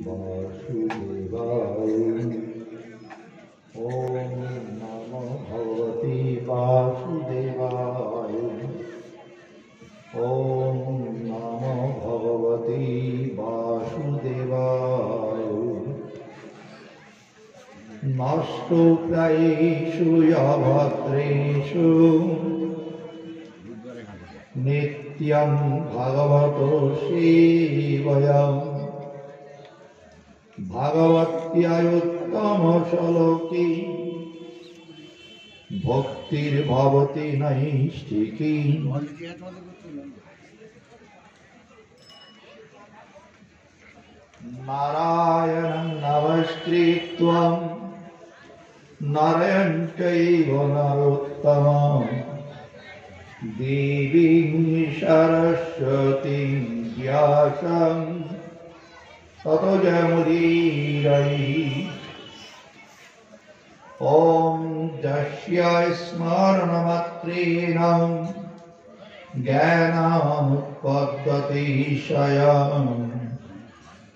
वासुदेवाय। ॐ नमो भगवते वासुदेवाय। ॐ नमो भगवते वासुदेवाय। नष्टो प्रायेषु अभद्रेषु नित्यं भगवतो सेवया। भगवत्यायुत्तमश्लोकी भक्तिर्भवति नैष्ठिकी। नारायणं नमस्कृत्य नरं चैव नरोत्तमं देवीं सरस्वतीं व्यासं ततो जयमुदीरये। ॐ यस्य स्मरणमात्रेण ज्ञानमुत्पद्यते स्वयं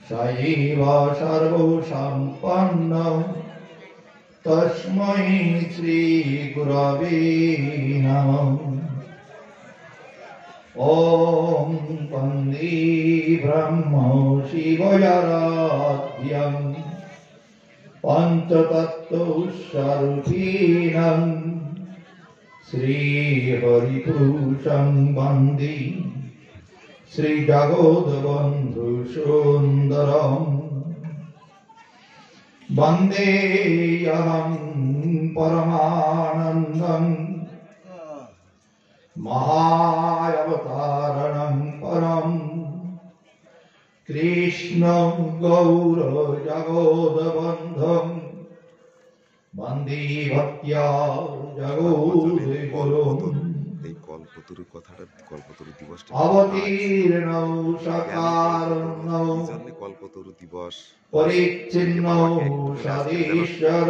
स एव सर्वसम्पन्नः तस्मै श्रीगुरवे नमः। ॐ वन्दे ब्रह्म शिवयाराध्यं पञ्चतत्त्वस्वरूपिणं श्रीहरिपुरुषं वन्दे श्रीजगद्बन्धुसुन्दरम्। वन्देऽहं परमानन्दं महावतारणं परं कृष्णं गौरजगद्बन्धुं वन्दे भक्त्या जगद्गुरुम्। কল্পতরু কথাটা কল্পতরু দিবসটা অবতীর্ণৌ সকারণৌ কল্পতরু দিবস পরিচ্ছিন্নৌ সদীশ্বর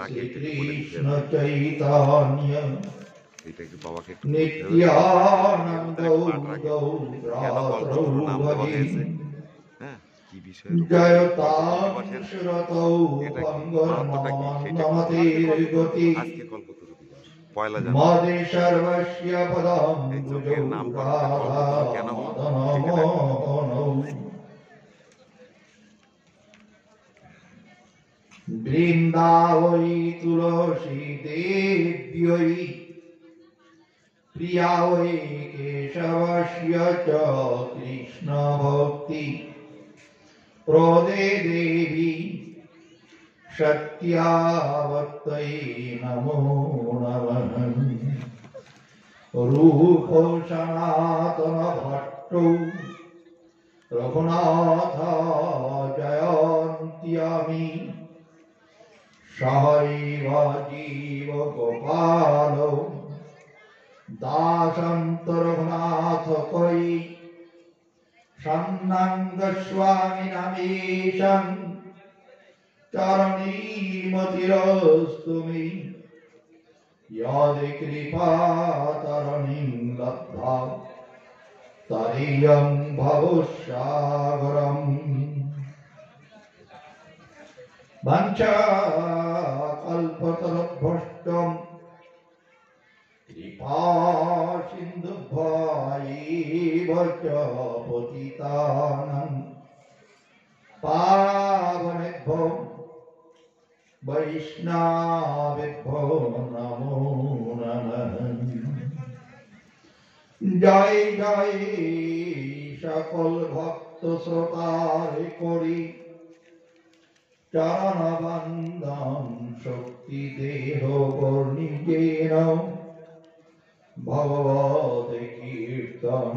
শ্রীকৃষ্ণ চৈতন্য নিত্যানন্দৌ গৌরাত্রৌ ভজে। জয়তাং সুরতৌ পঙ্গনমতের গতি মদে সর্বস্য পদম বৃন্দাবৈ তুলসী দেব্যৈ প্রিয়ায় কেশবস্য চ কৃষ্ণ ভক্তি প্রদে দেবী সত্যাবত্তৈ নমো নমঃ। রূপ সনাতন ভট্ট রঘুনাথ জয়ন্ত্যমি সহৈব জীব গোপাল দাসন্ত রঘুনাথ কই সন্নঙ্গ স্বামী নামেশং চরণী মতিরস্তু মে यदि कृपातरणीं लब्धा तरीयं भवसागरम्। वञ्चाकल्पतरुभ्यश्च कृपासिन्धुभ्यैव च पतितानां पावनेभ्यो वैष्णवेभ्यो नमो नमः। जय जय सकल भक्त श्रोतार करी चरण बंदन शक्ति देह वर्णिजेन भगवत कीर्तन।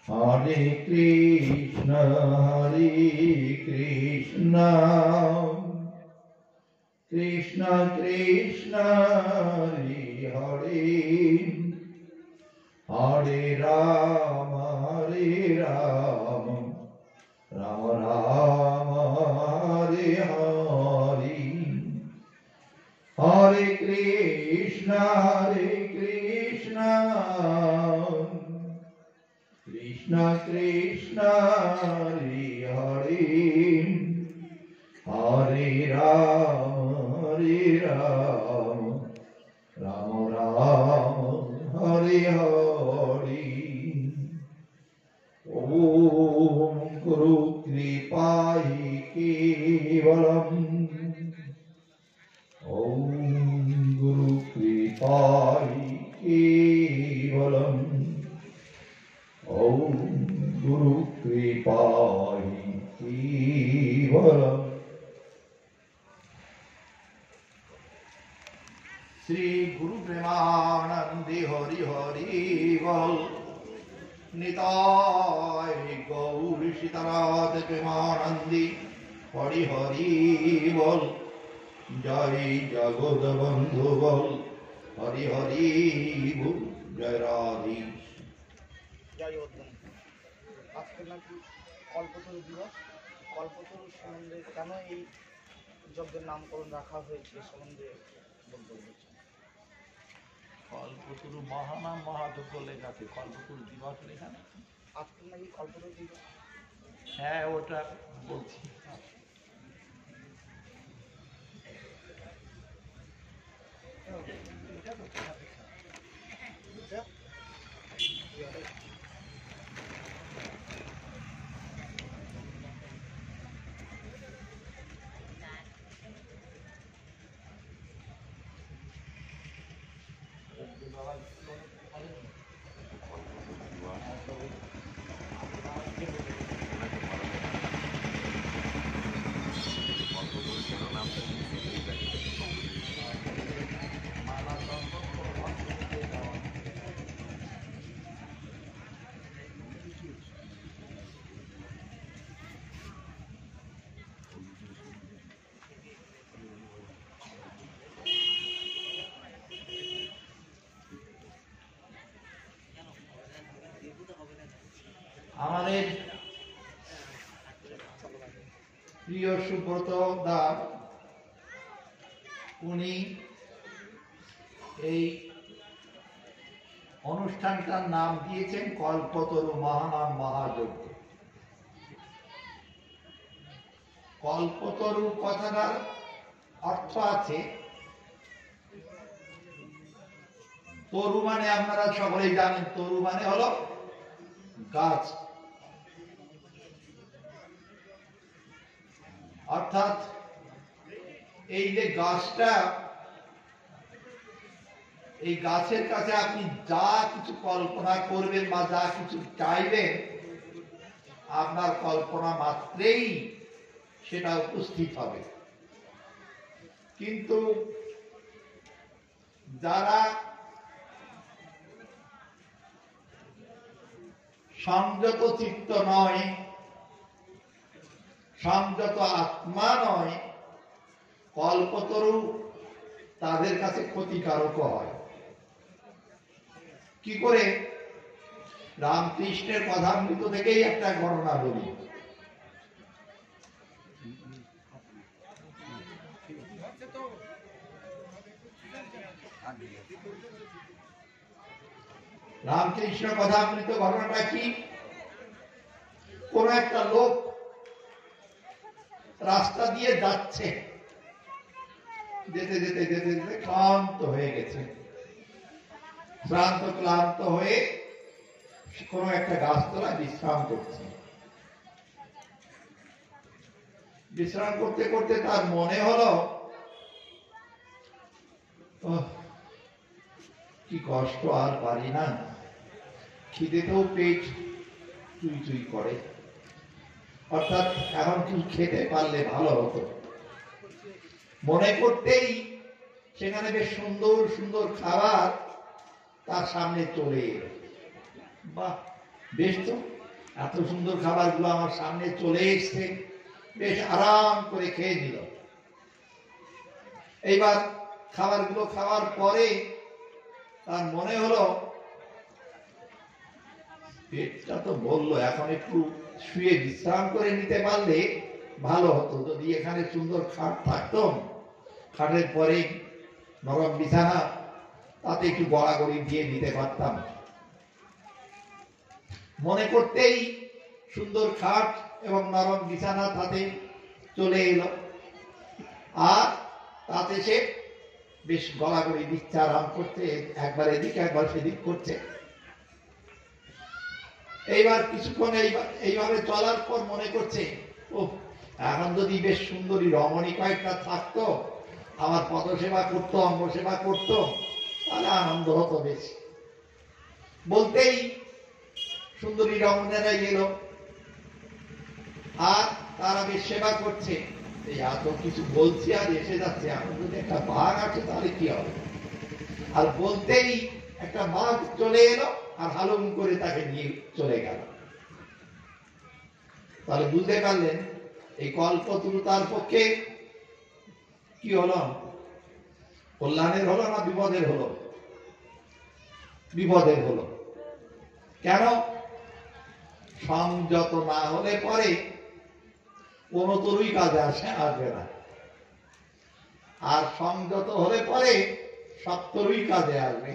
हरे कृष्ण कृष्ण कृष्ण हरे हरे हरे राम राम राम हरे हरे। हरे कृष्ण कृष्ण कृष्ण हरे हरे রাম রাম রাম হরে হরে ওম গুরু কৃপাই কেবলম ওম গুরু কৃপাই কেবলম ওম গুরু কৃপাই কেবলম শ্রী গুরু প্রেমানন্দে হরি হরি বল নিতাই গৌর সীতারাধ প্রেমানন্দে হরি হরি বল জয় জগৎ বন্ধু বল হরি হরি বল জয় রাধে জয় অর্জুন। আজকে নাকি কল্পতরু দিবস। কল্পতরু সম্বন্ধে কেন এই যজ্ঞের নামকরণ রাখা হয়েছে সম্বন্ধে বলতে বলেছেন। কল্পতরু মহানাম মহাযজ্ঞ লেখা আছে, কল্পতরু দিবস লেখা নেই। আজকে নাকি কল্পতরু দিবস। হ্যাঁ, ওটা বলছি। আমাদের প্রিয় সুব্রত দা উনি এই অনুষ্ঠানটার নাম দিয়েছেন কল্পতরু মহানাম মহাযজ্ঞ। কল্পতরু কথাটার অর্থ আছে, তরু মানে আপনারা সকলেই জানেন, তরু মানে হলো গাছ, অর্থাৎ এই যে গাছটা, এই গাছের কাছে আপনি যা কিছু কল্পনা করবেন বা যা কিছু চাইবেন, আপনার কল্পনা মাত্রেই সেটা উপস্থিত হবে। কিন্তু যারা সংযত চিত্ত নয়, সংযত আত্মা নয়, কল্পতরু তাদের কাছে ক্ষতিকারক হয়। কি করে? রামকৃষ্ণের কথামৃত থেকেই একটা ঘটনা বলি। রামকৃষ্ণ কথামৃত ঘটনাটা কি? কোন একটা লোক রাস্তা দিয়ে যাচ্ছে, যেতে যেতে যেতে যেতে ক্লান্ত হয়ে গেছে। ক্লান্ত হয়ে কোন একটা গাছতলায় বিশ্রাম করছে। বিশ্রাম করতে করতে তার মনে হলো, কি কষ্ট, আর পারি না, খিদেতেও পেট চুই চুই করে, অর্থাৎ এখন কিছু খেতে পারলে ভালো হতো। মনে করতেই সেখানে বেশ সুন্দর সুন্দর খাবার তার সামনে চলে এলো। বাহ, বেশ তো, এত সুন্দর খাবারগুলো আমার সামনে চলে এসছে, বেশ আরাম করে খেয়ে নিল। এইবার খাবারগুলো খাওয়ার পরে তার মনে হলো, পেটটা তো বললো এখন একটু শুয়ে বিশ্রাম করে নিতে পারলে ভালো হতো, যদি এখানে সুন্দর খাট থাকতো, খাটের পরে নরম বিছানা, তাতে একটু গড়াগড়ি দিয়ে নিতে পারতাম। মনে করতেই সুন্দর খাট এবং নরম বিছানা তাতে চলে এলো, আর তাতে সে বেশ গলাগলি দিচ্ছে, আরাম করছে, একবার এদিক একবার সেদিক করছে। এইবার কিছুক্ষণ এইভাবে চলার পর মনে করছে, ও এখন যদি বেশ সুন্দরী রমণী কয়েকটা থাকতো, আমার পদসেবা করতো, অঙ্গ সেবা করতো, তাহলে আনন্দ হতো বেশি। বলতেই সুন্দরী রমণীরা এলো, আর তারা বেশ সেবা করছে। এই এত কিছু বলছি আর এসে যাচ্ছে, এখন যদি একটা বাঘ আছে তাহলে কি হবে। আর বলতেই একটা বাঘ চলে এলো আর হালুম করে তাকে নিয়ে চলে গেল। তাহলে বুঝতে পারলেন এই কল্পতরু তার পক্ষে কি হলো, কল্যাণের হলো না বিপদের হলো? বিপদের হলো। কেন? সংযত না হলে পরে কোন তরুই কাজে আসবে না, আর সংযত হলে পরে সব তরুই কাজে আসবে।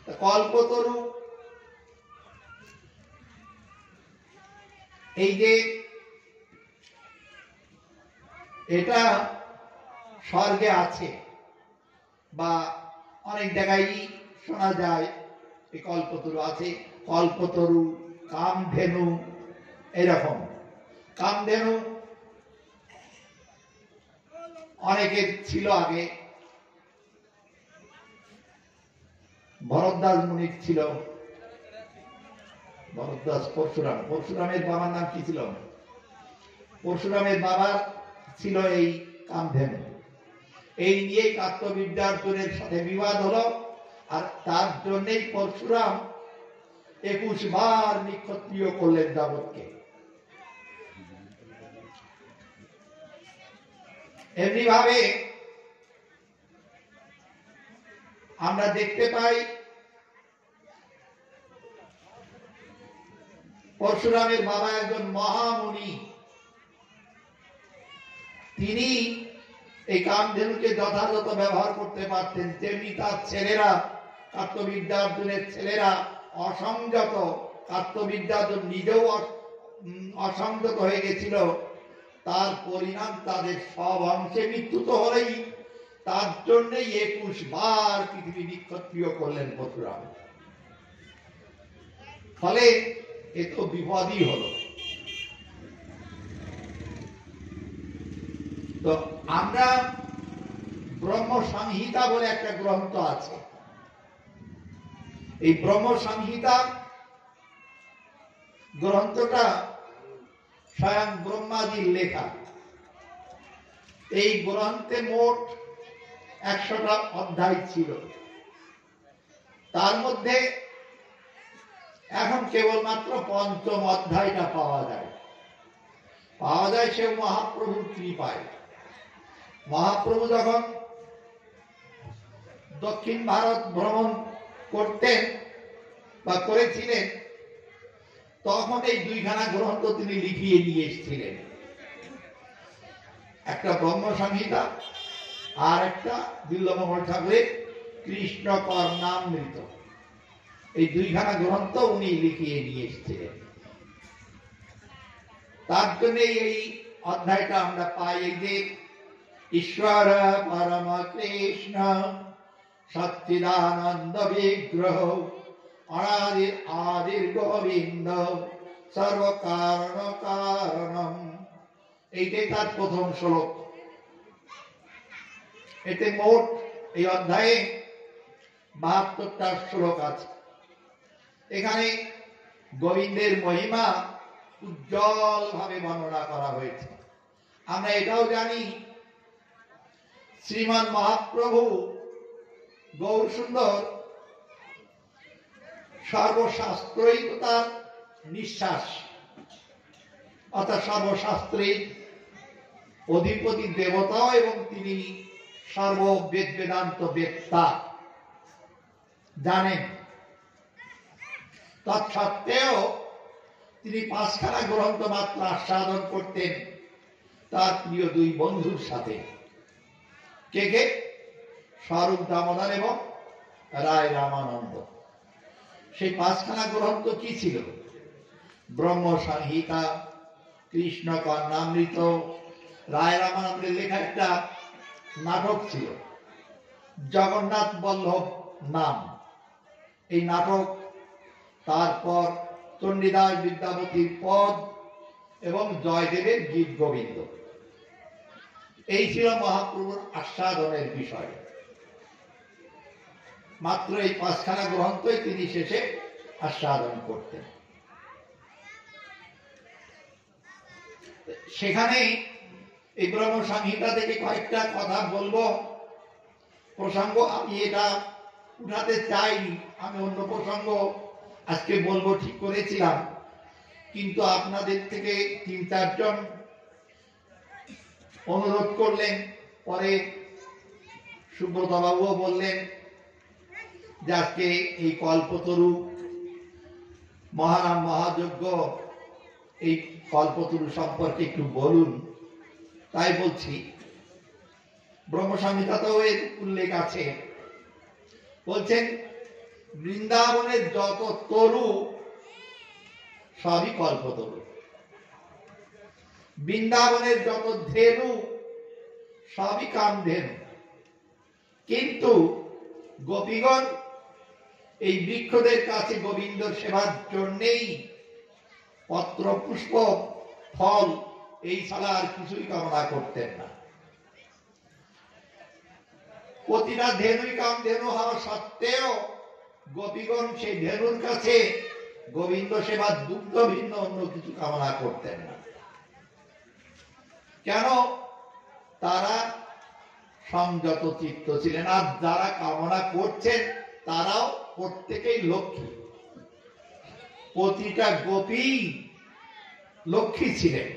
কল্পতরু এই যে এটা স্বর্গে আছে বা অনেক জায়গায় শোনা যায় এই কল্পতরু আছে। কল্পতরু, কামধেনু, এরকম কামধেনু অনেকের ছিল আগে। ভরদ্বাজ মুনির ছিল, ভরদ্বাজ পরশুরাম, পরশুরামের বাবার নাম কি ছিল? পরশুরামের বাবার ছিল এই কামধেনু। এই নিয়ে কার্তবীর্যার্জুনের সাথে বিবাদ হলো, আর তার জন্যই পরশুরাম 21 বার নিক্ষত্রিয় করলেন যাবতকে। এমনি ভাবে আমরা দেখতে পাই পরশুরামের বাবা একজন মহামুনি। তিনি এই কামধেনুকে যথাযথ ব্যবহার করতে পারতেন, তেমনি তার ছেলেরা, কার্তবীর্যার্জুনের ছেলেরা অসংযত। কার্তবীর্যার্জুন নিজেও অসংযত হয়ে গেছিল। তার পরিণাম তাদের সব অংশে মৃত্যু তো হলেই, তার জন্যই 21 বার পৃথিবী নিক্ষত্রিয় করলেন পরশুরাম। ফলে এ তো বিপদই হলো। তো আমরা ব্রহ্ম সংহিতা বলে একটা গ্রন্থ আছে। এই ব্রহ্ম সংহিতা গ্রন্থটা স্বয়ং ব্রহ্মাজির লেখা। এই গ্রন্থে মোট 100টা অধ্যায় ছিল। তার মধ্যে এখন কেবলমাত্র 5ম অধ্যায়টা পাওয়া যায়। সে মহাপ্রভুর কৃপায়। মহাপ্রভু যখন দক্ষিণ ভারত ভ্রমণ করতেন বা করেছিলেন, তখন এই 2খানা গ্রন্থ তিনি লিখিয়ে নিয়ে এসেছিলেন। একটা ব্রহ্ম সংহিতা আর একটা বিল্বমঙ্গল ঠাকুরের কৃষ্ণ কর্ণামৃত। এই 2খানা গ্রন্থ উনি লিখিয়ে নিয়ে এসেছিলেন। তার জন্য এই অধ্যায়টা আমরা পাই, এই যে ঈশ্বর পরম কৃষ্ণ সচ্চিদানন্দ বিগ্রহ অনাদির আদির গোবিন্দ সর্ব কারণ কারণম। এইটাই তার প্রথম শ্লোক। এতে মোট এই অধ্যায়ে 72টা শ্লোক আছে। এখানে গোবিন্দের মহিমা উজ্জ্বল ভাবে বর্ণনা করা হয়েছে। আমরা এটাও জানি শ্রীমান মহাপ্রভু গৌর সুন্দর সর্বশাস্ত্রই তো তার নিঃশ্বাস, অর্থাৎ সর্বশাস্ত্রের অধিপতি দেবতাও, এবং তিনি সর্ববেদ বেদান্ত বেত্তা, জানেন। তৎসত্ত্বেও তিনি 5খানা গ্রন্থ মাত্র আস্বাদন করতেন তার প্রিয় 2 বন্ধুর সাথে। কে কে? স্বরূপ দামোদর এবং রায় রামানন্দ। সেই 5খানা গ্রন্থ কি ছিল? ব্রহ্ম সংহিতা, কৃষ্ণ কর্ণামৃত, রায় রামানন্দের লেখা একটা নাটক ছিল, জগন্নাথ বল্লভ নাম এই নাটক, তারপর চণ্ডীদাস বিদ্যাপতির পদ এবং জয়দেবের গীত গোবিন্দ, এই ছিল মহাপ্রভুর আস্বাদনের বিষয়। মাত্র এই 5খানা গ্রন্থই তিনি শেষে আস্বাদন করতেন। সেখানেই এই ব্রহ্ম সংহিতা থেকে কয়েকটা কথা বলবো। প্রসঙ্গ আমি এটা উঠাতে চাইনি, আমি অন্য প্রসঙ্গ আজকে বলবো ঠিক করেছিলাম, কিন্তু আপনাদের থেকে 3-4 জন অনুরোধ করলেন, পরে সুব্রত বাবুও বললেন যে আজকে এই কল্পতরু মহানাম মহাযজ্ঞ, এই কল্পতরু সম্পর্কে একটু বলুন। তাই বলছি, ব্রহ্মসংহিতাতেও এর উল্লেখ আছে। বলছেন বৃন্দাবনের যত তরু সবই কল্পতরু, বৃন্দাবনের যত ধেনু সবই কামধেনু, কিন্তু গোপীগণ এই বৃক্ষদের কাছে গোবিন্দ সেবার জন্যেই পত্র পুষ্প ফল এই ছাড়া আর কিছুই কামনা করতেন না। প্রতিটা ধেনুই কামধেনু হওয়া সত্ত্বেও গোপীগণ সেই ধেনুর কাছে গোবিন্দ সেবার দুগ্ধ ভিন্ন অন্য কিছু কামনা করতেন না। কেন? তারা সংযত চিত্ত ছিলেন, আর যারা কামনা করছেন তারাও প্রত্যেকেই লক্ষ্মী। প্রতিটা গোপী লক্ষ্মী ছিলেন,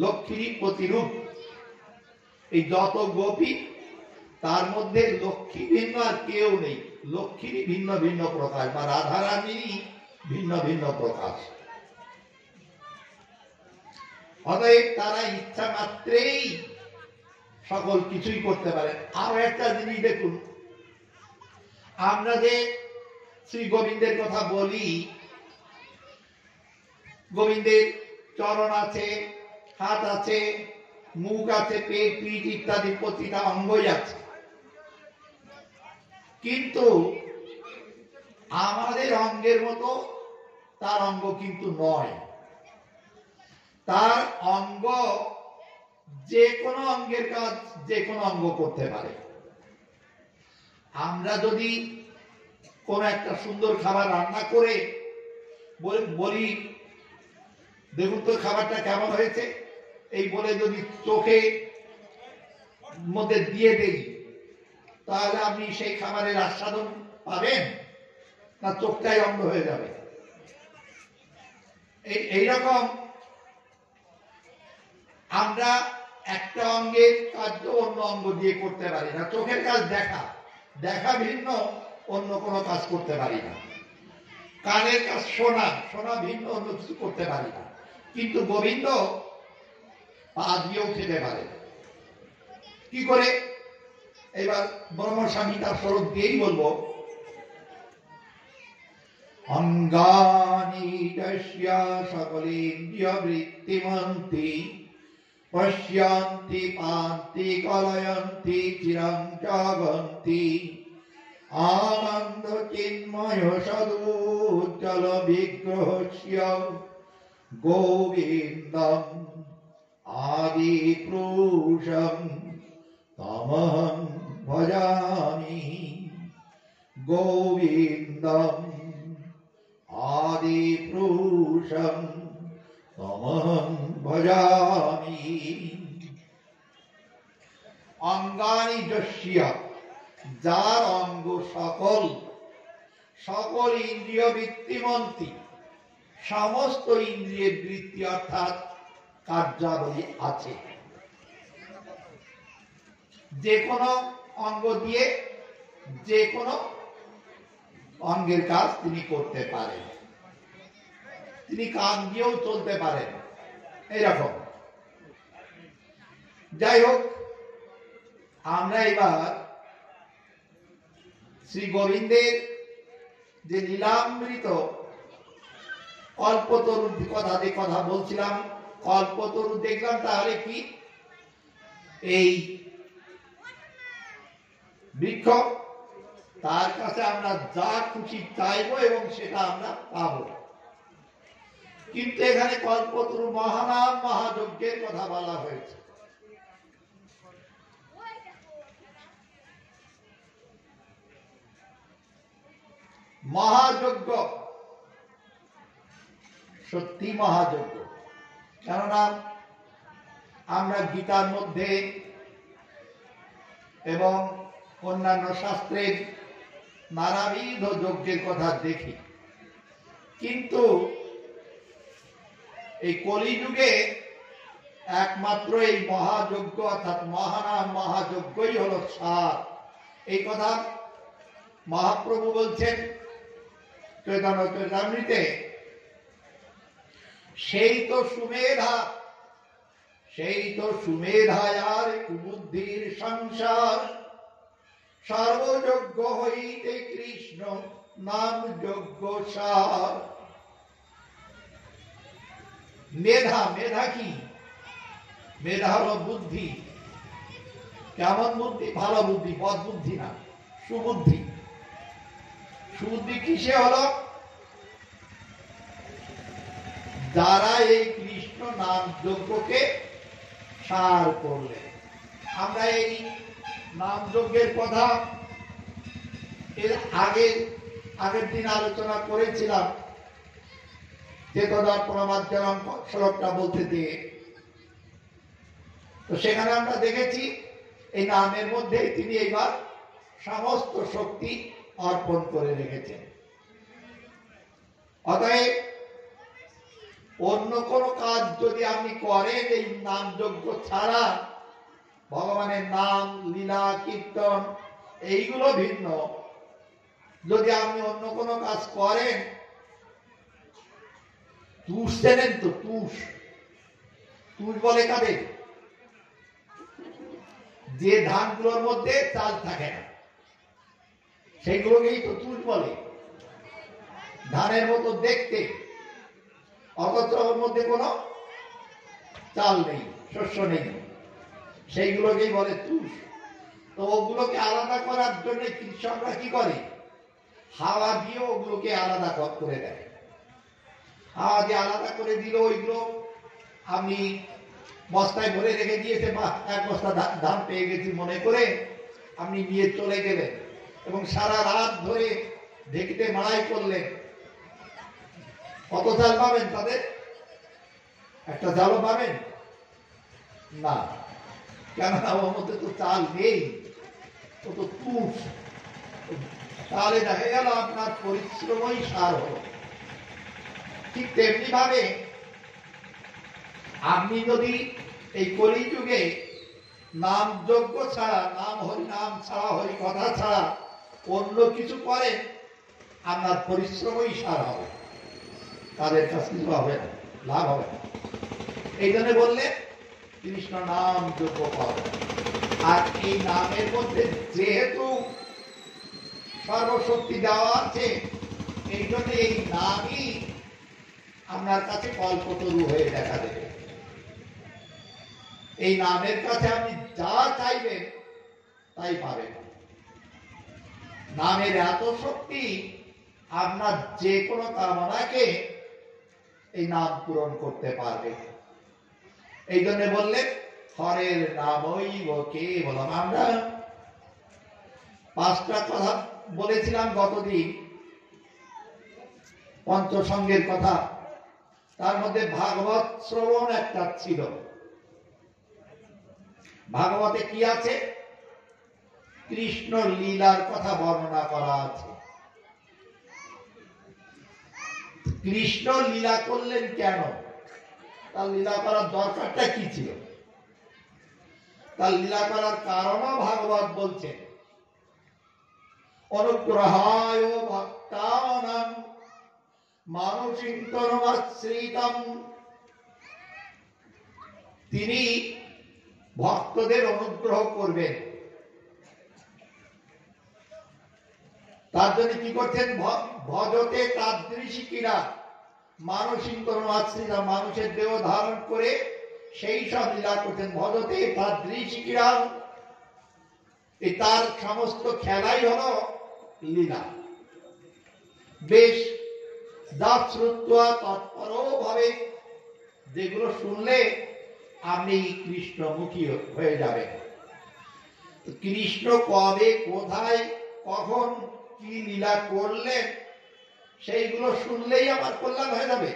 লক্ষ্মীরই প্রতিরূপ। এই যত গোপী তার মধ্যে লক্ষ্মী ভিন্ন আর কেউ নেই, লক্ষ্মীরই ভিন্ন ভিন্ন প্রকাশ, বা রাধারানীরই ভিন্ন ভিন্ন প্রকাশ। অতএব তারা ইচ্ছা মাত্রেই সকল কিছুই করতে পারেন। আরো একটা জিনিস দেখুন, আমরা যে শ্রী গোবিন্দের কথা বলি, গোবিন্দের চরণ আছে, হাত আছে, মুখ আছে, পেট পিঠ ইত্যাদি প্রতিটা অঙ্গই আছে, কিন্তু আমাদের অঙ্গের মতো তার অঙ্গ কিন্তু নয়। তার অঙ্গ যে কোনো অঙ্গের কাজ যে কোনো অঙ্গ করতে পারে। আমরা যদি কোন একটা সুন্দর খাবার রান্না করে বলি দেখুন তো খাবারটা কেমন হয়েছে, এই বলে যদি চোখে মধ্যে দিয়ে দেই, তাহলে আপনি সেই খাবারের আস্বাদন পাবেন না চোখটাই অন্ধ হয়ে যাবে? এইরকম আমরা একটা অঙ্গের কাজ অন্য অঙ্গ দিয়ে করতে পারি না। চোখের কাজ দেখা, দেখা ভিন্ন অন্য কোনো কাজ করতে পারি না। কানের কাজ শোনা, শোনা ভিন্ন অন্য কিছু করতে পারি না। কিন্তু গোবিন্দ পা দিয়েও খেতে পারে। কি করে? এবার ব্রহ্মসংহিতার স্বরূপ দিয়েই বলবো। অঙ্গানি যস্য সকলেন্দ্রিয় বৃত্তিমন্তি পশ্যন্তি পান্তি কলয়ন্তি চিরং জগন্তি আনন্দ চিন্ময় সদুজ্জ্বল বিগ্রহস্য গোবিন্দম আদি পুরুষং তমহং ভজামি। গোবিন্দম আদি পুরুষং তমহং ভজামি। অঙ্গানি যস্য, যার অঙ্গ সকল, সকল ইন্দ্রিয় বৃত্তিমন্তি, সমস্ত ইন্দ্রিয়ের বৃত্তি অর্থাৎ কার্যাবলী আছে। যে কোনো অঙ্গ দিয়ে যে কোনো অঙ্গের কাজ তিনি করতে পারেন। তিনি কান দিয়েও চলতে পারেন, এইরকম। যাই হোক, আমরা এবার শ্রী গোবিন্দের যে লীলামৃত কল্পতরুর কথা বলছিলাম, কল্পতরু দেখলাম, তাহলে কি এই বৃক্ষ তার কাছে আমরা যা খুশি চাইবো এবং সেটা আমরা পাবো। কিন্তু এখানে কল্পতরু মহানাম মহাযজ্ঞের কথা বলা হয়েছে। মহাযজ্ঞ, সত্যি মহাযজ্ঞ। কেননা আমরা গীতার মধ্যে এবং অন্যান্য শাস্ত্রের নানাবিধ যজ্ঞের কথা দেখি, কিন্তু এই কলিযুগে একমাত্র এই মহাযজ্ঞ অর্থাৎ মহানাম মহাযজ্ঞই হল সার। এই কথা মহাপ্রভু বলছেন চৈতন্য চরিতামৃতে, সেই তো সুমেধা, সেই তো সুমেধায়ার কুবুদ্ধির সংসার, সর্বযজ্ঞ হইতে কৃষ্ণ নাম যজ্ঞ সার। মেধা, মেধা কি? মেধা হলো বুদ্ধি। কেমন বুদ্ধি? ভালো বুদ্ধি, বদ বুদ্ধি না, সুবুদ্ধি। সুবুদ্ধি কিসে হলো? যারা এই কৃষ্ণ নাম যজ্ঞকে সার করলে। আমরা এই নাম যজ্ঞের কথা এর আগের দিন আলোচনা করেছিলাম, চেতনার প্রমাজ্জনম শ্লোকটা বলতে দিয়ে। তো সেখানে আমরা দেখেছি এই নামের মধ্যে তিনি এইবার সমস্ত শক্তি অর্পণ করে রেখেছেন। অতএব অন্য কোন কাজ যদি আপনি করেন এই নাম যজ্ঞ ছাড়া, ভগবানের নাম লীলা কীর্তন এইগুলো ভিন্ন, যদি আপনি অন্য কোন কাজ করেন, তুষ চেনেন তো? তুষ, তুষ বলে কাদের? যে ধানগুলোর মধ্যে চাল থাকে না সেইগুলোকেই তো তুষ বলে। ধানের মতো দেখতে, অথচ ওর মধ্যে কোনো চাল নেই, শস্য নেই, সেইগুলোকেই বলে তুষ। তো ওগুলোকে আলাদা করার জন্য কৃষকরা কি করে? হাওয়া দিয়ে ওগুলোকে আলাদা করে দেয়। হাওয়া দিয়ে আলাদা করে দিল, ওইগুলো আপনি বস্তায় ভরে রেখে দিয়েছে, বা এক বস্তা ধান পেয়ে গেছি মনে করে আপনি নিয়ে চলে গেলেন এবং সারা রাত ধরে ঢেকিতে মাড়াই করলেন। কত চাল পাবেন তাদের? একটা চালও পাবেন না, কেননা ওর মধ্যে তো চাল নেই, ও তো তুষ। তাহলে দেখা গেল আপনার পরিশ্রমই সার হল। ঠিক তেমনি ভাবে আপনি যদি এই কলিযুগে নাম যজ্ঞ ছাড়া, নাম হরি নাম ছাড়া, হরি কথা ছাড়া অন্য কিছু করেন, আপনার পরিশ্রমই সার হবে, তাদের কাছে কিছু হবে না, লাভ হবে না। এই জন্য বললে কৃষ্ণ নাম যজ্ঞ পাবে। আর এই নামের মধ্যে যেহেতু সর্বশক্তি দেওয়া আছে, এই জন্য এই নামই আপনার কাছে কল্পতরু হয়ে দেখা দেবে। এই নামের কাছে আপনি যা চাইবেন তাই পাবেন। নামের এত শক্তি, আপনার যে কোনো কামনাকে এই নাম পূরণ করতে পারবে। এই জন্য বললেন হরের নামই কেবলম। আমরা 5টা কথা বলেছিলাম গতদিন পঞ্চসঙ্গের কথা, তার মধ্যে ভাগবত শ্রবণ একটা ছিল। ভাগবতে কি আছে? কৃষ্ণ লীলার কথা বর্ণনা করা আছে। কৃষ্ণ লীলা করলেন কেন? তার লীলা করার দরকারটা কি ছিল? তার লীলা করার কারণও ভাগবত বলছেন। অনুগ্রহায় ভক্তানাং মানসিন্তনমাশ্রিতম। তিনি ভক্তদের অনুগ্রহ করবেন। তার জন্য কি করছেন? ভজতে তাদৃশিকিরা মানসিন্তনমাশ্রিতা, মানুষের দেহ ধারণ করে সেই সব লীলা করছেন। ভজতে তাদৃশিকিরা, এই তার সমস্ত খেলাই হলো লীলা। বেশ, যা শ্রুত্বা তৎপর ভাবে, যেগুলো শুনলে আপনি কৃষ্ণমুখী হয়ে যাবেন। কৃষ্ণ কবে, কোথায়, কখন, কি লীলা করলেন, সেইগুলো শুনলেই আমার কল্যাণ হয়ে যাবে।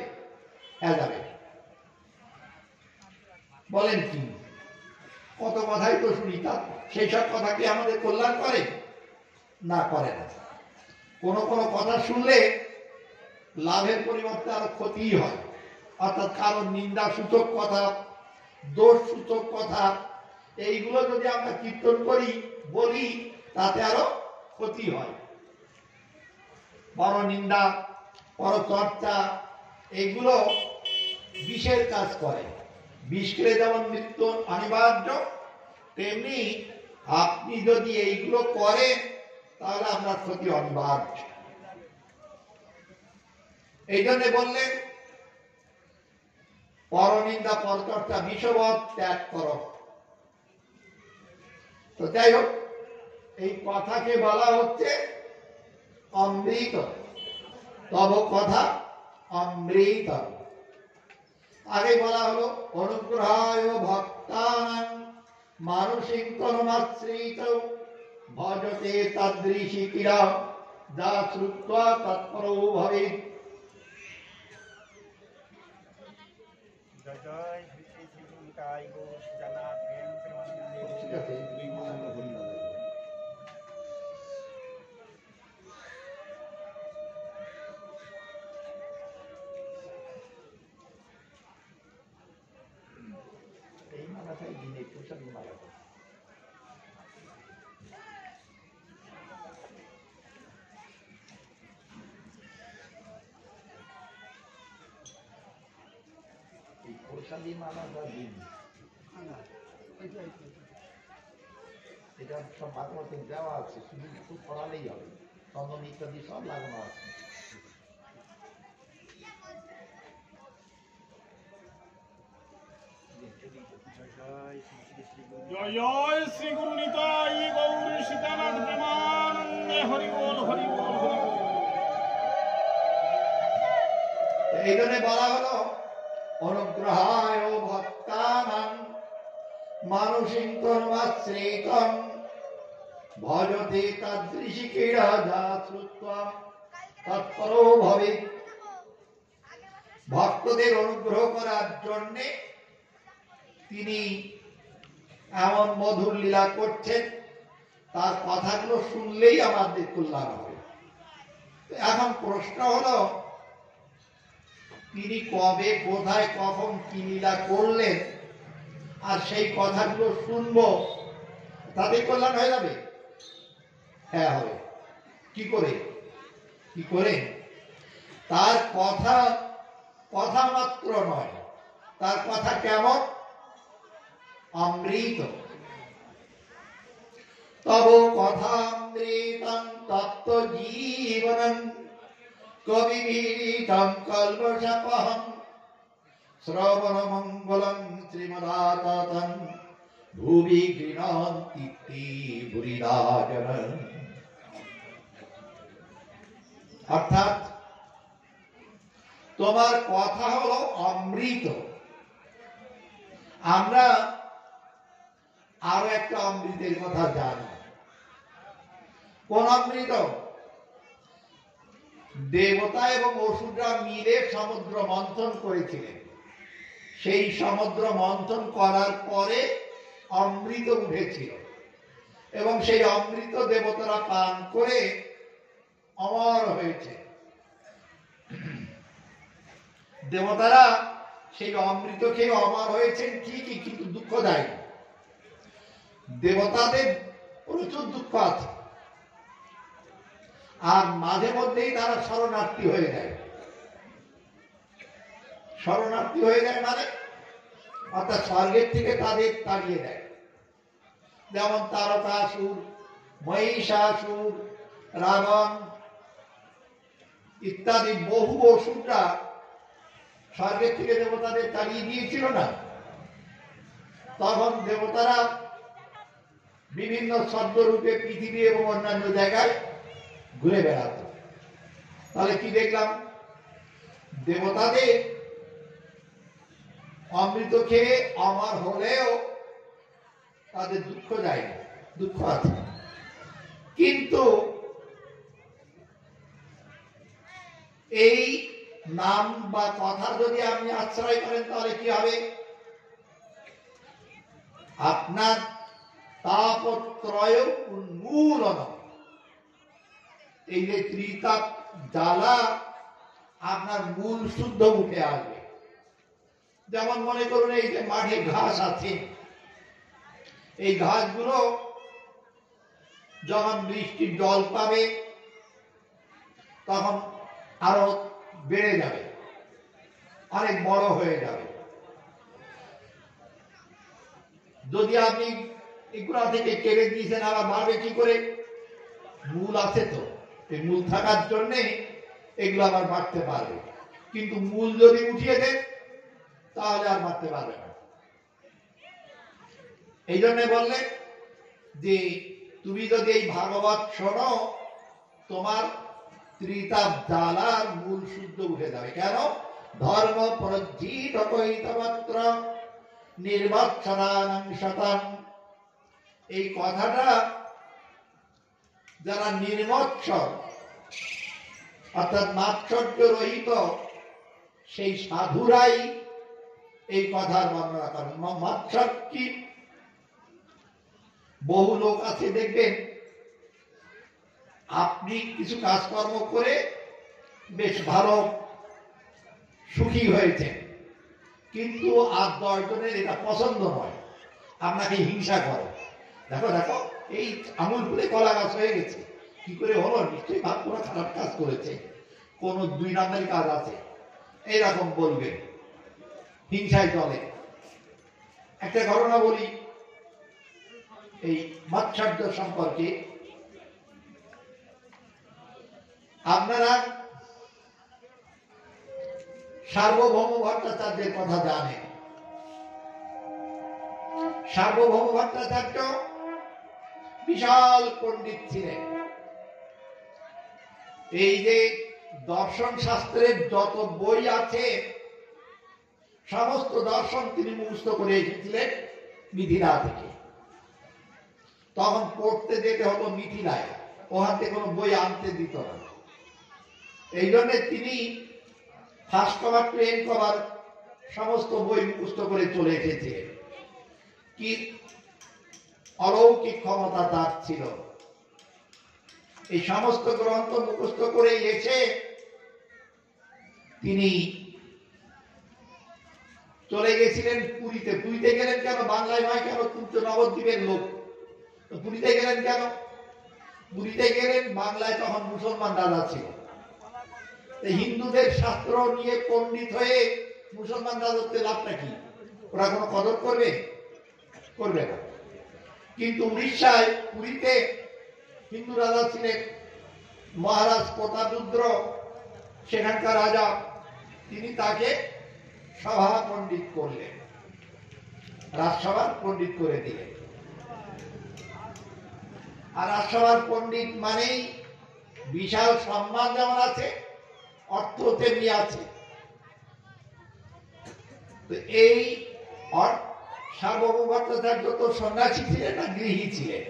বলেন কি? কত কথাই তো শুনি, তা সেই সব কথা কি আমাদের কল্যাণ করে? না, করে না। কোন কোন কথা শুনলে লাভের পরিবর্তে আরো ক্ষতি হয়। অর্থাৎ কারণ নিন্দা সূচক কথা, দোষ সূচক কথা, এইগুলো যদি আমরা কীর্তন করি, বলি, তাতে আরো ক্ষতি হয়। বড় নিন্দা, বড় চর্চা, এইগুলো বিষের কাজ করে। বিষ খেলে যেমন মৃত্যু অনিবার্য, তেমনি আপনি যদি এইগুলো করেন তাহলে আপনার ক্ষতি অনিবার্য। এই জন্য বললেন পরনিন্দা পরচর্চা বিষবৎ ত্যাগ করো। তো যাই হোক, এই কথাকে বলা হচ্ছে অমৃত। তব কথা অমৃত। আগে বলা হলো অনুগ্রহায় ভক্তানাং মানসিক কর্মাশ্রিত ভজতে তাদৃশী ক্রীড়া যা শ্রুত্বা তৎপরো ভবেৎ। জয় জয় শ্রী শ্রী শ্রী নিতাই গৌর জগন্নাথ প্রেম প্রেমানন্দে। ঠিক আছে। এই মালাটাই দিনে প্রসাদ মালাটা। এই প্রসাদী মালাটা দিন, এটা সব ভাগবতে দেওয়া আছে, শুধু একটু পড়ালেই হবে। চন্দন ইত্যাদি সব লাগানো আছে। জয় জয় শ্রী গুরু নিতাই গৌর সীতানাথ প্রেমানন্দে। হরি বল হরি বল হরি বল। এই জন্য বলা হলো অনুগ্রহায় ভক্তানাং মানসিক কর্মাশ্রিতং ভজতে তাদৃশী ক্রীড়া যা শ্রুত্বা তৎপরো ভবেৎ। ভক্তদের অনুগ্রহ করার জন্য তিনি এমন মধুর লীলা করছেন, তার কথাগুলো শুনলেই আমাদের কল্যাণ হবে। এখন প্রশ্ন হলো, তিনি কবে, কোথায়, কখন কি লীলা করলেন, আর সেই কথাগুলো শুনবো, তাতে কল্যাণ হয়ে যাবে? হ্যাঁ, হবে। কি করে? কি করে? তার কথা কথা মাত্র নয়, তার কথা কেমন? অমৃত। তব কথা অমৃতং তত্ত্ব জীবনং কবিভিরিতং কল্পশপহং শ্রবণ মঙ্গলং শ্রীমদাততং ভুবি গৃণন্তি বুরিদা জনঃ। অর্থাৎ তোমার কথা হলো অমৃত। আমরা আরো একটা অমৃতের কথা জানি। কোন অমৃত? দেবতা এবং অসুররা মিলে সমুদ্র মন্থন করেছিলেন। সেই সমুদ্র মন্থন করার পরে অমৃত উঠেছিল, এবং সেই অমৃত দেবতারা পান করে অমর হয়েছে। দেবতারা সেই অমৃত খেয়ে অমর হয়েছেন ঠিকই, কিন্তু দুঃখ দেয়। দেবতাদের প্রচুর দুঃখ আছে, আর মাঝে মধ্যেই তারা শরণার্থী হয়ে যায়। শরণার্থী হয়ে যায় মানে অর্থাৎ স্বর্গের থেকে তাদের তাড়িয়ে দেয়। যেমন তারকাসুর, মহিষাসুর, রাবণ ইত্যাদি বহু অসুররা স্বর্গের থেকে দেবতাদের তাড়িয়ে দিয়েছিল না। তখন দেবতারা বিভিন্ন শব্দরূপে পৃথিবী এবং অন্যান্য জায়গায় ঘুরে বেড়াতো। তাহলে কি দেখলাম, দেবতাদের অমৃত খেয়ে অমর হলেও তাদের দুঃখ যায় না, দুঃখ আছে। কিন্তু এই নাম বা কথা যদি আপনি আশ্রয় করেন তাহলে কি হবে, আপনার তাপত্রয় উন্মূলন, এই যে ত্রিতাপ জ্বালা আপনার মূল শুদ্ধ উঠে আসবে। যেমন মনে করুন এই যে মাঠে ঘাস আছে, এই ঘাসগুলো যখন বৃষ্টির জল পাবে তখন আরো বেড়ে যাবে, অনেক বড় হয়ে যাবে। যদি আপনি এগুলা থেকে কেড়ে দিয়েছেন আবার বাড়বে কি করে, মূল আছে তো, এই মূল থাকার জন্যে এগুলো আবার বাড়তে পারবে। কিন্তু মূল যদি উঠিয়ে দেন তাহলে আর বাড়তে পারবে না। এই জন্য বললে যে তুমি যদি এই ভাগবত শোনো তোমার ত্রিতাপ জ্বালার মূল শুদ্ধ উঠে যাবে। কেন, ধর্ম প্রজ্জিত কৈতমাত্র নির্বাচনাং শতাং, এই কথাটা যারা নির্মৎসর অর্থাৎ মাৎসর্য রহিত সেই সাধুরাই এই কথার বর্ণনা করেন। মাৎসর কি, বহু লোক আছে দেখবেন আপনি কিছু কাজকর্ম করে বেশ ভালো সুখী হয়েছে, কিন্তু আর 10 জনের এটা পছন্দ নয়, আপনাকে হিংসা করে। দেখো দেখো এই আমুল ফুলে কলা গাছ হয়ে গেছে, কি করে হলো, নিশ্চয়ই ভাব কোনো খারাপ কাজ করেছে, কোন 2 নম্বরের কাজ আছে, এইরকম বলবে, হিংসায় চলে। একটা ঘটনা বলি এই মাৎসর্য সম্পর্কে। আপনারা সার্বভৌম ভট্টাচার্যের কথা জানেন। সার্বভৌম ভট্টাচার্য বিশাল পণ্ডিত ছিলেন। এই যে দর্শন শাস্ত্রের যত বই আছে সমস্ত দর্শন তিনি মুখস্থ করে এসেছিলেন মিথিলা থেকে। তখন পড়তে যেতে হতো মিথিলায়, ওখান থেকে কোনো বই আনতে দিত না। এই জন্য তিনি first cover to end cover সমস্ত বই মুখস্থ করে চলে এসেছিলেন। কি অলৌকিক ক্ষমতা তার ছিল। এই সমস্ত গ্রন্থ মুখস্থ করে এসে তিনি চলে গেছিলেন পুরীতে। পুরীতে গেলেন কেন, বাংলায় নয় কেন, তুমি তো নবদ্বীপের লোক, পুরীতে গেলেন কেন? পুরীতে গেলেন, বাংলায় তখন মুসলমান রাজা ছিল। হিন্দুদের শাস্ত্র নিয়ে পণ্ডিত হয়ে মুসলমান রাজত্বের লাভটা কি? ওরা কোনো কদর করবে? করবে না। কিন্তু উড়িষ্যায় পুরীতে হিন্দু রাজা ছিলেন মহারাজ প্রতাপরুদ্র, সেখানকার রাজা, তিনি তাকে সভা পণ্ডিত করলেন, রাজসভার পণ্ডিত করে দিলেন। আর রাজসভার পণ্ডিত মানেই বিশাল সম্মান যেমন আছে, অর্থ তেমনি আছে। তো এই সার্বভৌম ভট্টাচার্য তো সন্ন্যাসী ছিলেন না, গৃহী ছিলেন,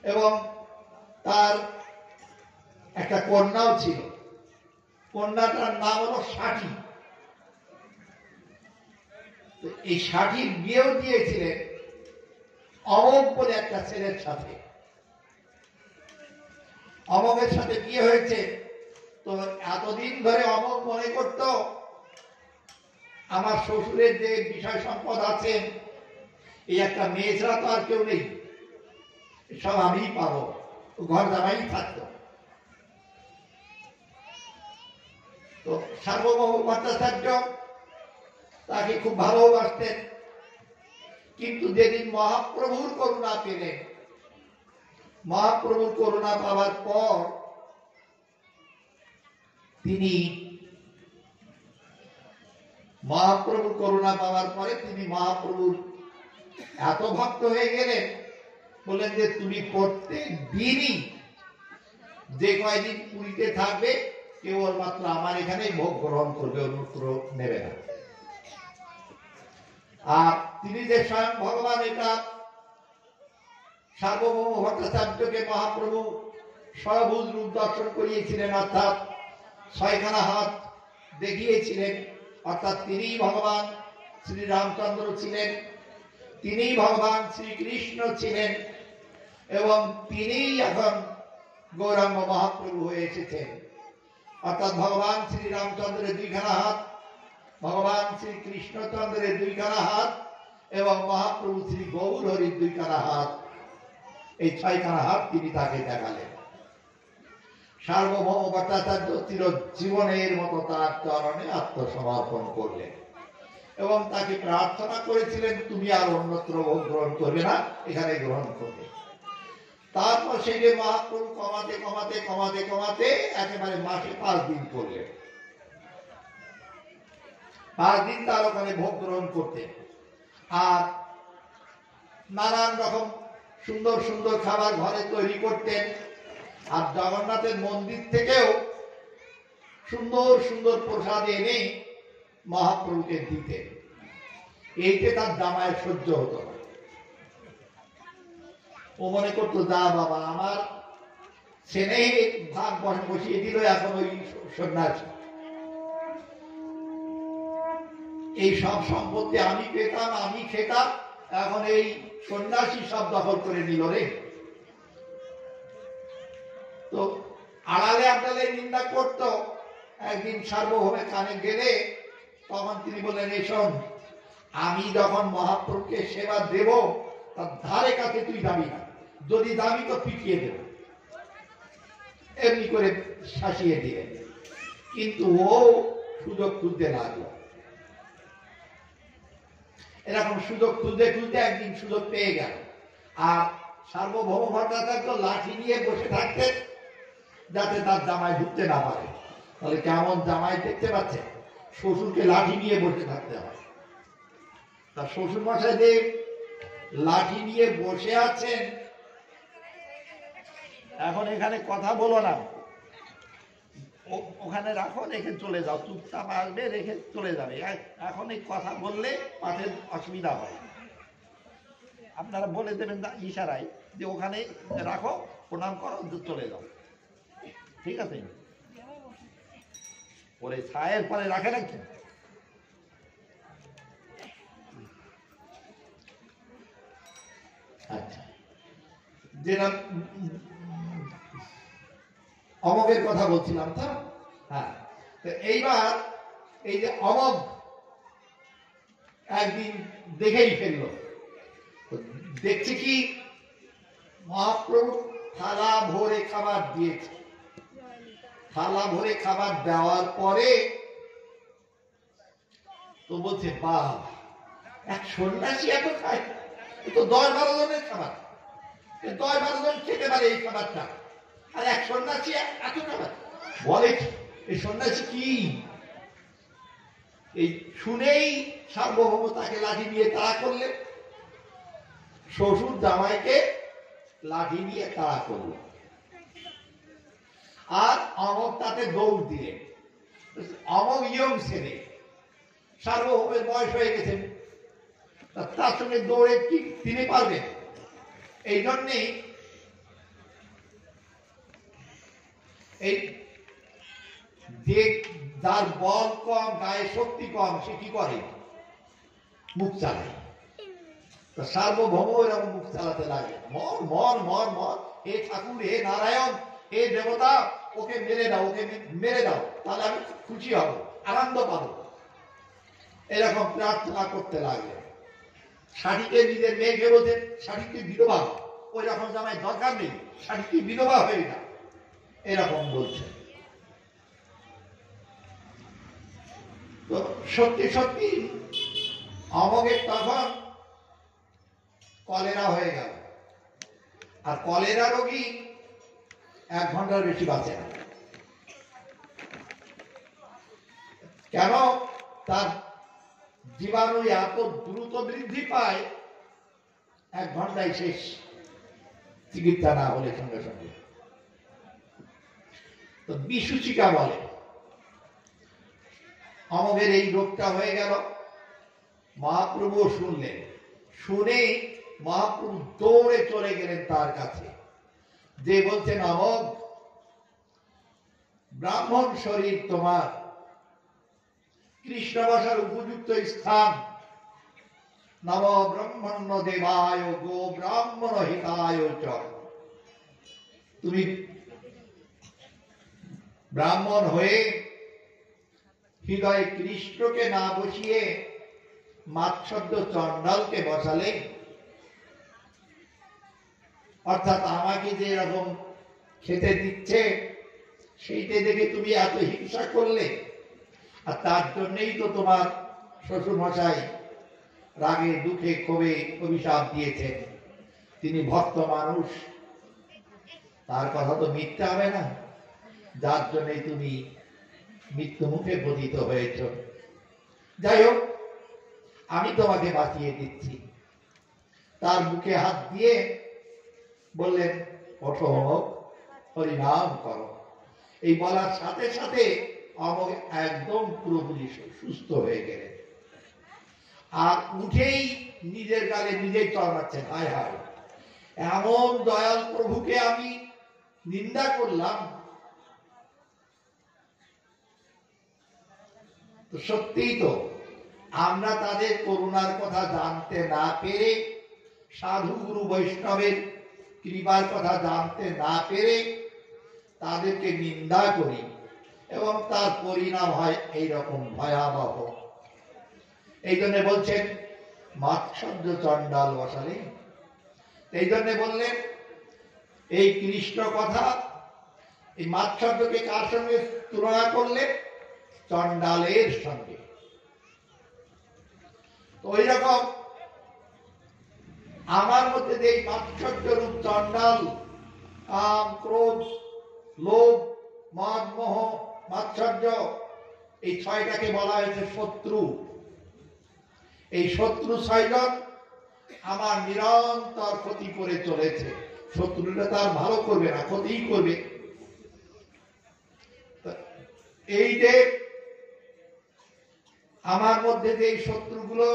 এবং তার একটা কন্যাও ছিল। কন্যাটার নাম হলো ষাঠি। এই ষাঠির বিয়েও দিয়েছিলেন অমোঘ বলে একটা ছেলের সাথে। অমোঘের সাথে বিয়ে হয়েছে। তো এতদিন ধরে অমোঘ মনে করত আমার শ্বশুরের যে বিষয় সম্পদ আছেন, এই একটা মেয়ে ছাড়া তো আর কেউ নেই, সব আমিই পাবো, ঘর জামাই থাকতো। তো সার্বভৌম ভট্টাচার্য তাকে খুব ভালোবাসতেন। কিন্তু যেদিন মহাপ্রভুর করুণা পেলেন, মহাপ্রভুর করুণা পাওয়ার পর তিনি মহাপ্রভুর করুণা পাওয়ার পরে তিনি মহাপ্রভুর এত ভক্ত হয়ে গেলেন, বললেন যে তুমি প্রত্যেক দিনই যে কয়দিন পুরীতে থাকবে কেবলমাত্র আমার এখানেই ভোগ গ্রহণ করবে, অন্যত্র নেবে না। আর তিনি যে স্বয়ং ভগবান, এটা সার্বভৌম ভট্টাচার্যকে মহাপ্রভু সরভুজ রূপ দর্শন করিয়েছিলেন, অর্থাৎ ছয়খানা হাত দেখিয়েছিলেন, অর্থাৎ তিনিই ভগবান শ্রীরামচন্দ্র ছিলেন, তিনিই ভগবান শ্রীকৃষ্ণ ছিলেন, এবং তিনিই এখন গৌরাঙ্গ মহাপ্রভু হয়ে এসেছেন। অর্থাৎ ভগবান শ্রীরামচন্দ্রের দুইখানা হাত, ভগবান শ্রীকৃষ্ণচন্দ্রের দুইখানা হাত, এবং মহাপ্রভু শ্রী গৌর হরির দুইখানা হাত, এই ছয়খানা হাত তিনি তাকে দেখালেন। সার্বভৌম ভট্টাচার্য চিরজীবনের মতো তার চরণে আত্মসমর্পণ করলেন এবং তাকে প্রার্থনা করেছিলেন, তুমি আর অন্যত্র ভোগ গ্রহণ করবে না, এখানে গ্রহণ করবে। তারপর সেই যে মহাপ্রভু কমাতে কমাতে কমাতে কমাতে একেবারে মাসে 5 দিন করলেন। 5 দিন তার ওখানে ভোগ গ্রহণ করতেন, আর নানান রকম সুন্দর সুন্দর খাবার ঘরে তৈরি করতেন, আর জগন্নাথের মন্দির থেকেও সুন্দর সুন্দর প্রসাদ এনে মহাপ্রভুকে দিতেন। এইতে তার জামাইয়ের সহ্য হতো না। ও মনে করতো, যা বাবা, আমার স্নেহে ভাগ বসিয়ে দিল এখন ওই সন্ন্যাসী, এই সব সম্পত্তি আমি পেতাম, আমি খেতাম, এখন এই সন্ন্যাসী সব দখল করে নিল রে। তো আড়ালে আড়ালে নিন্দা করত। একদিন সার্বভৌমে কানে গেলে তখন তিনি বললেন, শোন, আমি যখন মহাপ্রভুকে সেবা দেব তার ধারে কাছে তুই যাবি না, যদি যাবি তো পিটিয়ে দেব। এমনি করে শাসিয়ে দিলেন, কিন্তু ও সুযোগ খুঁজতে লাগলো। এরকম সুযোগ খুঁজতে খুঁজতে একদিন সুযোগ পেয়ে গেল, আর সার্বভৌম ভট্টাচার্য লাঠি নিয়ে বসে থাকতেন যাতে তার জামাই ঢুকতে না পারে। তাহলে কেমন জামাই দেখতে পাচ্ছে, শ্বশুরকে লাঠি নিয়ে বসে থাকতে হয়। তার শ্বশুর মশাই যে লাঠি নিয়ে বসে আছেন, এখন এখানে কথা বলো না, ওখানে রাখো, রেখে চলে যাও, চুপচাপ আসবে, রেখে চলে যাবে। এখন এই কথা বললে পাঠের অসুবিধা হয়, আপনারা বলে দেবেন ইশারায় যে ওখানে রাখো, প্রণাম করো, চলে যাও, ঠিক আছে? ওরে ছায়ের পরে রাখে নাকি? আচ্ছা, যেটা অমগের কথা বলছিলাম, তো হ্যাঁ, এইবার এই যে অমগ একদিন দেখেই ফেললো, দেখছে কি মহাপ্রভু থালা ভরে খাবার দিয়েছে। থালা ভরে খাবার দেওয়ার পরে তো বলছে, বাহ, এক সন্ন্যাসী এত খায়, এ তো 10-12 জনের খাবার, 10-12 জন খেতে পারে এই খাবারটা, আর এক সন্ন্যাসী এত খাবার বলে কি? এই সন্ন্যাসী কি? এই শুনেই সার্বভৌম তাকে লাঠি দিয়ে তাড়া করলেন, শ্বশুর জামাইকে লাঠি দিয়ে তাড়া করল, আর অমক তাতে দৌড় দিলেন। অমক ইয়ং ছেলে, সার্বভৌমের বয়স হয়ে গেছে, তার সঙ্গে দৌড়ে কি তিনি পারবেন? এই জন্যেই এই যে যার বল কম, গায়ে শক্তি কম, সে কি করে? মুখ চালায়। সার্বভৌম এরকম মুখ চালাতে লাগে, মর মর মর মর, হে ঠাকুর, হে নারায়ণ, হে দেবতা, ওকে মেরে দাও, ওকে মেরে দাও, তাহলে আমি খুশি হব, আনন্দ পাবো, এরকম প্রার্থনা করতে লাগলেন। শাড়িকে নিজের মেয়েকে বলছেন, শাড়ি তুই বিধবা, ওই রকম জামাই দরকার নেই, শাড়ি তুই বিধবা হয়ে না, এরকম বলছেন। তো সত্যি সত্যি অমগের তখন কলেরা হয়ে গেল, আর কলেরা রোগী 1 ঘন্টার বেশি বাঁচে না। কেন? তার জীবাণু এত দ্রুত বৃদ্ধি পায়, 1 ঘন্টায় শেষ, চিকিৎসা না হলে সঙ্গে সঙ্গে। তো বিসূচিকা বলে। আমাদের এই রোগটা হয়ে গেল। মহাপ্রভু শুনলেন, শুনে মহাপ্রভু দৌড়ে চলে গেলেন তার কাছে, যে বলছেন, অমোঘ ব্রাহ্মণ শরীর তোমার, কৃষ্ণ বসার উপযুক্ত স্থান, নম ব্রহ্মণ্য দেবায় গো ব্রাহ্মণ হিতায় চ। তুমি ব্রাহ্মণ হয়ে হৃদয়ে কৃষ্ণকে না বসিয়ে মাৎসর্য চণ্ডালকে বসালে, অর্থাৎ আমাকে যে এরকম খেতে দিচ্ছে সেইটা দেখে তুমি এত হিংসা করলে। আর তার জন্যই তো তোমার শ্বশুর মশাই রাগে দুঃখে ক্ষোভে অভিশাপ দিয়েছেন। তিনি ভক্ত মানুষ, তার কথা তো মিথ্যা হবে না, যার জন্যই তুমি মৃত্যু মুখে পতিত হয়েছ। যাই হোক, আমি তোমাকে বাঁচিয়ে দিচ্ছি। তার বুকে হাত দিয়ে বললেন, ওঠো অমোঘ, হরিনাম করো। এই বলার সাথে সাথে অমোঘ একদম পুরোপুরি সুস্থ হয়ে গেলেন। আর উঠেই নিজের গালে নিজেই চড়াচ্ছেন, হায় হায়, এমন দয়াল প্রভুকে আমি নিন্দা করলাম। তো সত্যিই তো আমরা তাদের করুণার কথা জানতে না পেরে, সাধু গুরু বৈষ্ণবের কৃপার কথা জানতে না পেরে তাদেরকে নিন্দা করি, এবং তার পরিণাম হয় এইরকম ভয়াবহ। এই জন্য বলছেন মাৎসর্য চণ্ডাল বসালে। এই জন্য বললেন এই কৃষ্ণ কথা, এই মাৎসর্যকে কার সঙ্গে তুলনা করলেন? চণ্ডালের সঙ্গে। তো ওই রকম আমার মধ্যে যে মাৎসর্য রূপ চণ্ডাল, কাম, ক্রোধ, লোভ, মদ, মোহ, মাৎসর্য, এই ছয়টাকে বলা হয়েছে শত্রু। এই শত্রু ছয়জন আমার নিরন্তর ক্ষতি করে চলেছে। শত্রুটা তার ভালো করবে না, ক্ষতিই করবে। এই যে আমার মধ্যে যে শত্রুগুলো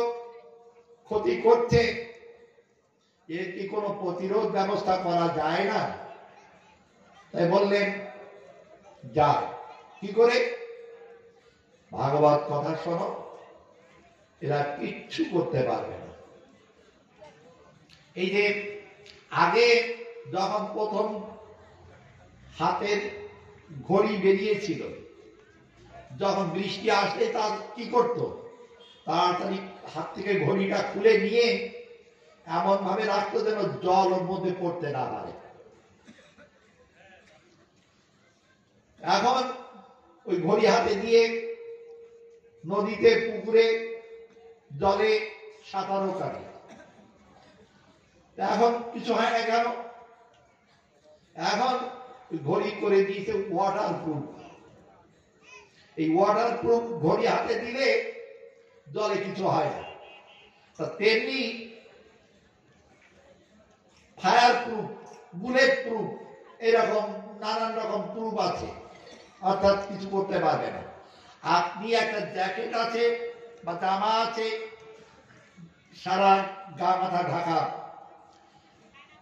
ক্ষতি করছে, এর কি কোনো প্রতিরোধ ব্যবস্থা করা যায় না? তাই বললেন যায়। কি করে? ভাগবত কথা শোনো, এরা কিচ্ছু করতে পারবে না। এই যে আগে যখন প্রথম হাতের ঘড়ি বেরিয়েছিল, যখন বৃষ্টি আসলে তার কি করতো? তাড়াতাড়ি হাত থেকে ঘড়িটা খুলে নিয়ে এমন ভাবে রাখতো যেন জল ওর মধ্যে পড়তে না পারে। এখন ওই ঘড়ি হাতে দিয়ে নদীতে, পুকুরে, জলে সাঁতারও কাটে। এখন কিছু হয় না কেন? এখন ঘড়ি করে দিয়েছে ওয়াটার প্রুফ। এই ওয়াটার প্রুফ ঘড়ি হাতে দিলে জলে কিছু হয় না। তেমনি ফায়ার প্রুফ, বুলেট প্রুফ, এরকম নানান রকম প্রুফ আছে, অর্থাৎ কিছু করতে পারবে না। আপনি একটা জ্যাকেট আছে বা জামা আছে, সারা গা মাথা ঢাকা,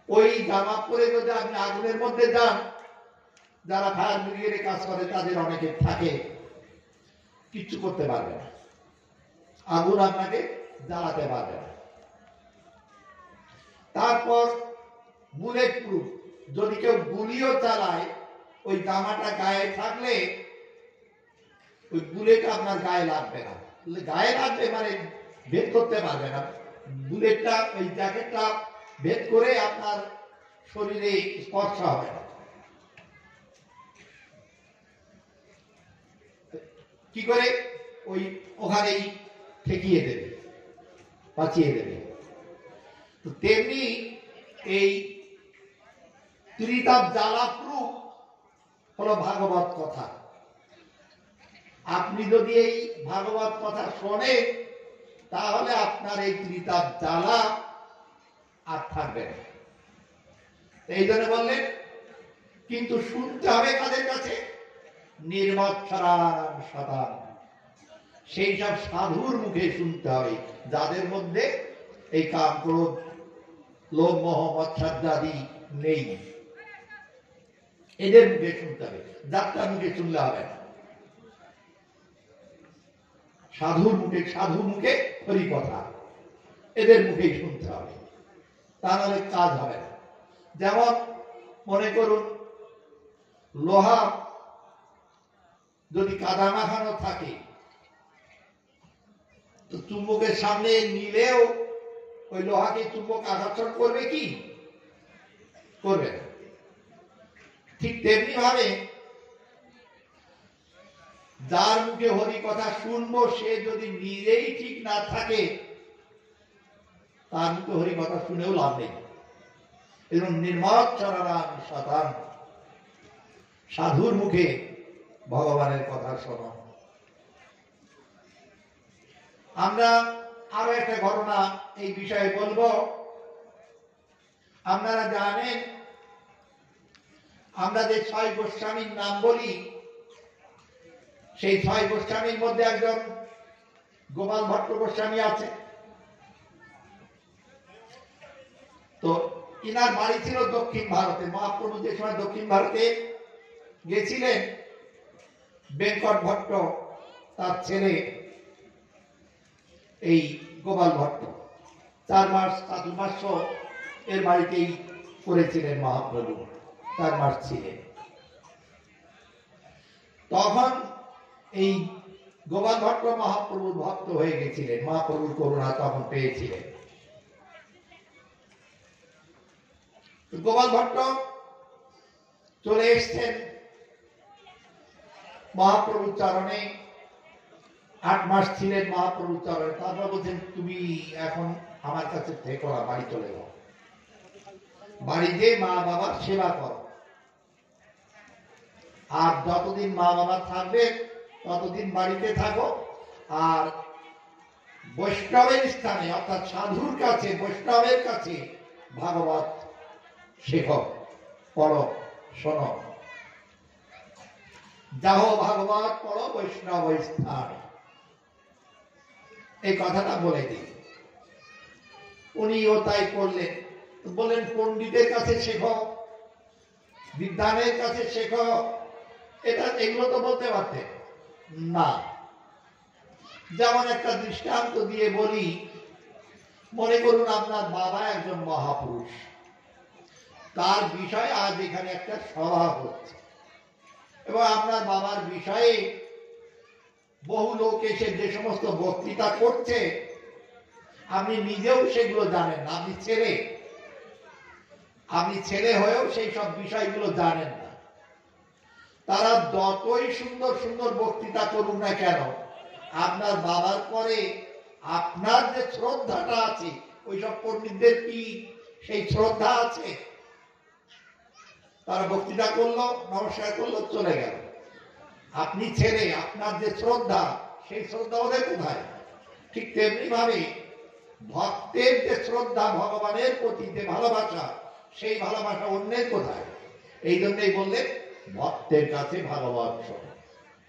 ওই জামা পরে যদি আপনি আগুনের মধ্যে যান, যারা ফায়ার ব্রিগেডে কাজ করে তাদের অনেকে থাকে, কিচ্ছু করতে পারবে না, আগুন আপনাকে জ্বালাতে পারবে না। তারপর বুলেট প্রুফ, যদি কেউ গুলিও চালায়, ওই জামাটা গায়ে থাকলে ওই বুলেট আপনার গায়ে লাগবে না। গায়ে লাগবে মানে ভেদ করতে পারবে না, বুলেটটা ওই জ্যাকেটটা ভেদ করে আপনার শরীরে স্পর্শ হবে না। কি করে? ওই ওখানেই ঠেকিয়ে দেবে, বাঁচিয়ে দেবে। তো তেমনি এই ত্রিতাপ জ্বালা প্রুফ হলো ভাগবত কথা। আপনি যদি এই ভাগবত কথা শোনেন, তাহলে আপনার এই ত্রিতাপ জ্বালা আর থাকবে না। এই জন্য বললেন, কিন্তু শুনতে হবে কাদের কাছে? নির্মৎসরান সদান, সেই সব সাধুর মুখে শুনতে হবে যাদের মধ্যে এই কাম ক্রোধ লোভ মোহ মৎসর্যাদি নেই। এদের মুখে শুনতে হবে, যাত্রার মুখে শুনলে হবে না। সাধুর মুখে, সাধু মুখে হরি কথা, এদের মুখেই শুনতে হবে, তা নাহলে কাজ হবে না। যেমন মনে করুন লোহা যদি কাদা মাখানো থাকে তো চুম্বকের সামনে নিলেও ওই লোহাকে চুম্বক আকর্ষণ করবে কি? করবে না। ঠিক তেমনি ভাবে যার মুখে হরি কথা শুনবো সে যদি নিজেই ঠিক না থাকে তার মুখে হরি কথা শুনেও লাভ নেই। এবং নির্মৎসরান সদান, সাধুর মুখে ভগবানের কথা শোনো। আমরা আরো একটা ঘটনা এই বিষয়ে বলবো। আপনারা জানেন আমরা যে 6 গোস্বামীর নাম বলি, সেই 6 গোস্বামীর মধ্যে একজন গোপাল ভট্ট গোস্বামী আছে। তো ইনার বাড়ি ছিল দক্ষিণ ভারতে। মহাপ্রভু যে সময় দক্ষিণ ভারতে গেছিলেন, বেঙ্কট ভট্ট তার ছেলে এই গোপাল ভট্ট 4 মাস চাতুর্মাস্য এর বাড়িতেই করেছিলেন মহাপ্রভু, 4 মাস ছিলেন। তখন এই গোপাল ভট্ট মহাপ্রভুর ভক্ত হয়ে গেছিলেন, মহাপ্রভুর করুণা তখন পেয়েছিলেন। গোপাল ভট্ট চলে এসছেন মহাপ্রভুর চরণে, 8 মাস ছিলেন মহাপ্রভুর চরণে। তারপর বলছেন তুমি এখন আমার কাছে থেকো না, বাড়ি চলে যাও, বাড়িতে মা বাবার সেবা করো। আর যতদিন মা বাবা থাকবে ততদিন বাড়িতে থাকো, আর বৈষ্ণবের স্থানে অর্থাৎ সাধুর কাছে, বৈষ্ণবের কাছে ভাগবত শেখো, পড়ো, শোনো। যাও ভাগবত পড়ো বৈষ্ণব স্থান, এই কথাটা বলে দিই। উনিও তাই করলেন। বললেন পণ্ডিতের কাছে শেখো, বিদ্বানের কাছে শেখো, এগুলো তো বলতে পারতেন না। যেমন একটা দৃষ্টান্ত দিয়ে বলি, মনে করুন আপনার বাবা একজন মহাপুরুষ, তার বিষয়ে আজ এখানে একটা সভা হচ্ছে এবং আপনার বাবার বিষয়ে বহু লোক এসে যে সমস্ত বক্তৃতা করছে আপনি নিজেও সেগুলো জানেন না। আপনি ছেলে হয়েও সেই সব বিষয়গুলো জানেন না। তারা যতই সুন্দর সুন্দর বক্তৃতা করুক না কেন, আপনার বাবার পরে আপনার যে শ্রদ্ধাটা আছে, ওইসব পণ্ডিতদের কি সেই শ্রদ্ধা আছে? তারা বক্তৃতা করলো, নমস্কার করলো, চলে গেল। আপনি ছেলে, আপনার যে শ্রদ্ধা, সেই শ্রদ্ধা ওদের কোথায়? ঠিক তেমনি ভাবে ভক্তের যে শ্রদ্ধা, ভগবানের প্রতি যে ভালোবাসা, সেই ভালোবাসা অন্যের কোথায়? এই জন্যই বললেন ভক্তের কাছে ভাগবত শোনো,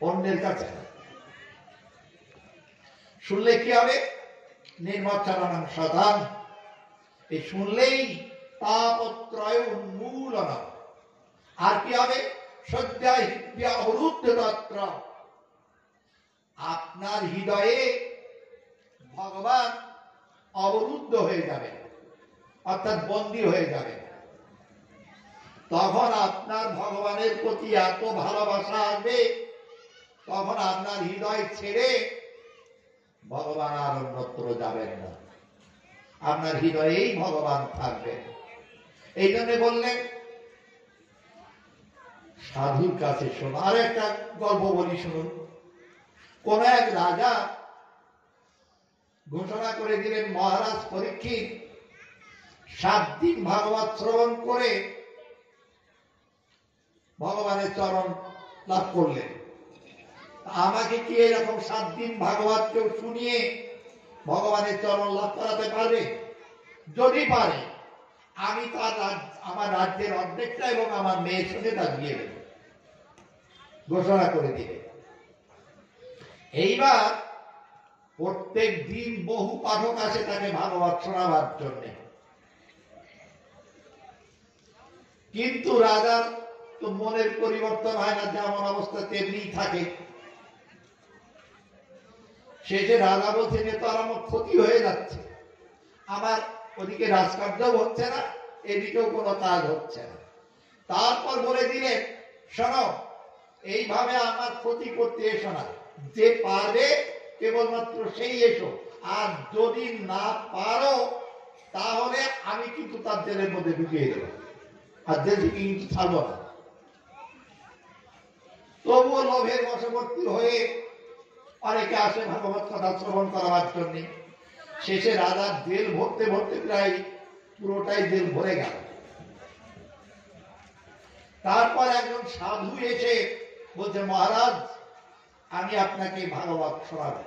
অন্যের কাছে। শুনলে কি হবে? নির্মৎসরান সদান, এই শুনলেই তাপত্রয় উন্মূলন। আর কি হবে? সদ্যায় অবরুদ্ধ তত্র, আপনার হৃদয়ে ভগবান অবরুদ্ধ হয়ে যাবে, অর্থাৎ বন্দী হয়ে যাবে। তখন আপনার ভগবানের প্রতি এত ভালোবাসা আসবে, তখন আপনার হৃদয় ছেড়ে ভগবান আর অন্যত্র যাবেন না, আপনার হৃদয়েই ভগবান থাকবেন। এই জন্য বললেন সাধুর কাছে শোনো। আর একটা গল্প বলি, শুনুন। কোন এক রাজা ঘোষণা করে দিলেন মহারাজ পরীক্ষিত 7 দিন ভাগবত শ্রবণ করে ভগবানের চরণ লাভ করলেন। আমাকে কি এরকম 7 দিন ভাগবত কেউ শুনিয়ে ভগবানের চরণ লাভ করাতে পারবে? যদি পারে, আমি তার আমার রাজ্যের অর্ধেকটা এবং আমার মেয়ের সঙ্গে তার বিয়ে দেব। ঘোষণা করে দিলে। এইবার প্রত্যেক দিন বহু পাঠক আসে তাকে ভাগবত শোনাবার জন্য, কিন্তু রাজার তো মনের পরিবর্তন হয় না, যেমন অবস্থা তেমনি থাকে। শেষে রাজা বলছেন যে তো আমার ক্ষতি হয়ে যাচ্ছে, আমার ওদিকে রাজকার্য হচ্ছে না, এদিকেও কোনো কাজ হচ্ছে না। তারপর বলে দিলেন, শোনো, এইভাবে আমার ক্ষতি করতে এসো না, যে পারবে কেবলমাত্র সেই এসো, আর যদি না পারো তাহলে আমি কিন্তু তার জেলের মধ্যে ঢুকিয়ে দেবো, আর জেল থেকে কিন্তু ছাড়বো না। তবুও লোভের বশবর্তী হয়ে অনেকে আসে ভাগবত কথা শ্রবণ করার জন্য। শেষে রাজার জেল ভরতে ভরতে প্রায় পুরোটাই জেল ভরে গেল। তারপর একজন সাধু এসে বলছে, মহারাজ, আমি আপনাকে ভাগবত শোনাবো।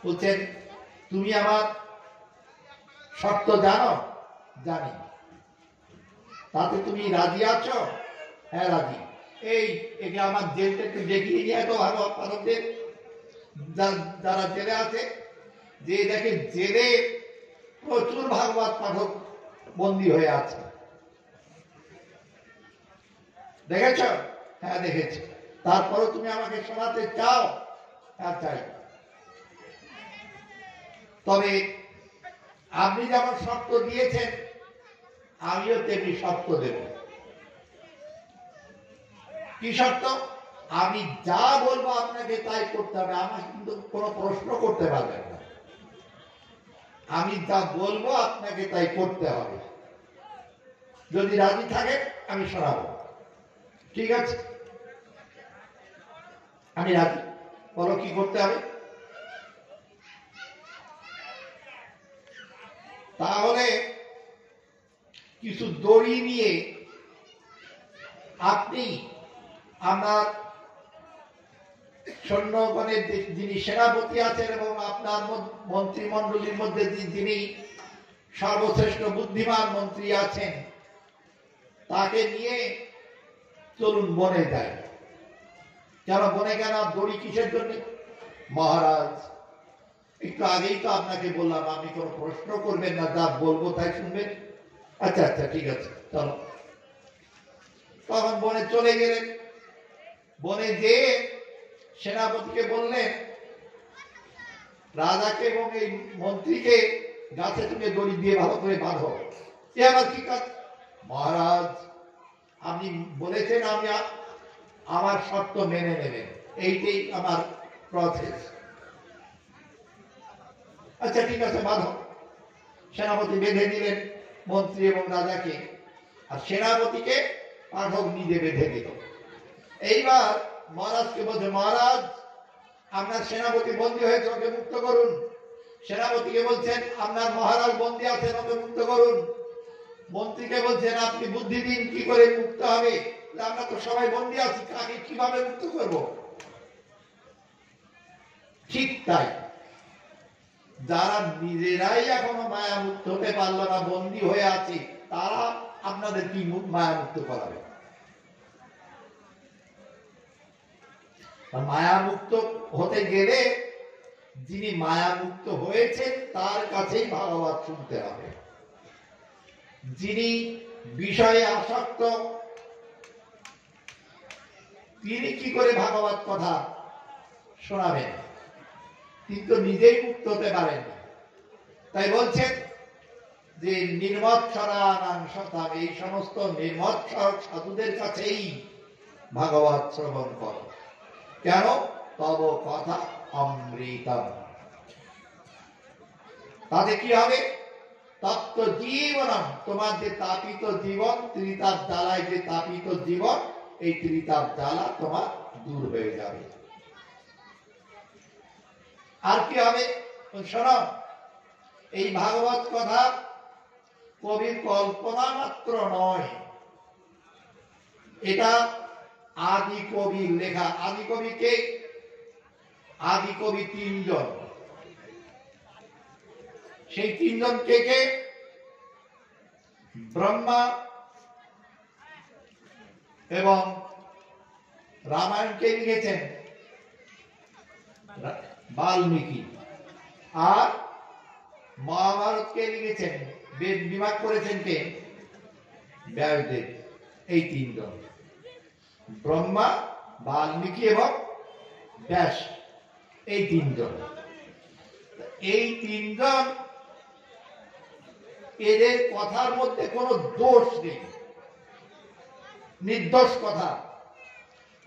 বলছেন, তুমি আমার শর্ত জানো? জানি। তাতে তুমি রাজি আছো? হ্যাঁ, রাজি। এই একে আমার জেলটা একটু দেখিয়ে নিয়ে তো ভাগবত পাঠকদের, যারা জেলে আছে, যে দেখে জেলে প্রচুর ভাগবত পাঠক বন্দী হয়ে আছে। দেখেছ? হ্যাঁ, দেখেছি। তারপরে তুমি আমাকে শোনাতে চাও? হ্যাঁ, চাই। তবে আপনি যেমন শর্ত দিয়েছেন, আমিও তেমনি শর্ত দেব। কি শর্ত? আমি যা বলবো আপনাকে তাই করতে হবে, আমার কিন্তু কোনো প্রশ্ন করতে পারবেন না। আমি যা বলবো আপনাকে তাই করতে হবে। যদি রাজি থাকেন আমি শোনাবো। ঠিক আছে, আমি রাজি। বলো কি করতে হবে? তাহলে কিছু দড়ি নিয়ে আপনি আমার সৈন্যগণের যিনি সেনাপতি আছেন এবং আপনার মন্ত্রিমণ্ডলীর মধ্যে যিনি সর্বশ্রেষ্ঠ বুদ্ধিমান মন্ত্রী আছেন, তাকে নিয়ে চলুন বনে যাই। কেন বনে গেল? দড়ি কিসের জন্য? মহারাজ, একটু আগেই তো আপনাকে বললাম আপনি কোনো প্রশ্ন করবেন না, যা বলবো তাই শুনবেন। আচ্ছা আচ্ছা, ঠিক আছে, চলো। তখন বনে চলে গেলেন। বনে যেয়ে সেনাপতিকে বললেন, রাজাকে এবং এই মন্ত্রীকে গাছে তুমি দড়ি দিয়ে ভালো করে বাঁধো। এ আমার কি কাজ? মহারাজ, আপনি বলেছেন আমি আমার শর্ত মেনে নেবেন, এইটাই আমার প্রসেস। আচ্ছা, ঠিক আছে, বাঁধো। সেনাপতি বেঁধে দিলেন মন্ত্রী এবং রাজাকে, আর সেনাপতিকে পাঠক নিজে বেঁধে দিল। এইবার মহারাজকে বলছে, মহারাজ, আপনার সেনাপতি বন্দী হয়েছে, ওকে মুক্ত করুন। সেনাপতিকে বলছেন, আপনার মহারাজ বন্দী আছেন, ওকে মুক্ত করুন। মন্ত্রীকে বলছেন, আপনি বুদ্ধি দিন কি করে মুক্ত হবে, আমরা তো সবাই বন্দী আছি, কাকে কিভাবে মুক্ত করব? ঠিক তাই, যারা নিজেরাই এখনো মায়া মুক্ত হতে পারল না, বন্দী হয়ে আছে, তারা আপনাদের কি মায়া মুক্ত করাবে? মায়া মুক্ত হতে গেলে যিনি মায়া মুক্ত হয়েছেন তার কাছেই ভাগবত শুনতে হবে। যিনি বিষয়ে আসক্ত, তিনি কি করে ভাগবত কথা শোনাবেন? তিনি তো নিজেই মুক্ত হতে পারেন না। তাই বলছেন যে নির্মৎসরানাং সতাম, এই সমস্ত নির্মৎসর সাধুদের কাছেই ভাগবত শ্রবণ কর। কেন? তব কথা অমৃতম। তাতে কি হবে? তপ্ত জীবনম, তোমার যে তাপিত জীবন, ত্রিতাপ জ্বালায় যে তাপিত জীবন, এই ত্রিতাপ জ্বালা তোমার দূর হয়ে যাবে। আর কি হবে? শোনো, এই ভাগবত কথা কবির কল্পনা মাত্র নয়, এটা আদি কবির লেখা। আদি কবি কে? আদি কবি তিনজন। সেই তিনজন কে কে? ব্রহ্মা এবং রামায়ণকে লিখেছেন বাল্মীকি, আর মহাভারতকে লিখেছেন, বেদ বিভাগ করেছেন কে? ব্যাসদেব। এই তিনজন, ব্রহ্মা, বাল্মীকি এবং ব্যাস, এই তিনজন। এই তিনজন, এদের কথার মধ্যে কোনো দোষ নেই, নির্দোষ কথা।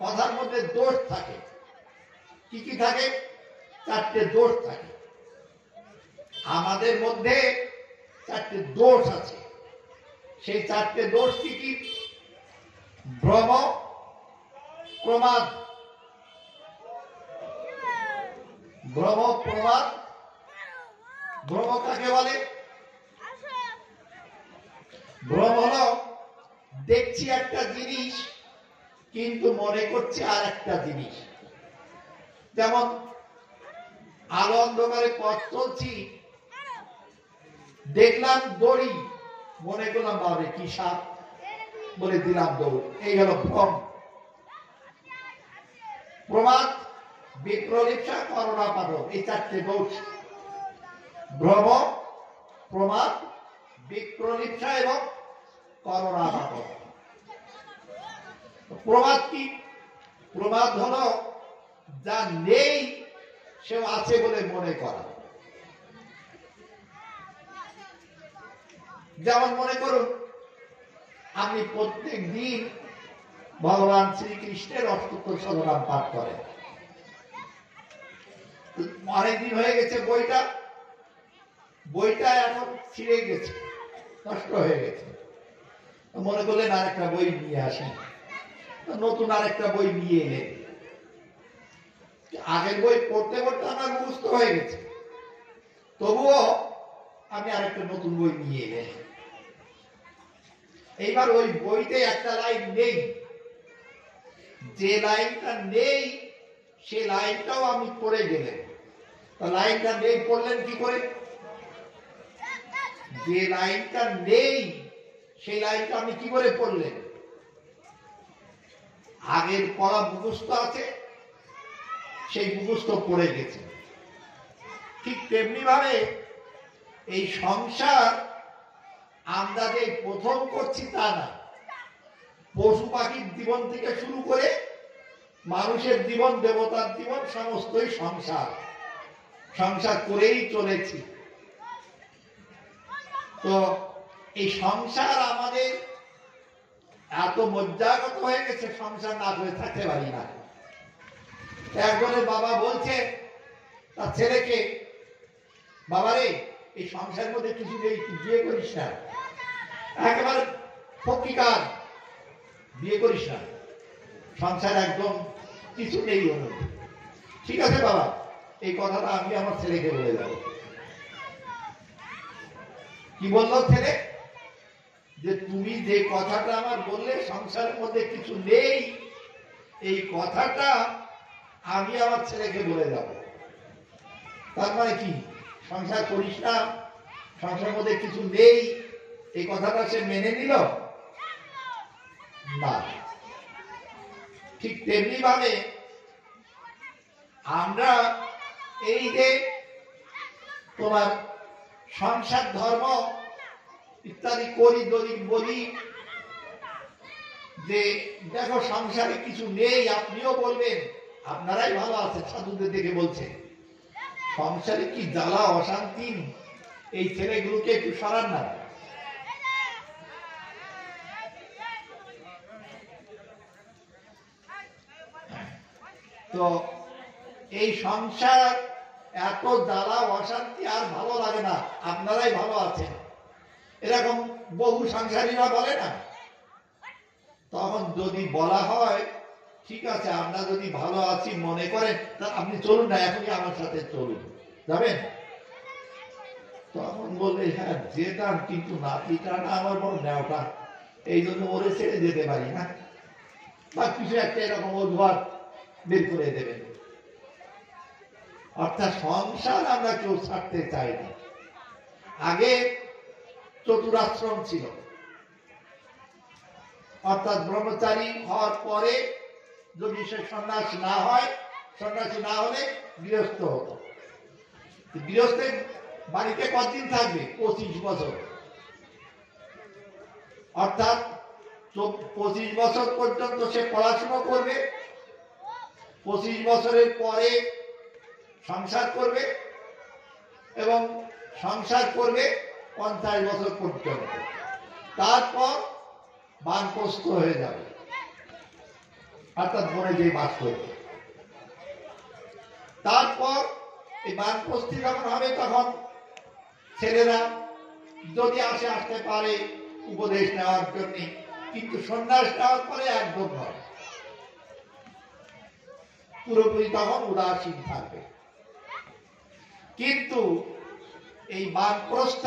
কথার মধ্যে দোষ থাকে, কি কি থাকে? চারটে দোষ থাকে। আমাদের মধ্যে চারটে দোষ আছে। সেই চারটে দোষ কি কি? ভ্রম, প্রমাদ, ভ্রম, প্রমাদ। ভ্রম কাকে বলে? ভ্রম হলো দেখছি একটা জিনিস কিন্তু মনে করছি আর একটা জিনিস। যেমন আলো অন্ধকারে পথ চলছি, দেখলাম দড়ি, মনে করলাম বাবা কি সাপ, বলে দিলাম দৌড়। এই হলো ভ্রম। প্রমাদ, বিপ্রলিপ্সা, করুণা পাঠক, এই চারটে দোষ। ভ্রম, প্রমাদ, বিপ্রলিপ্সা এবং করুণা পাঠক। প্রমাদ কি? প্রমাদ হলো যা নেই সেও আছে বলে মনে করা। যেমন মনে করুন, আপনি প্রত্যেক দিন ভগবান শ্রীকৃষ্ণের অষ্টোত্তর শতনাম পাঠ করেন। অনেকদিন হয়ে গেছে বইটা এখন ছিঁড়ে গেছে, নষ্ট হয়ে গেছে। মনে করলেন আরেকটা বই নিয়ে আসি, নতুন আরেকটা বই নিয়ে এলেন। আগের বই পড়তে পড়তে আমার মুখস্থ হয়ে গেছে, তবুও আমি আরেকটা নতুন বই নিয়ে এলেন। এইবার ওই বইতে একটা লাইন নেই, যে লাইনটা নেই সে লাইনটাও আমি পড়ে গেলেন। লাইনটা নেই পড়লেন কি করে? যে লাইনটা নেই সেই লাইনটা আমি কি করে পড়লেন? আগের পড়া মুখস্থ আছে, সেই মুখস্থ পড়ে গেছে। ঠিক তেমনি ভাবে এই সংসার আমরা যে প্রথম করছি তা না। পশু পাখির জীবন থেকে শুরু করে মানুষের জীবন, দেবতার জীবন, সমস্তই সংসার। সংসার করেই চলেছি। তো এই সংসার আমাদের এত মজ্জাগত হয়ে গেছে, সংসার না করে থাকতে পারি না। একজনের বাবা বলছে তার ছেলেকে, বাবারে এই সংসারের মধ্যে কিছু নেই, তুই বিয়ে করিস না, একেবারে ফকিকার, বিয়ে করিস না, সংসার একদম কিছু নেই ওর মধ্যে। ঠিক আছে বাবা, এই কথাটা আমি আমার ছেলেকে বলে যাব। কি বলল ছেলে? যে তুমি যে কথাটা আমার বললে সংসারের মধ্যে কিছু নেই, এই কথাটা আমি আমার ছেলেকে বলে যাব। তার মানে কি? সংসার করিস না, সংসারের মধ্যে কিছু নেই, এই কথাটা সে মেনে নিল না। ঠিক তেমনি ভাবে আমরা এই যে তোমার সংসার ধর্ম ইত্যাদি করি, দলিল বলি যে দেখো সংসারে কিছু নেই, আপনিও বলবেন আপনারাই ভালো আছে, সাধুদের দেখে বলছে সংসারে কি জ্বালা অশান্তি, এই ছেলেগুলোকে একটু সরান না। তো এই সংসার এত জ্বালা অশান্তি, আর ভালো লাগে না, আপনারাই ভালো আছেন, এরকম বহু সংসারীরা বলে না। তখন যদি বলা হয় ঠিক আছে আমরা যদি ভালো আছি মনে করেন, তা আপনি চলুন না, এখনই আমার সাথে চলুন, যাবেন? তখন বললে হ্যাঁ যেতাম, কিন্তু নাতিটা না আমার বড় নেওটা, এই জন্য ওরে ছেড়ে যেতে পারি না, বা কিছু একটা এরকম অজুহাত বের করে দেবেন। অর্থাৎ সংসার আমরা কেউ ছাড়তে চাই না। আগে চতুরাশ্রম ছিল, অর্থাৎ ব্রহ্মচারী হওয়ার পরে যদি সে সন্ন্যাস না হয়, সন্ন্যাসী না হলে গৃহস্থ হতো। গৃহস্থের বাড়িতে কতদিন থাকবে? 25 বছর। অর্থাৎ 25 বছর পর্যন্ত সে পড়াশোনা করবে, 25 বছরের পরে সংসার করবে এবং সংসার করবে 50 বছর পর্যন্ত। তারপর বানপ্রস্থ হয়ে যাবে, অর্থাৎ বনে যেয়ে বাস করবে। তারপর এই বানপ্রস্থি যখন হবে তখন ছেলেরা যদি আসতে পারে উপদেশ নেওয়ার জন্য, কিন্তু সন্ন্যাস নেওয়ার পরে একদম নয়, পুরোপুরি তখন উদাসীন থাকবে। কিন্তু এই বানপ্রস্থ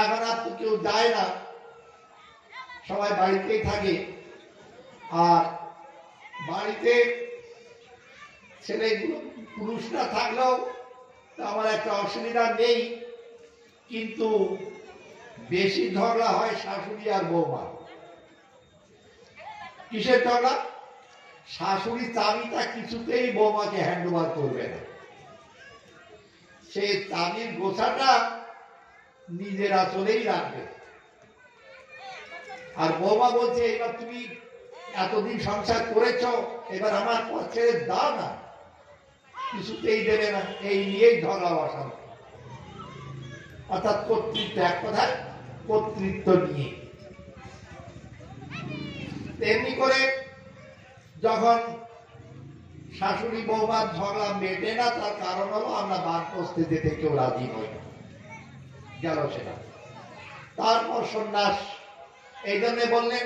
এখন আর তো কেউ যায় না, সবাই বাড়িতেই থাকে। আর বাড়িতে ছেলেগুলো পুরুষরা থাকলেও আমার একটা অসুবিধা নেই, কিন্তু বেশি ঝগড়া হয় শাশুড়ি আর বৌমা। কিসের ঝগড়া? শাশুড়ি চাবিটা কিছুতেই বৌমাকে হ্যান্ড ওভার করবে না, সে চাবির গোছাটা নিজের আসলেই রাখবে। আর বৌমা বলছে এবার তুমি এতদিন সংসার করেছ, এবার আমার পর ছেড়ে দাও না, কিছুতেই দেবে না। এই নিয়েই ঝগড়া অশান্তি, অর্থাৎ কর্তৃত্ব, এক কথায় কর্তৃত্ব নিয়ে। তেমনি করে যখন শাশুড়ি বৌমার ঝগড়া মেটে না, তার কারণ হলো আমরা বানপ্রস্থে যেতে কেউ রাজি হই না, গেল সেটা। তারপর সন্ন্যাস। এই জন্য বললেন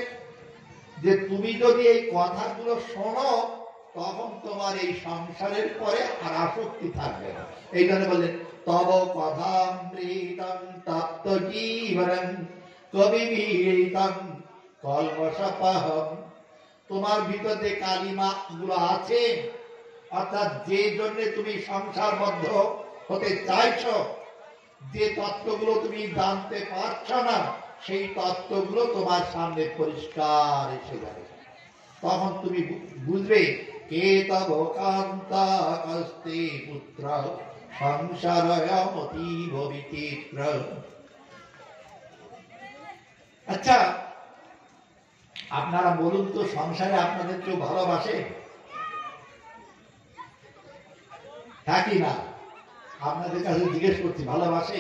যে তুমি যদি এই কথাগুলো শোনো, তখন তোমার এই সংসারের পরে আর আসক্তি থাকবে না। এই জন্য বললেন তব কথামৃতং তপ্ত জীবনং কবিবিহিতং কল্মষাপহম। তোমার ভিতরে কালিমা গুলো আছে, অর্থাৎ যে জন্য তুমি সংসারবদ্ধ হতে চাইছ, যে তত্ত্বগুলো তুমি জানতে পারছ না, সেই তত্ত্বগুলো তোমার সামনে পরিষ্কার এসে যাবে। তখন তুমি বুঝবে কে তব কান্তা কস্তে পুত্র সংসারয়মতীব বিচিত্র। আচ্ছা, আপনারা বলুন তো, সংসারে আপনাদের কেউ ভালোবাসে? হ্যাঁ কি না? আপনাদের কাছে জিজ্ঞেস করছি, ভালোবাসে?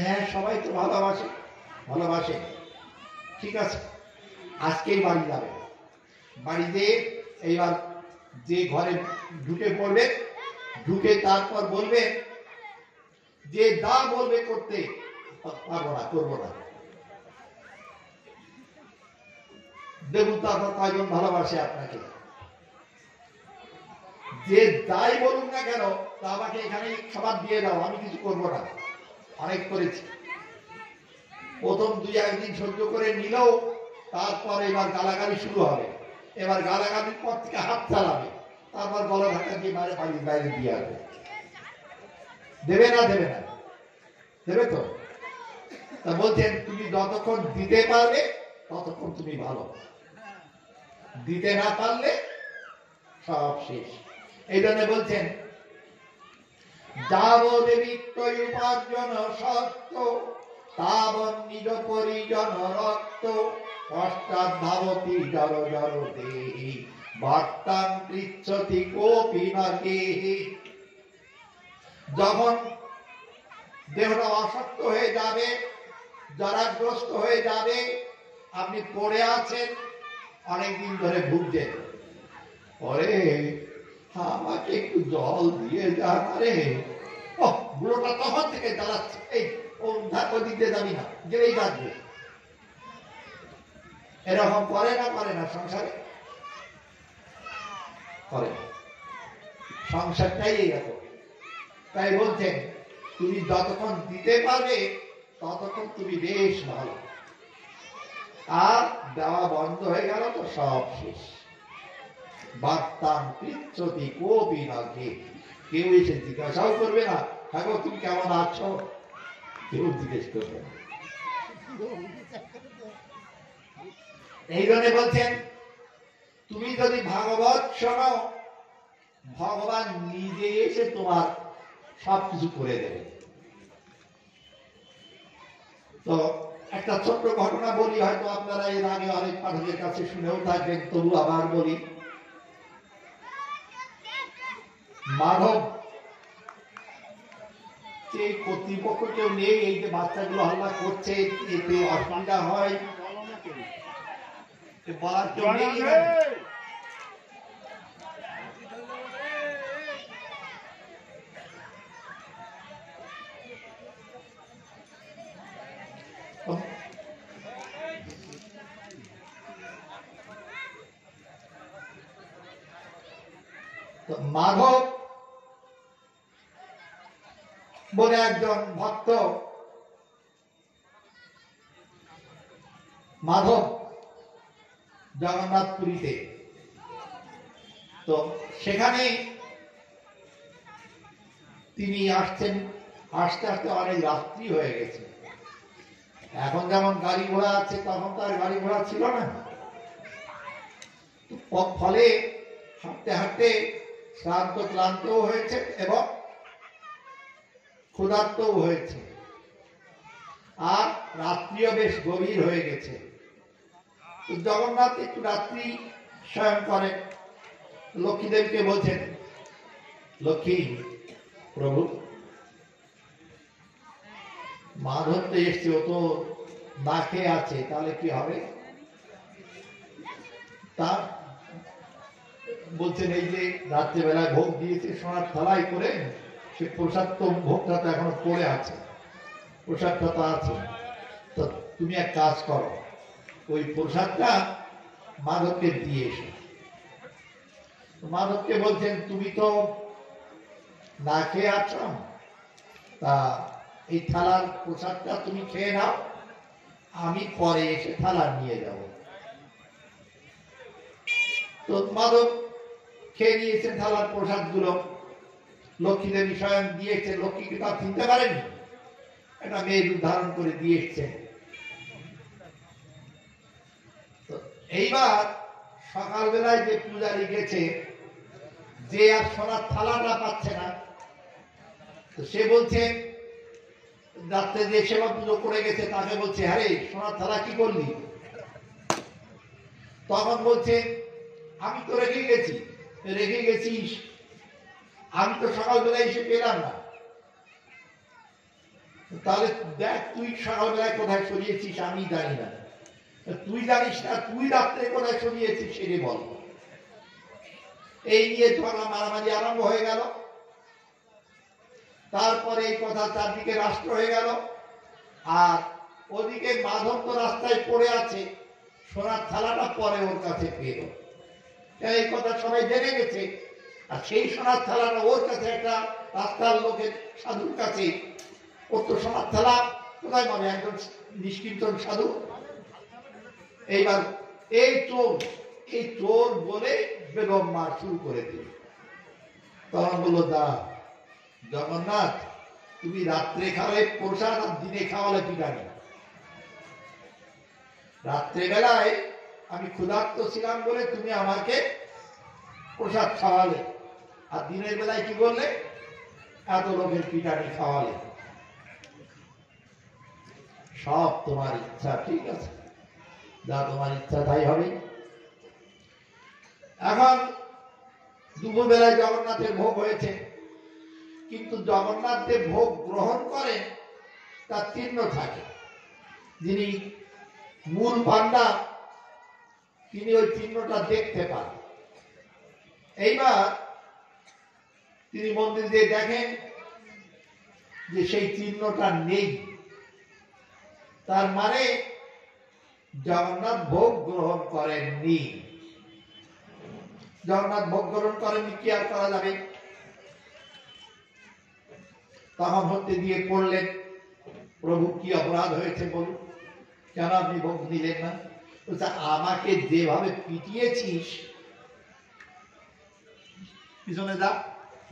হ্যাঁ, সবাই তো ভালোবাসে। ভালোবাসে, ঠিক আছে। আজকেই বাড়ি যাবে, বাড়িতে এইবার যে ঘরে ঢুকে পড়বে, ঢুকে তারপর বলবে যে যা বলবে করতে, পারবো না, করবো না। দেখুন তারপর কয়জন ভালোবাসে আপনাকে। যে যাই বলুন না কেন, তা আমাকে এখানে খাবার দিয়ে দাও, আমি কিছু করবো না। অনেক করেছি। প্রথম 2-1 দিন সহ্য করে নিলেও তারপর এবার গালাগালি শুরু হবে। এবার গালাগালির পর থেকে হাত চালাবে, তারপর গলা ধাক্কা দিয়ে বাড়ির বাইরে দিয়ে আসবে। দেবে না? দেবে না? দেবে তো? তা বলছেন তুমি যতক্ষণ দিতে পারবে ততক্ষণ তুমি ভালো, দিতে না পারলে সব শেষ। এই জন্য বলছেন যাবদেবিত্তই উপার্জন সত্য তাবন নিজ পরিজন রক্ত পশ্চাৎ ধাবতি জড় জড় দেহি ভক্তাং পৃচ্ছতি কোপি না কেহি। যখন দেহটা অসক্ত হয়ে যাবে, জরাগ্রস্ত হয়ে যাবে, আপনি পড়ে আছেন, অনেকদিন ধরে ভুগছেন, পরে আমাকে একটু জল দিয়ে যা রে, ও বুড়োটা তখন থেকে জ্বালাচ্ছে, এই ও দিতে যাবি না, গেলেই বাঁচবে। এরকম করে না? করে না? সংসারে করে, সংসারটাই এরকম। তাই বলছেন তুমি যতক্ষণ দিতে পারবে ততক্ষণ তুমি বেশ ভালো, আর দেওয়া বন্ধ হয়ে গেল তো সব শেষ। বার্তান পৃচ্ছতি কোপি না কে, কেউ এসে জিজ্ঞাসাও করবে না ঠাকুর তুমি কেমন আছো, কেউ জিজ্ঞেস করবে না। এই জন্য বলছেন তুমি যদি ভাগবত শোনো, ভগবান নিজে এসে তোমার সবকিছু করে দেবে। তো একটা ছোট্ট ঘটনা বলি, হয়তো আপনারা এর আগে অনেক পাঠকের কাছে শুনেও থাকবেন, তবু আবার বলি। মাধব যে কর্তৃপক্ষ কেউ নেই, এই যে বাচ্চাগুলো হাল্লা করছে, এতে অসুবিধা হয়, বলার কেউ নেই। মাধব বলে একজন ভক্ত, মাধব জগন্নাথপুরীতে, তো সেখানে তিনি আসছেন, আস্তে আস্তে অনেক রাত্রি হয়ে গেছে। এখন যেমন গাড়ি ঘোড়া আছে, তখন তো আর গাড়ি ঘোড়া ছিল না। ফলে হাঁটতে হাঁটতে শ্রান্ত ক্লান্তও হয়েছে এবং ক্ষুধার্তও হয়েছে, আর রাত্রিও বেশ গভীর হয়ে গেছে। জগন্নাথ একটু রাত্রি শয়ন করেন। লক্ষ্মীদেবকে বলছেন, লক্ষ্মী প্রভু, মাধব তো এসছে, ও তো না খেয়ে আছে, তাহলে কি হবে? তা বলছেন, এই যে রাত্রেবেলায় ভোগ দিয়েছে সোনার থালায় করে, সে প্রসাদ তো, ভোগটা তো এখনো পড়ে আছে, প্রসাদটা তো আছে, তো তুমি এক কাজ করো, ওই প্রসাদটা মাধবকে দিয়ে এসো। মাধবকে বলছেন, তুমি তো না খেয়ে আছো, তা এই থালার প্রসাদটা তুমি খেয়ে নাও, আমি পরে এসে থালা নিয়ে যাব। তো মাধব খেয়ে নিয়েছেন থালার প্রসাদ গুলো, লক্ষ্মীদেবী স্বয়ং দিয়েছেন। লক্ষ্মীকে তা চিনতে পারেনি, একটা মেয়ে রূপ ধারণ করে দিয়ে এসছেন। এইবার সকালবেলায় যে পূজারি গেছে, যে আর সোনার থালাটা পাচ্ছে না, তো সে বলছে, রাত্রে যে সেবা পুজো করে গেছে তাকে বলছে, আরে সোনার থালা কি করলি? তখন বলছে, আমি তো রেখে গেছি। রেখে গেছিস? আমি তো সকালবেলায় এসে পেলাম না। তাহলে দেখ, তুই সকালবেলায় কোথায় সরিয়েছিস আমি জানি না, তুই জানিস না, তুই রাত্রে কোথায় সরিয়েছিস সেটা বল। এই নিয়ে ঝগড়া মারামারি আরম্ভ হয়ে গেল। তারপরে এই কথা চারদিকে রাষ্ট্র হয়ে গেল, আর ওদিকে মাধব তো রাস্তায় পড়ে আছে, সোনার থালাটা পরে ওর কাছে পেল। এই কথা সবাই জেনে গেছে, আর সেই সোনার থালাটা ওর কাছে, একটা রাস্তার লোকের সাধুর কাছে। ওর তো সোনার থালা কোথায় পাবে, একজন নিষ্কিঞ্চন সাধু। এইবার এই চোর বলে বেগম মার শুরু করে দিল। তখন বললো, দা জগন্নাথ, তুমি রাত্রে খাওয়ালে প্রসাদ আর দিনে খাওয়ালে পিটানি। রাত্রে বেলায় আমি ক্ষুধার্ত ছিলাম বলে তুমি আমাকে প্রসাদ খাওয়ালে, আর দিনের বেলায় কি করলে? এত লোকের পিটানি খাওয়ালে। সব তোমার ইচ্ছা, ঠিক আছে, যা তোমার ইচ্ছা তাই হবে। এখন দুপুর বেলায় জগন্নাথের ভোগ হয়েছে, কিন্তু জগন্নাথ যে ভোগ গ্রহণ করেন তার চিহ্ন থাকে। যিনি মূল পান্ডা তিনি ওই চিহ্নটা দেখতে পান। এইবার তিনি মন্দির দিয়ে দেখেন যে সেই চিহ্নটা নেই, তার মানে জগন্নাথ ভোগ গ্রহণ করেননি। জগন্নাথ ভোগ গ্রহণ করেননি, কি আর করা যাবে? তখন হতে দিয়ে পড়লেন, প্রভু কি অপরাধ হয়েছে বলুন, কেন আপনি ভোগ দিলেন না? আমাকে যেভাবে পিটিয়েছিস, পিছনে যা,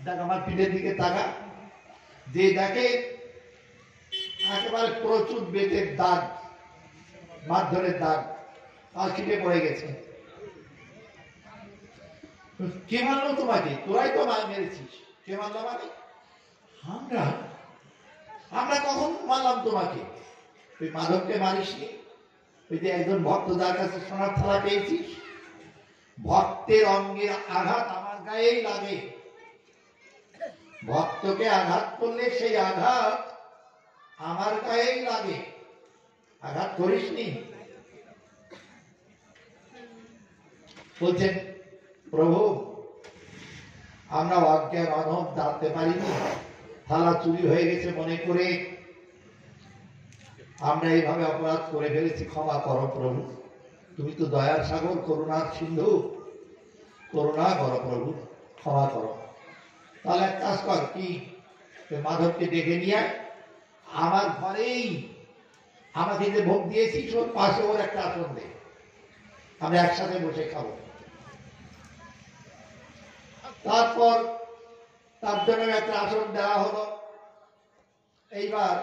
দেখ আমার পিঠের দিকে তাকা, যে দেখে একেবারে প্রচুর বেতের দাগ, মারধরের দাগ, আর খিদে পড়ে গেছে। কে মারলো তোমাকে? তোরাই তো মেরেছিস। কে মারলো মানে? আমরা আমরা কখন মারলাম তোমাকে? তুই মাধবকে মারিসনি? ওই যে একজন ভক্ত যার কাছে সোনার থালা পেয়েছিস, ভক্তের অঙ্গের আঘাত আমার গায়েই লাগে। ভক্তকে আঘাত করলে সেই আঘাত আমার গায়েই লাগে। আঘাত করিসনি? বলছেন প্রভু আমরা অজ্ঞান অনব জানতে পারিনি, থালা চুরি হয়ে গেছে মনে করে আমরা এইভাবে অপরাধ করে ফেলেছি, ক্ষমা করো প্রভু। তুমি তো দয়ার সাগর, করুণার সিন্ধু, করুণা করো প্রভু, ক্ষমা করো। তাহলে এক কাজ কর, কি মাধবকে ডেকে নিয়ে আয় আমার ঘরেই, আমাকে যে ভোগ দিয়েছিস ওর পাশে ওর একটা আসন দে, আমরা একসাথে বসে খাবো। তারপর তার জন্য একটা আসন দেওয়া হলো। এইবার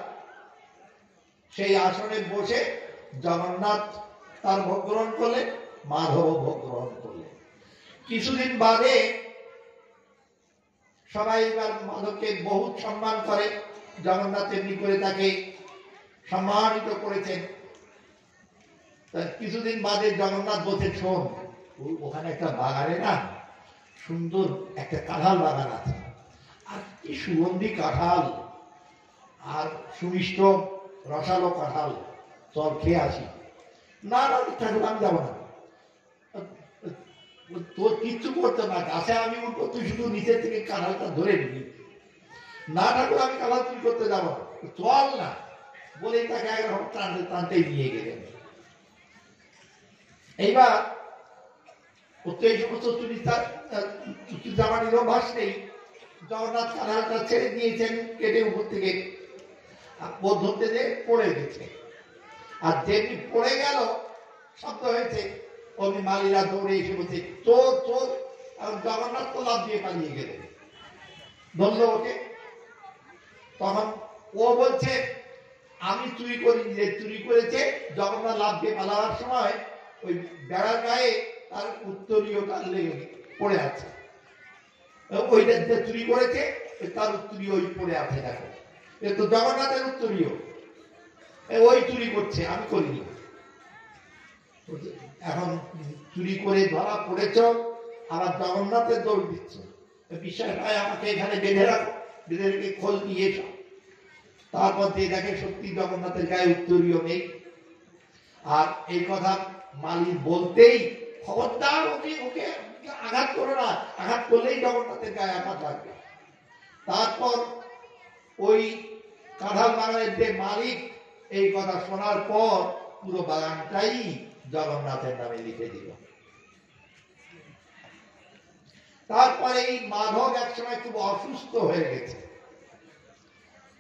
সেই আসনে বসে জগন্নাথ তার ভোগ গ্রহণ করলেন, মাধব ভোগ গ্রহণ করলেন। কিছুদিন বাদে সবাই এবার মাধবকে বহুত সম্মান করে, জগন্নাথ এমনি করে তাকে সম্মানিত করেছেন। কিছুদিন বাদে জগন্নাথ বলছেন, শোন ওখানে একটা বাগানে না সুন্দর একটা কাঁঠাল বাগান আছে, আর কি সুগন্ধি কাঁঠাল, আর সুমিষ্ট রসালো কাঁঠাল, চল খেয়ে আসি। না না ঠাকুর আমি যাবো না, তোর কিচ্ছু করতে না, গাছে আমি উঠবো, তুই শুধু নিচের থেকে কাঁঠালটা ধরে নিবি। না ঠাকুর আমি কাঁঠাল চুরি করতে যাবো না, চল না বলেই তাকে একরকম টানতে টানতেই নিয়ে গেলেন। এইবার এই সমস্ত চুরি জামানির অভ্যাস নেই, জগন্নাথ কাঁঠালটা ছেড়ে দিয়েছেন কেটে উপর থেকে, ধরতে যে পড়ে গেছে, আর যেমনি পড়ে গেল শব্দ হয়েছে, অমনি মালিরা দৌড়ে এসে বলছে চোর চোর, আর জগন্নাথ তো লাফ দিয়ে পালিয়ে গেলেন, ধরল ওকে। তখন ও বলছে আমি চুরি করিনি, যে চুরি করেছে জগন্নাথ লাফ দিয়ে পালাবার সময় ওই বেড়ার গায়ে তার উত্তরীয়টা লেগে পড়ে আছে, ওইটা যে চুরি করেছে তার উত্তরীয় ওই পড়ে আছে, দেখো এ তো জগন্নাথের উত্তরীয়, ওই চুরি করছে, আমি করিনি। এখন চুরি করে ধরা পড়েছ, আবার জগন্নাথের দৌড় দিচ্ছ, বিশ্বাস হয় আমাকে এখানে বেঁধে রাখো, বেঁধে রেখে খোঁজ নিয়ে এসো। তারপর দিয়ে দেখে সত্যি জগন্নাথের গায়ে উত্তরীয় নেই। আর এই কথা মালিক বলতেই, খবরদার ওকে ওকে আঘাত করো না, আঘাত করলেই জগন্নাথের গায়ে আঘাত লাগবে। তারপর ওই কাঁঠাল বাগানের যে মালিক এই কথা শোনার পর পুরো বাগানটাই জগন্নাথের নামে লিখে দিল। তারপরে এই মাধব একসময় খুব অসুস্থ হয়ে গেছে,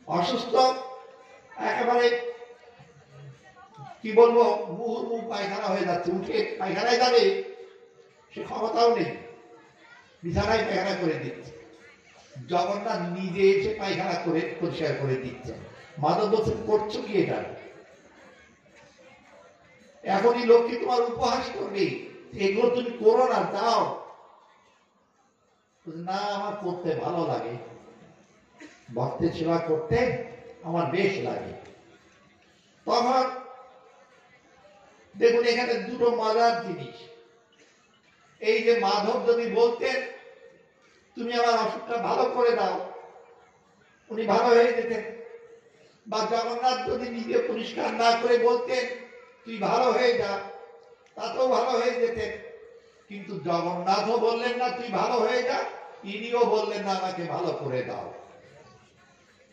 অসুস্থ একেবারে কি বলবো, মুহুর্মুহু পায়খানা হয়ে যাচ্ছে, উঠে পায়খানায় যাবে সে ক্ষমতাও নেই, বিছানায় পায়খানা করে দিচ্ছে। জগন্নাথ নিজে এসে পায়খানা করে পরিষ্কার করে দিচ্ছে। মাধব বলছেন করছো কি এটা? এখনই লোককে তোমার উপহাস করবে, এগুলো তুমি করো না, দাও না। আমার করতে ভালো লাগে, ভক্তের সেবা করতে আমার বেশ লাগে। তখন দেখুন এখানে দুটো মজার জিনিস। এই যে মাধব যদি বলতেন তুমি আমার অসুখটা ভালো করে দাও, উনি ভালো হয়ে যেতেন। বা জগন্নাথ যদি নিজে পরিষ্কার না করে বলতেন তুই ভালো হয়ে যা, তাতেও ভালো হয়ে যেতেন। কিন্তু জগন্নাথও বললেন না তুই ভালো হয়ে যা, ইনিও বললেন না আমাকে ভালো করে দাও।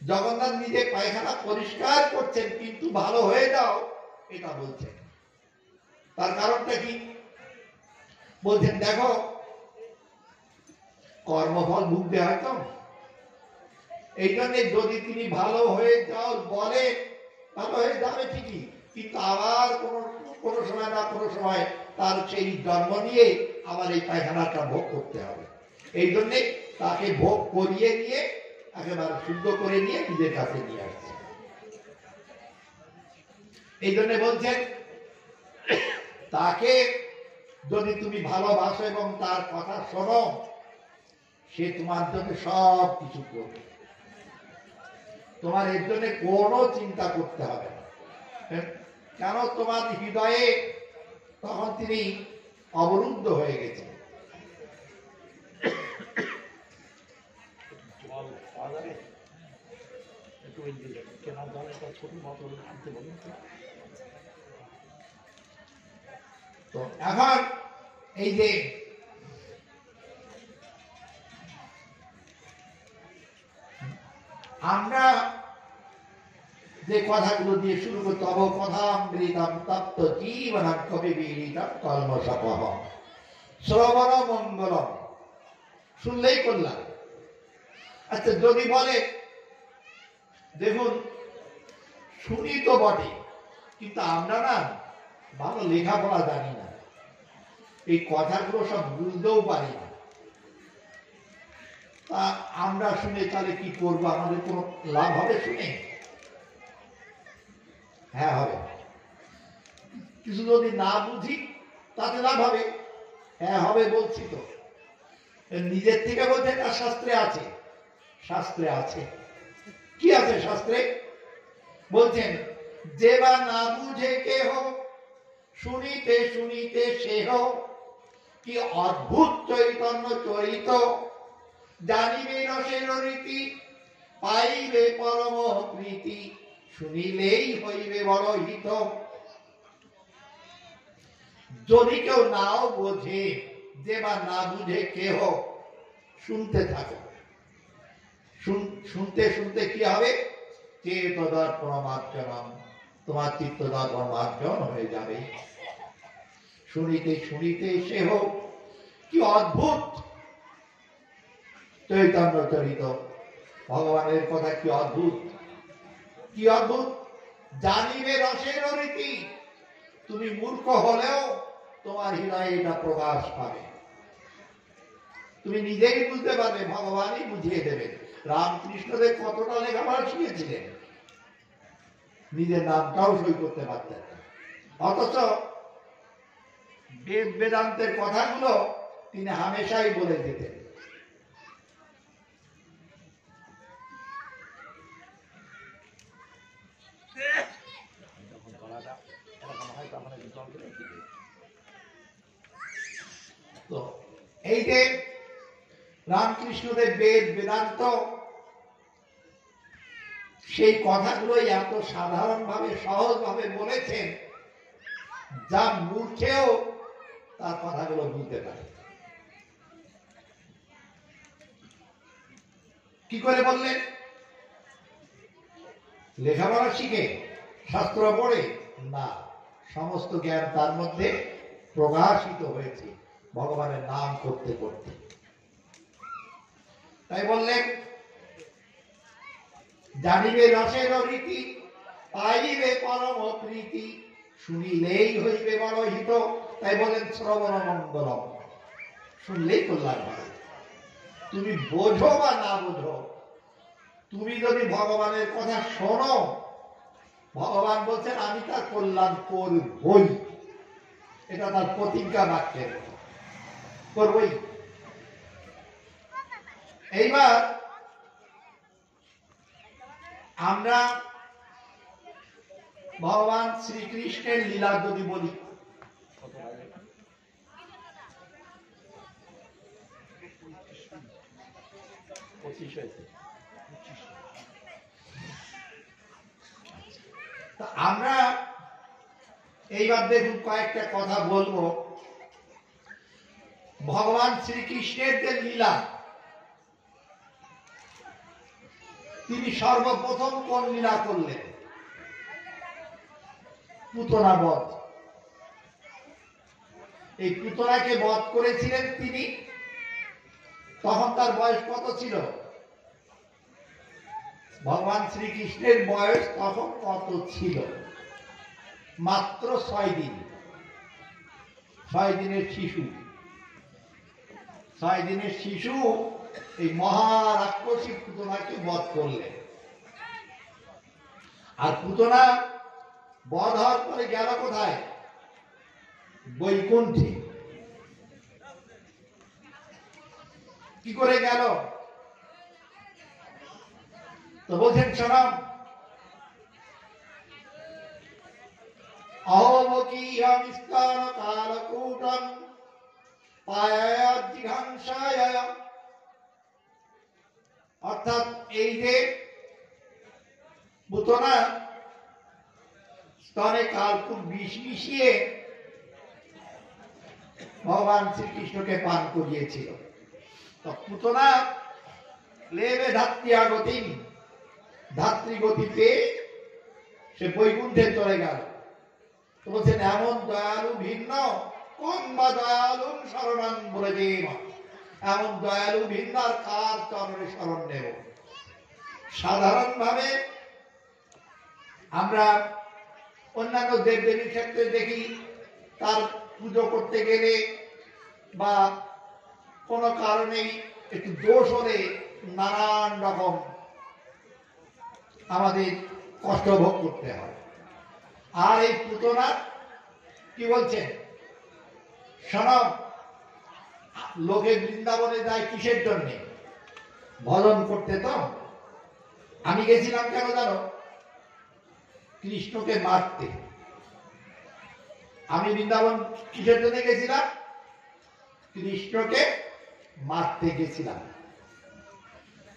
জগন্নাথ নিজে পায়খানা পরিষ্কার করছেন কিন্তু ভালো হয়ে যাও এটা বলছেন। তার কারণটা কি? বলছেন দেখো কর্মফল ভুগতে হয় তো, এই জন্য যদি তিনি ভালো হয়ে যাও বলে ভালো হয়ে যাবে ঠিকই, কিন্তু আবার কোনো সময় না কোনো সময় তার সেই জন্ম নিয়ে আবার এই পায়খানাটা ভোগ করতে হবে। এই জন্যে তাকে ভোগ করিয়ে নিয়ে একেবারে শুদ্ধ করে নিয়ে নিজের কাছে নিয়ে আসছে। এই জন্য বলছেন তাকে যদি তুমি ভালোবাসো এবং তার কথা শোনো, সে তোমার জন্য সব কিছু করবে। তোমার এর জন্য কোনো চিন্তা করতে হবে না, কেন তোমার হৃদয়ে তখন তিনি অবরুদ্ধ হয়ে গেছেন। জল পাওয়া যাবে? একটু ওই দিকে কেনার জল একটা ছোট বোতল আনতে বলুন তো। তো এখন এই যে আমরা যে কথাগুলো দিয়ে শুরু করতে হবে, কথা অমৃতম তপ্ত জীবনম কবি বিরিতম কর্মসপহ শ্রবণ মঙ্গলম, শুনলেই করলাম। আচ্ছা, যদি বলে দেখুন শুনি তো বটে, কিন্তু আমরা না ভালো লেখাপড়া জানি না, এই কথাগুলো সব বুঝতেও পারি না, তা আমরা শুনে তাহলে কি করবো? আমাদের কোনো লাভ হবে শুনে? হ্যাঁ হবে। কিছু যদি না বুঝি তাতে লাভ হবে? হ্যাঁ হবে, বলছি তো। নিজের থেকে বলছে না, শাস্ত্রে আছে। শাস্ত্রে আছে, কি আছে শাস্ত্রে? বলছেন যে বা না বুঝে কেহ শুনিতে শুনিতে সেহ, কি অদ্ভুত চৈতন্য চরিত, জানিবে রসের রীতি, পাইবে পরম প্রীতি, শুনিলেই হইবে বড় হিত। যদি কেউ নাও বোঝে, যে বা না বুঝে কেহ, শুনতে থাকো। শুনতে শুনতে কি হবে? চেতদর্পণমার্জনম, তোমার চিত্তদর্পণমার্জন হয়ে যাবে। শুনিতে শুনিতে সেহ, কি অদ্ভুত চৈতন্য চরিত, ভগবানের কথা কি অদ্ভুত, কি অদ্ভুত। জানিবে রসের রীতি, তুমি মূর্খ হলেও তোমার হৃদয়ে এটা প্রকাশ পাবে, তুমি নিজেই বুঝতে পারবে, ভগবানই বুঝিয়ে দেবে। রামকৃষ্ণদেব কতটা লেখাপড়া শিখেছিলেন, নিজের নামটাও সই করতে পারতেন, অথচ বেদ বেদান্তের কথাগুলো তিনি হামেশাই বলে যেতেন। তো এই যে রামকৃষ্ণদেব বেদ বেদান্ত, সেই কথাগুলোই এত সাধারণ ভাবে সহজ ভাবে বলেছেন, যা মূর্খেও তার কথাগুলো বুঝতে পারে। কি করে বললেন? লেখাপড়া শিখে, শাস্ত্র পড়ে না, সমস্ত জ্ঞান তার মধ্যে প্রকাশিত হয়েছে ভগবানের নাম করতে করতে। তাই বললেন জানিবে রসের রীতি, পাইবে পরম প্রীতি, শুনিলেই হইবে বড় হিত। তাই বলেন শ্রবণ মঙ্গলম, শুনলেই কল্যাণ হবে। তুমি বোঝো বা না বোঝো, তুমি যদি ভগবানের কথা শোনো, ভগবান বলছেন আমি তার কল্যাণ করবই, এটা তার প্রতিজ্ঞা বাক্যের, করবই। এইবার আমরা ভগবান শ্রীকৃষ্ণের লীলা যদি বলি, আমরা এইবার দেখুন কয়েকটা কথা বলবো। ভগবান শ্রীকৃষ্ণের যে লীলা, তিনি সর্বপ্রথম কোন লীলা করলেন? পুতনা বধ। এই পুতনাকে বধ করেছিলেন তিনি, তখন তার বয়স কত ছিল? ভগবান শ্রীকৃষ্ণের বয়স তখন কত ছিল? মাত্র 6 দিন। 6 দিনের শিশু, 6 দিনের শিশু এই মহারাক্ষসী পুতনাকে বধ করলেন। আর পুতনা বধ হওয়ার পরে গেল কোথায়? বৈকুণ্ঠে। কি করে গেল? তো বলছেন শোনাম, অহমকীয়মিস্তান কালকূটং পায়াজিঘাংসায়। অর্থাৎ এই যে পুতনা স্তনে কালকুট বিষ মিশিয়ে ভগবান শ্রীকৃষ্ণকে পান করিয়েছিল। তো পুতনা লেবে ধাত্রী ধাত্রীগতি পেয়ে সে বৈকুণ্ঠে চলে গেল। তো বলছেন এমন দয়ালু ভিন্ন কোন বা দয়ালু শরণাং ব্রজেম, এমন দয়ালু ভিন্ন আর কার চরণে শরণ নেব। সাধারণ ভাবে আমরা অন্যান্য দেবদেবীর ক্ষেত্রে দেখি তার পুজো করতে গেলে বা কোনো কারণেই একটু দোষ হলে নানান রকম আমাদের কষ্ট ভোগ করতে হয়। আর এই পুতনা কি বলছেন, শোনো, লোকে বৃন্দাবনে যায় কিসের জন্য? ভজন করতে। তো আমি গেছিলাম কেন জানো? কৃষ্ণকে মারতে। আমি বৃন্দাবন কিসের জন্য গেছিলাম? কৃষ্ণকে মারতে গেছিলাম।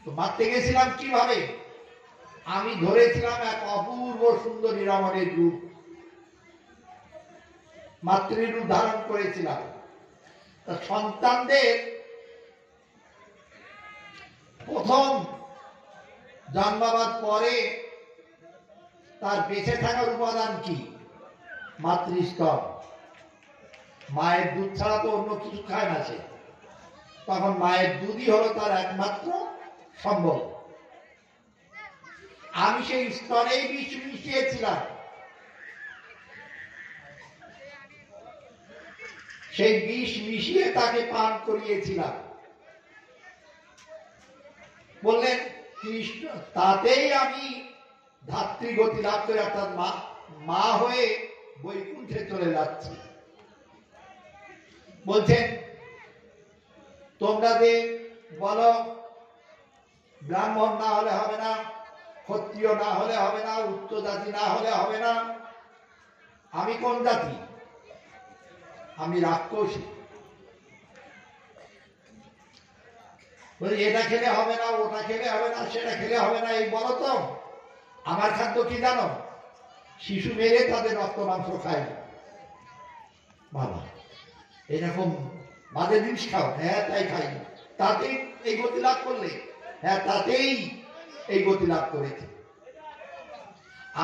তো মারতে গেছিলাম কিভাবে? আমি ধরেছিলাম এক অপূর্ব সুন্দরী রমণের রূপ, মাতৃরূপ ধারণ করেছিলাম। সন্তানদের প্রথম জন্মাবার পরে তার বেঁচে থাকার উপাদান কি? মাতৃস্তন। মায়ের দুধ ছাড়া তো অন্য কিছু খায় না সে। তখন মায়ের দুধই হলো তার একমাত্র সম্বল। আমি সেই স্তনেই বিষ মিশিয়েছিলাম। সেই বিষ মিশিয়ে তাকে পান করিয়েছিলাম। বললেন কৃষ্ণ, তাতেই আমি ধাত্রীগতি লাভ করে অর্থাৎ মা হয়ে বৈকুণ্ঠে চলে যাচ্ছি। বলছেন তোমরা যে বলো ব্রাহ্মণ না হলে হবে না, ক্ষত্রিয় না হলে হবে না, উচ্চ জাতি না হলে হবে না। আমি কোন জাতি? আমি রাক্ষসী। বলি এটা খেলে হবে না, ওটা খেলে হবে না, সেটা খেলে হবে না, এই বলো তো। আমার খাদ্য কি জানো? শিশু মেরে তাদের রক্ত মাংস খাই। বাবা এরকম বাজে জিনিস খাও? হ্যাঁ তাই খাই। তাতেই এই গতি লাভ করলে? হ্যাঁ তাতেই এই গতি লাভ করেছে।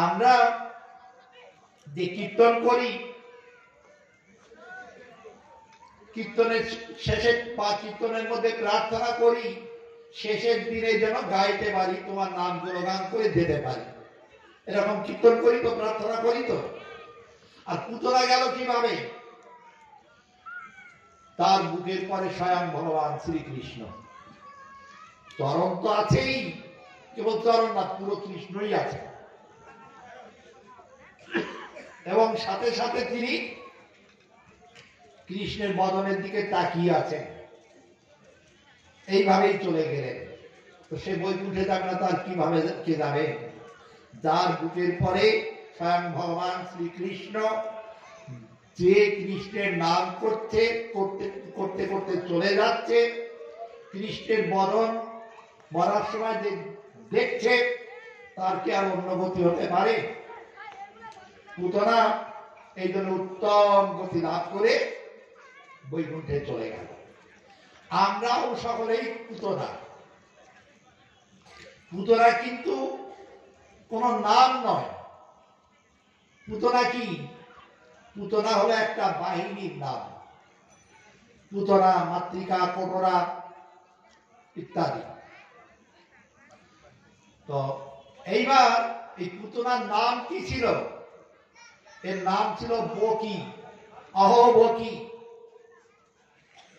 আমরা যে কীর্তন করি, কীর্তনের শেষে বা কীর্তনের মধ্যে প্রার্থনা করি, শেষের দিনে যেন গাইতে পারি, তোমার নাম গুণগান করে যেতে পারি। এরকম কীর্তন করি তো, প্রার্থনা করি তো। আর পুতনা গেল কিভাবে? তার বুকের পরে স্বয়ং ভগবান শ্রীকৃষ্ণ। চরণ তো আছেই, কেবল চরণ না, পুরো কৃষ্ণই আছে। এবং সাথে সাথে তিনি কৃষ্ণের বদনের দিকে তাকিয়ে আছেন। এইভাবেই চলে গেলেন। তো সে বৈকুণ্ঠে যাবে না, তার কিভাবে কে যাবে? যার বুকের পরে স্বয়ং ভগবান শ্রীকৃষ্ণ, যে কৃষ্ণের নাম করতে করতে করতে চলে যাচ্ছে, কৃষ্ণের বদন মরার সময় যে দেখছে, তার কি আর অন্য গতি হতে পারে? পুতনা এই জন্য উত্তম গতি লাভ করে বৈকুণ্ঠে চলে গেল। আমরাও সকলেই পুতনা। পুতনা কিন্তু কোন নাম নয়। পুতনা কি? পুতনা হলো একটা বাহিনীর নাম। পুতনা, মাতৃকা, কটোরা ইত্যাদি। তো এইবার এই পুতনার নাম কি ছিল? এর নাম ছিল বকি, অহবকি।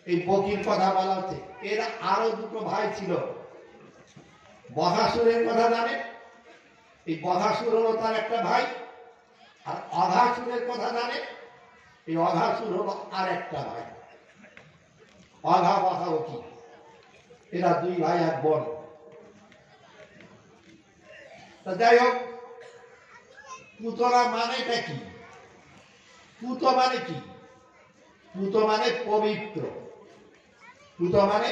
এই বকির কথা বলা হচ্ছে। এর আরো দুটো ভাই ছিল। বঘাসুরের কথা জানেন? এই বঘাসুর হলো তার একটা ভাই। আর অঘাসুরের কথা জানেন? এই অঘাসুর হলো আর একটা ভাই, অঘা বকাবকি, এরা দুই ভাই এক বোন। তা যাই হোক, পুতনা মানেটা কি? পুত মানে কি? পুত মানে পবিত্র। পুত মানে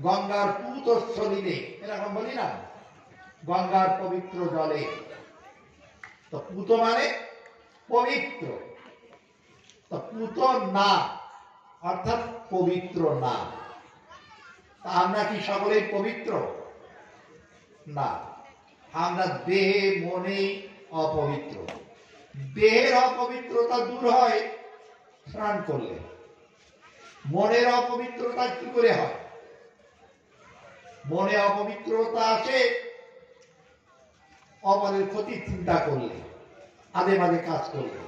গঙ্গার পুত শরীরে, এরকম বলি না, গঙ্গার পবিত্র জলে। তো পুত মানে পবিত্র। তো পুত না অর্থাৎ পবিত্র না। তা আমরা কি সকলেই পবিত্র? না, আমরা দেহে মনে অপবিত্র। দেহের অপবিত্রতা দূর হয় স্নান করলে। মনের অপবিত্রতা কি করে হয়? মনে অপবিত্রতা আসে অপরের ক্ষতি চিন্তা করলে, আদে মাঝে কাজ করলে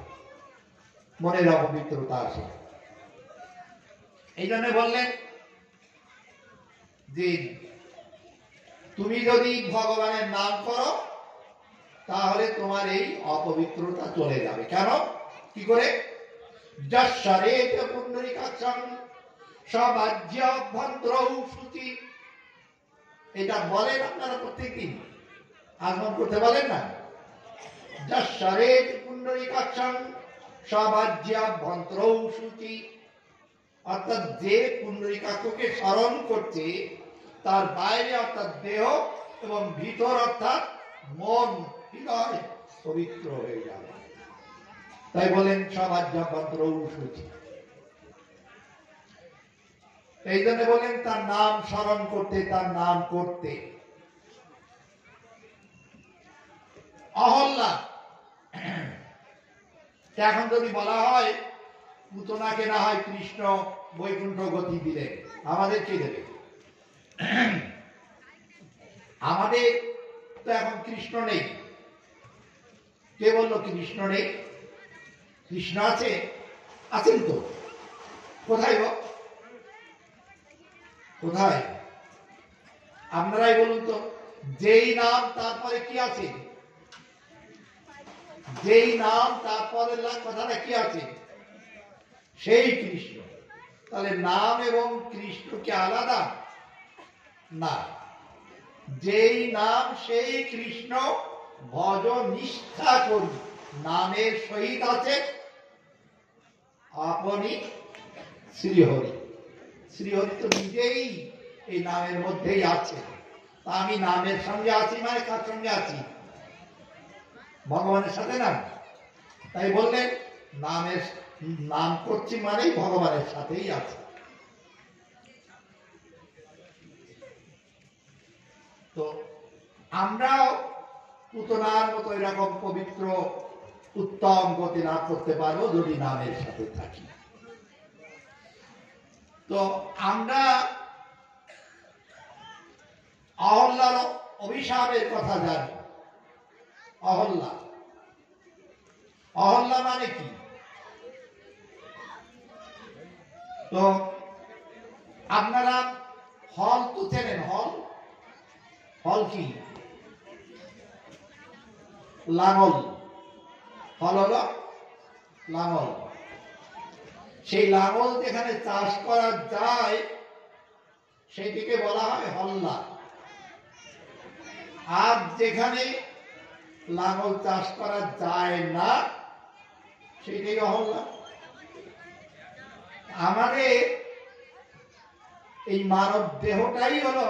মনের অপবিত্রতা আসে। এই জন্য বললেন যে তুমি যদি ভগবানের নাম করো তাহলে তোমার এই অপবিত্রতা চলে যাবে। কেন? কি করে? যশ্বরে পুণ্ডরীকাক্ষং সবাজ্যভদ্রৌ শুচি। এটা বলেন আপনারা প্রত্যেকদিন, আগমন করতে বলেন না? যশ্বরে পুণ্ডরীকাক্ষং সবাজ্যভদ্রৌ শুচি। অর্থাৎ যে পুণ্ডরীকাক্ষকে স্মরণ করছে তার বাইরে অর্থাৎ দেহ এবং ভিতর অর্থাৎ মন, হৃদয় পবিত্র হয়ে যাবে। তাই বলেন সবাজ্যভদ্রৌ শুচি। এই জন্য বলেন তার নাম স্মরণ করতে, তার নাম করতে। অহল্লা, এখন যদি বলা হয় পুতনাকে না হয় কৃষ্ণ বৈকুণ্ঠ গতি দিলেন, আমাদের কে দেবে? আমাদের তো এখন কৃষ্ণ নেই। কে বলল কৃষ্ণ নেই? কৃষ্ণ আছে, আছেন তো। কোথায় গো? কোথায়? আপনারাই বলুন তো। যেই নাম তারপরে কি আছে? যেই নাম তারপরে কথাটা কি আছে? সেই কৃষ্ণ। তাহলে নাম এবং কৃষ্ণ কি আলাদা? না, যেই নাম সেই কৃষ্ণ। ভজ নিষ্ঠা করি, নামের সহিত আছে আপনি শ্রীহরি। শ্রীহরি তো নিজেই এই নামের মধ্যেই আছে। তা আমি নামের সঙ্গে আছি মানে কার সঙ্গে আছি? ভগবানের সাথে না। তাই বললেন নামের নাম করছি মানেই ভগবানের সাথেই আছে। তো আমরাও পুতনার মতো এরকম পবিত্র উত্তম গতি লাভ করতে পারবো যদি নামের সাথে থাকি। তো আমরা অহল্লার অভিশাপের কথা জানি। অহল্লা, অহল্লা মানে কি? তো আপনারা হল তো চেনেন। হল, হল কি? লাঙল। হল হলো লাঙল। সেই লাঙল যেখানে চাষ করা যায় সেইটিকে বলা হয় হল্লা। আর যেখানে লাঙল চাষ করা যায় না সেইটাই অহল্লা। আমাদের এই মানব দেহটাই হলো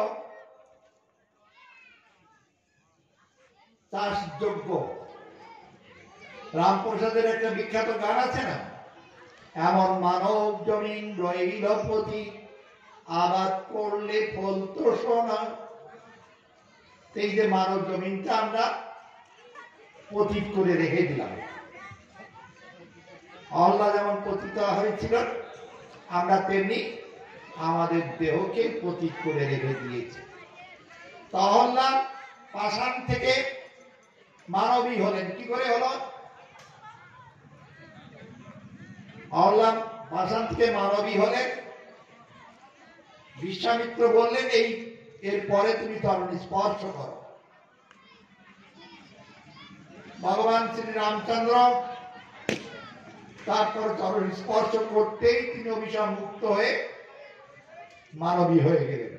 চাষযোগ্য। রামপ্রসাদের একটা বিখ্যাত গান আছে না, এমন মানব জমিন রইল পতি, আবাদ করলে ফলতো সোনা। এই যে মানব জমিনটা আমরা পতিত করে রেখে দিলাম। অহল্লা যেমন পতিত হয়েছিল, আমরা তেমনি আমাদের দেহকে পতিত করে রেখে দিয়েছি। অহল্লা পাষাণ থেকে মানবী হলেন। কি করে হলো? অহল্লা পাষাণ থেকে মানবী হলেন। বিশ্বামিত্র বললেন এই এরপরে তুমি তরণী স্পর্শ করো। ভগবান শ্রী রামচন্দ্র তারপর চরণ স্পর্শ করতেই তিনি অভিশাপ মুক্ত হয়ে মানবী হয়ে গেলেন।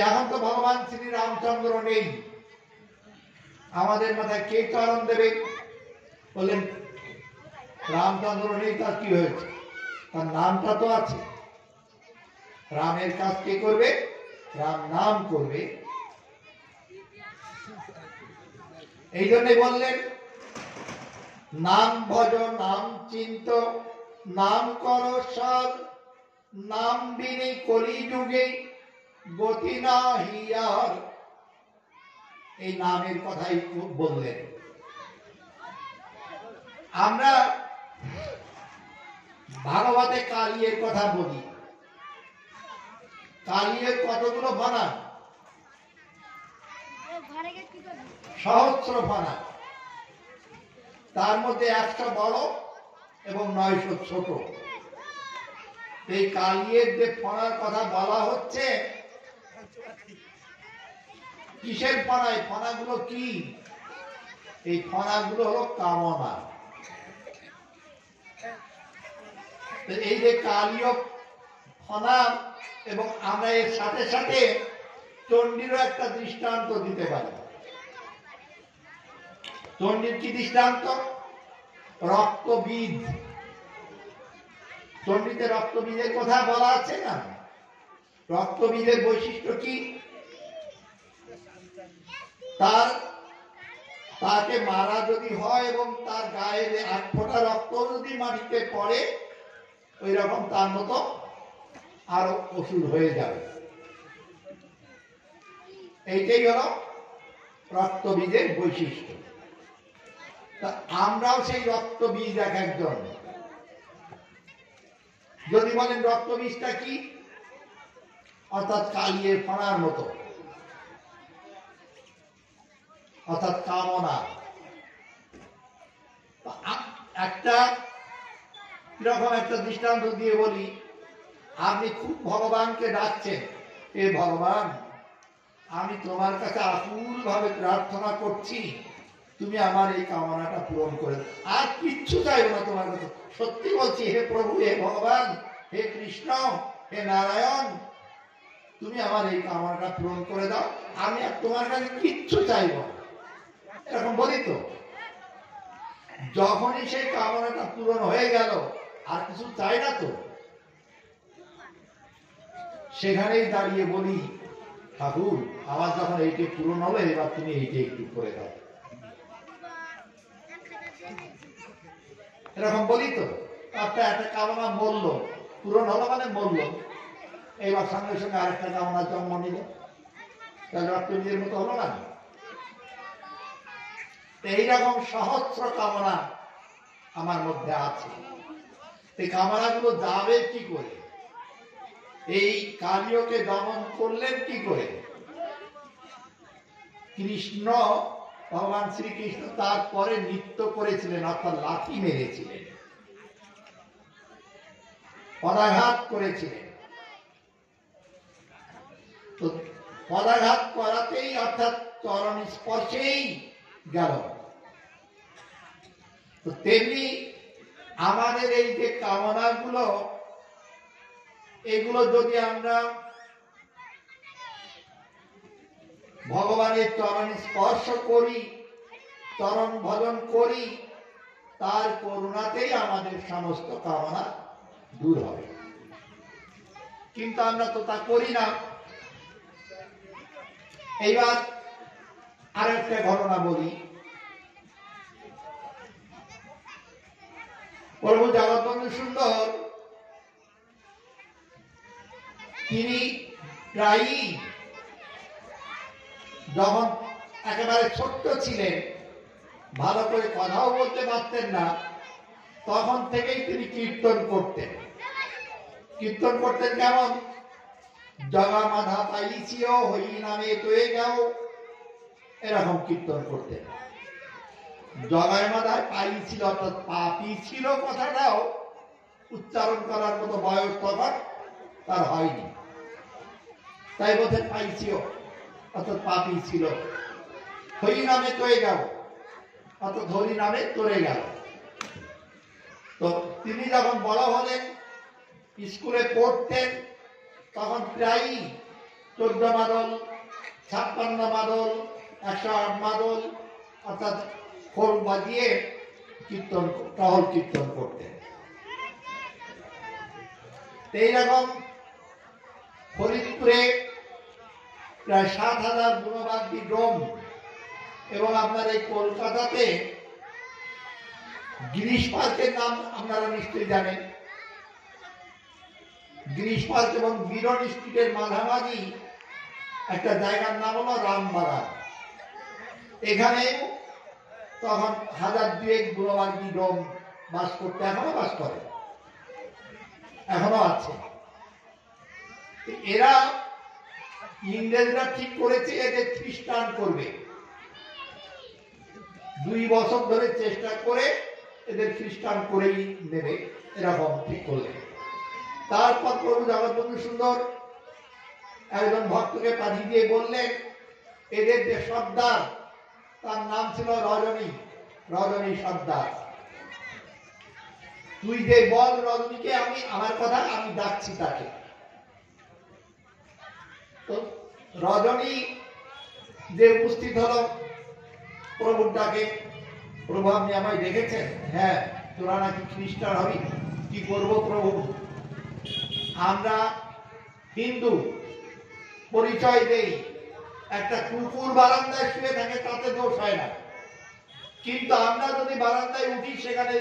এখন তো ভগবান শ্রী রামচন্দ্র নেই, আমাদের মাথায় কে চরণ দেবে? বললেন রামচন্দ্র নেই, তার কি হয়েছে? তার নামটা তো আছে। রামের কাজ কে করবে? রাম নাম করবে। এই জন্যই বললেন নাম ভজ, নাম চিন্ত, নাম কর সদ, নাম বিনে কলি যুগে গতি না হিয়ার। এই নামের কথাই বললেন। আমরা ভাগবতে কালিয়ের কথা বলি। কালিয়ের কতগুলো ফানা? সহস্র ফানা। তার মধ্যে 100 বড় এবং 900 ছোট। এই কালিয়ের যে ফনার কথা বলা হচ্ছে, কিসের ফনা? এই ফনাগুলো কি? এই ফনাগুলো হলো কামনা। এই যে কালীয় ফনা, এবং আমরা এর সাথে সাথে চণ্ডীরও একটা দৃষ্টান্ত দিতে পারি। চণ্ডীর কি দৃষ্টান্ত? রক্তবীজ। চণ্ডীতে রক্তবীজের কথা বলা আছে না? রক্তবীজের বৈশিষ্ট্য কি? তাকে মারা যদি হয় এবং তার গায়ে 8 ফোঁটা রক্ত যদি মাটিতে পড়ে, ওই রকম তার মতো আরো অসুর হয়ে যাবে। এইটাই হলো রক্তবীজের বৈশিষ্ট্য। তা আমরাও সেই রক্তবীজ এক একজন। যদি বলেন রক্তবীজটা কি? অর্থাৎ কালিয়ের ফণার মতো, অর্থাৎ কামনা। একটা এরকম একটা দৃষ্টান্ত দিয়ে বলি, আপনি খুব ভগবানকে ডাকছেন, এ ভগবান আমি তোমার কাছে আকুল ভাবে প্রার্থনা করছি, তুমি আমার এই কামনাটা পূরণ করে দাও। আর কিচ্ছু চাইব না তোমার কাছে, সত্যি বলছি, হে প্রভু, হে ভগবান, হে কৃষ্ণ, হে নারায়ণ, তুমি আমার এই কামনাটা পূরণ করে দাও, আমি আর তোমার কাছে কিচ্ছু চাইব না। এরকম বলি তো। যখনই সেই কামনাটা পূরণ হয়ে গেল, আর কিছু চাই না তো, সেখানেই দাঁড়িয়ে বলি, ঠাকুর আমার যখন এইটি পূরণ হলো, এবার তুমি এইটি একটু করে দাও। এরকম বলি তো। আপনার একটা কামনা মরল, পূরণ হলো মানে মরল, এইবার সঙ্গে সঙ্গে আরেকটা কামনা জন্ম নিল, তাহলে রক্তবীজের মতো হলো না? এইরকম সহস্র কামনা আমার মধ্যে আছে। এই কামনাগুলো যাবে কি করে? এই কার্যকে দমন করলেন কি করে? কৃষ্ণ, ভগবান শ্রীকৃষ্ণ তারপরে নৃত্য করেছিলেন, অর্থাৎ লাঠি মেরেছিলেন, পদাঘাত করেছিলেন। তো পদাঘাত করাতেই, অর্থাৎ চরণ স্পর্শেই গেল। তো তেমনি আমাদের এই যে কামনাগুলো, এগুলো যদি আমরা ভগবানের চরণ স্পর্শ করি, চরণ ভজন করি, তার করুণাতেই আমাদের সমস্ত কামনা দূর হবে। কিন্তু আমরা তো তা করি না। এইবার আরেকটা ঘটনা বলি। প্রভু জগৎবন্ধু সুন্দর তিনি প্রায়ই যখন একেবারে ছোট্ট ছিলেন, ভালো করে কথাও বলতে পারতেন না, তখন থেকেই তিনি কীর্তন করতেন। কীর্তন করতেন কেমন? জগা মাধা পাইছিও হই নামে তয়ে যাও, এরকম কীর্তন করতেন। জগায় মাধায় পাই ছিল, অর্থাৎ পাপি ছিল, কথাটাও উচ্চারণ করার মতো বয়স তখন তার হয়নি, তাই বোধহয় পাইছিও, অর্থাৎ পাপি ছিল। হই নামে তয়ে যাও, অর্থাৎ হরি নামে চলে গেল। তো তিনি যখন বড় হলেন, স্কুলে পড়তেন, তখন প্রায়ই 14 মাদল, 56 মাদল, 108 মাদল অর্থাৎ খোল বাজিয়ে কীর্তন, টহল কীর্তন করতেন। এইরকম ফরিদপুরে প্রায় 7,000 গুণবাদ্যী ডোম, এবং আপনার এই কলকাতাতে গিরিশ পার্কের নাম আপনারা নিশ্চয়ই জানেন। গিরিশ পার্ক এবং বিরন স্ট্রিটের মাঝামাঝি একটা জায়গার নাম হলো রামবাগান। এখানে তখন 1002 গুণবাদ্যী ডোম বাস করতে, এখনো বাস করে, এখনো আছে। এরা ইংরেজরা ঠিক করেছে এদের খ্রিস্টান করবে। 2 বছর ধরে চেষ্টা করে এদের খ্রিস্টান করেই নেবে, এরকম ঠিক করলেন। তারপর প্রভু জগৎবন্ধু সুন্দর একজন ভক্তকে পাঠিয়ে দিয়ে বললেন, এদের যে সর্দার, তার নাম ছিল রজনী সর্দার, তুই যে বল রজনীকে, আমার কথা আমি ডাকছি তাকে। তো রজনী যে উপস্থিত হলো প্রভুর ডাকে, প্রভু আপনি আমায় দেখেছেন? হ্যাঁ, তোরা নাকি খ্রিস্টান হবি, কি করবো প্রভু? আমরা হিন্দু, পরিচয় দেই, একটা কুকুর বারান্দায় শুয়ে থাকে তাতে দোষ হয় না, কিন্তু আমরা যদি বারান্দায় উঠি সেখানে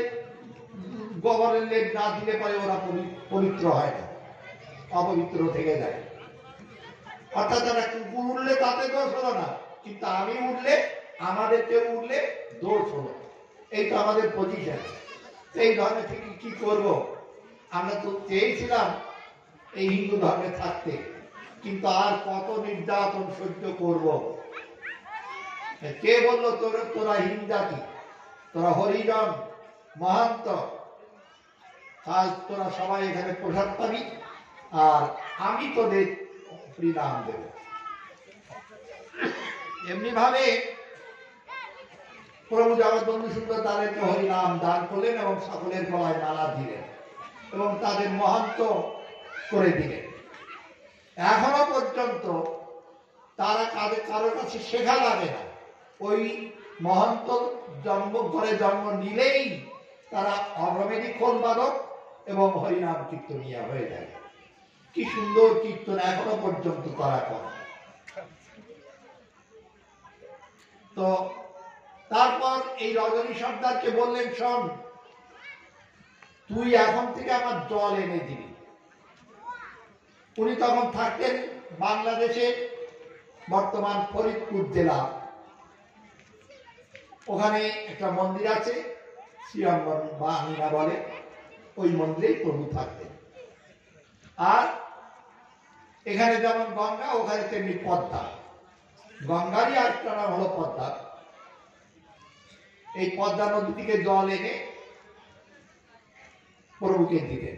গোবরের লেপ না দিলে পরে ওরা পবিত্র হয় না, অপবিত্র থেকে যায়। অর্থাৎ একটা কুকুর উঠলে তাতে দোষ হলো না, কিন্তু আমি উঠলে, আমাদের কেউ উঠলে দোষ হলো। এই তো আমাদের পজিশন। এই ধর্মে থেকে কি করব? আমরা তো চেয়েছিলাম এই হিন্দু ধর্মে থাকতে, কিন্তু আর কত নির্যাতন সহ্য করব? কে বললো তোরা হিন্দু জাতি, তোরা হরিজন মহান্ত, আজ তোরা সবাই এখানে প্রসাদ পাবি আর আমি তোদের পরিণাম দেব। এমনি ভাবে প্রভু জগৎবন্ধু সুন্দর তাদেরকে হরিনাম দান করলেন এবং সকলের গলায় মালা দিলেন এবং তাদের মহান্ত করে দিলেন। এখনো পর্যন্ত তারা কারোর কাছে শেখা লাগে না, ওই মহন্ত ঘরে জন্ম নিলেই তারা অটোমেটিক খোল বাদক এবং হরিনাম কীর্তনিয়া হয়ে যায়। কি সুন্দর কীর্তন এখনো পর্যন্ত তারা করে। তো তারপর এই রজনী সর্দারকে বললেন, শোন, তুই এখন থেকে আমার জল এনে দিবি। উনি তখন থাকতেন বাংলাদেশের বর্তমান ফরিদপুর জেলা, ওখানে একটা মন্দির আছে, শ্রীরাম বাহিনা বলে, ওই মন্দিরেই প্রভু থাকতেন। আর এখানে যেমন গঙ্গা, ওখানে তেমনি পদ্মা, গঙ্গারই আরেকটা নাম হলো পদ্মা। এই পদ্মা নদী থেকে জল এনে প্রভুকে দিতেন,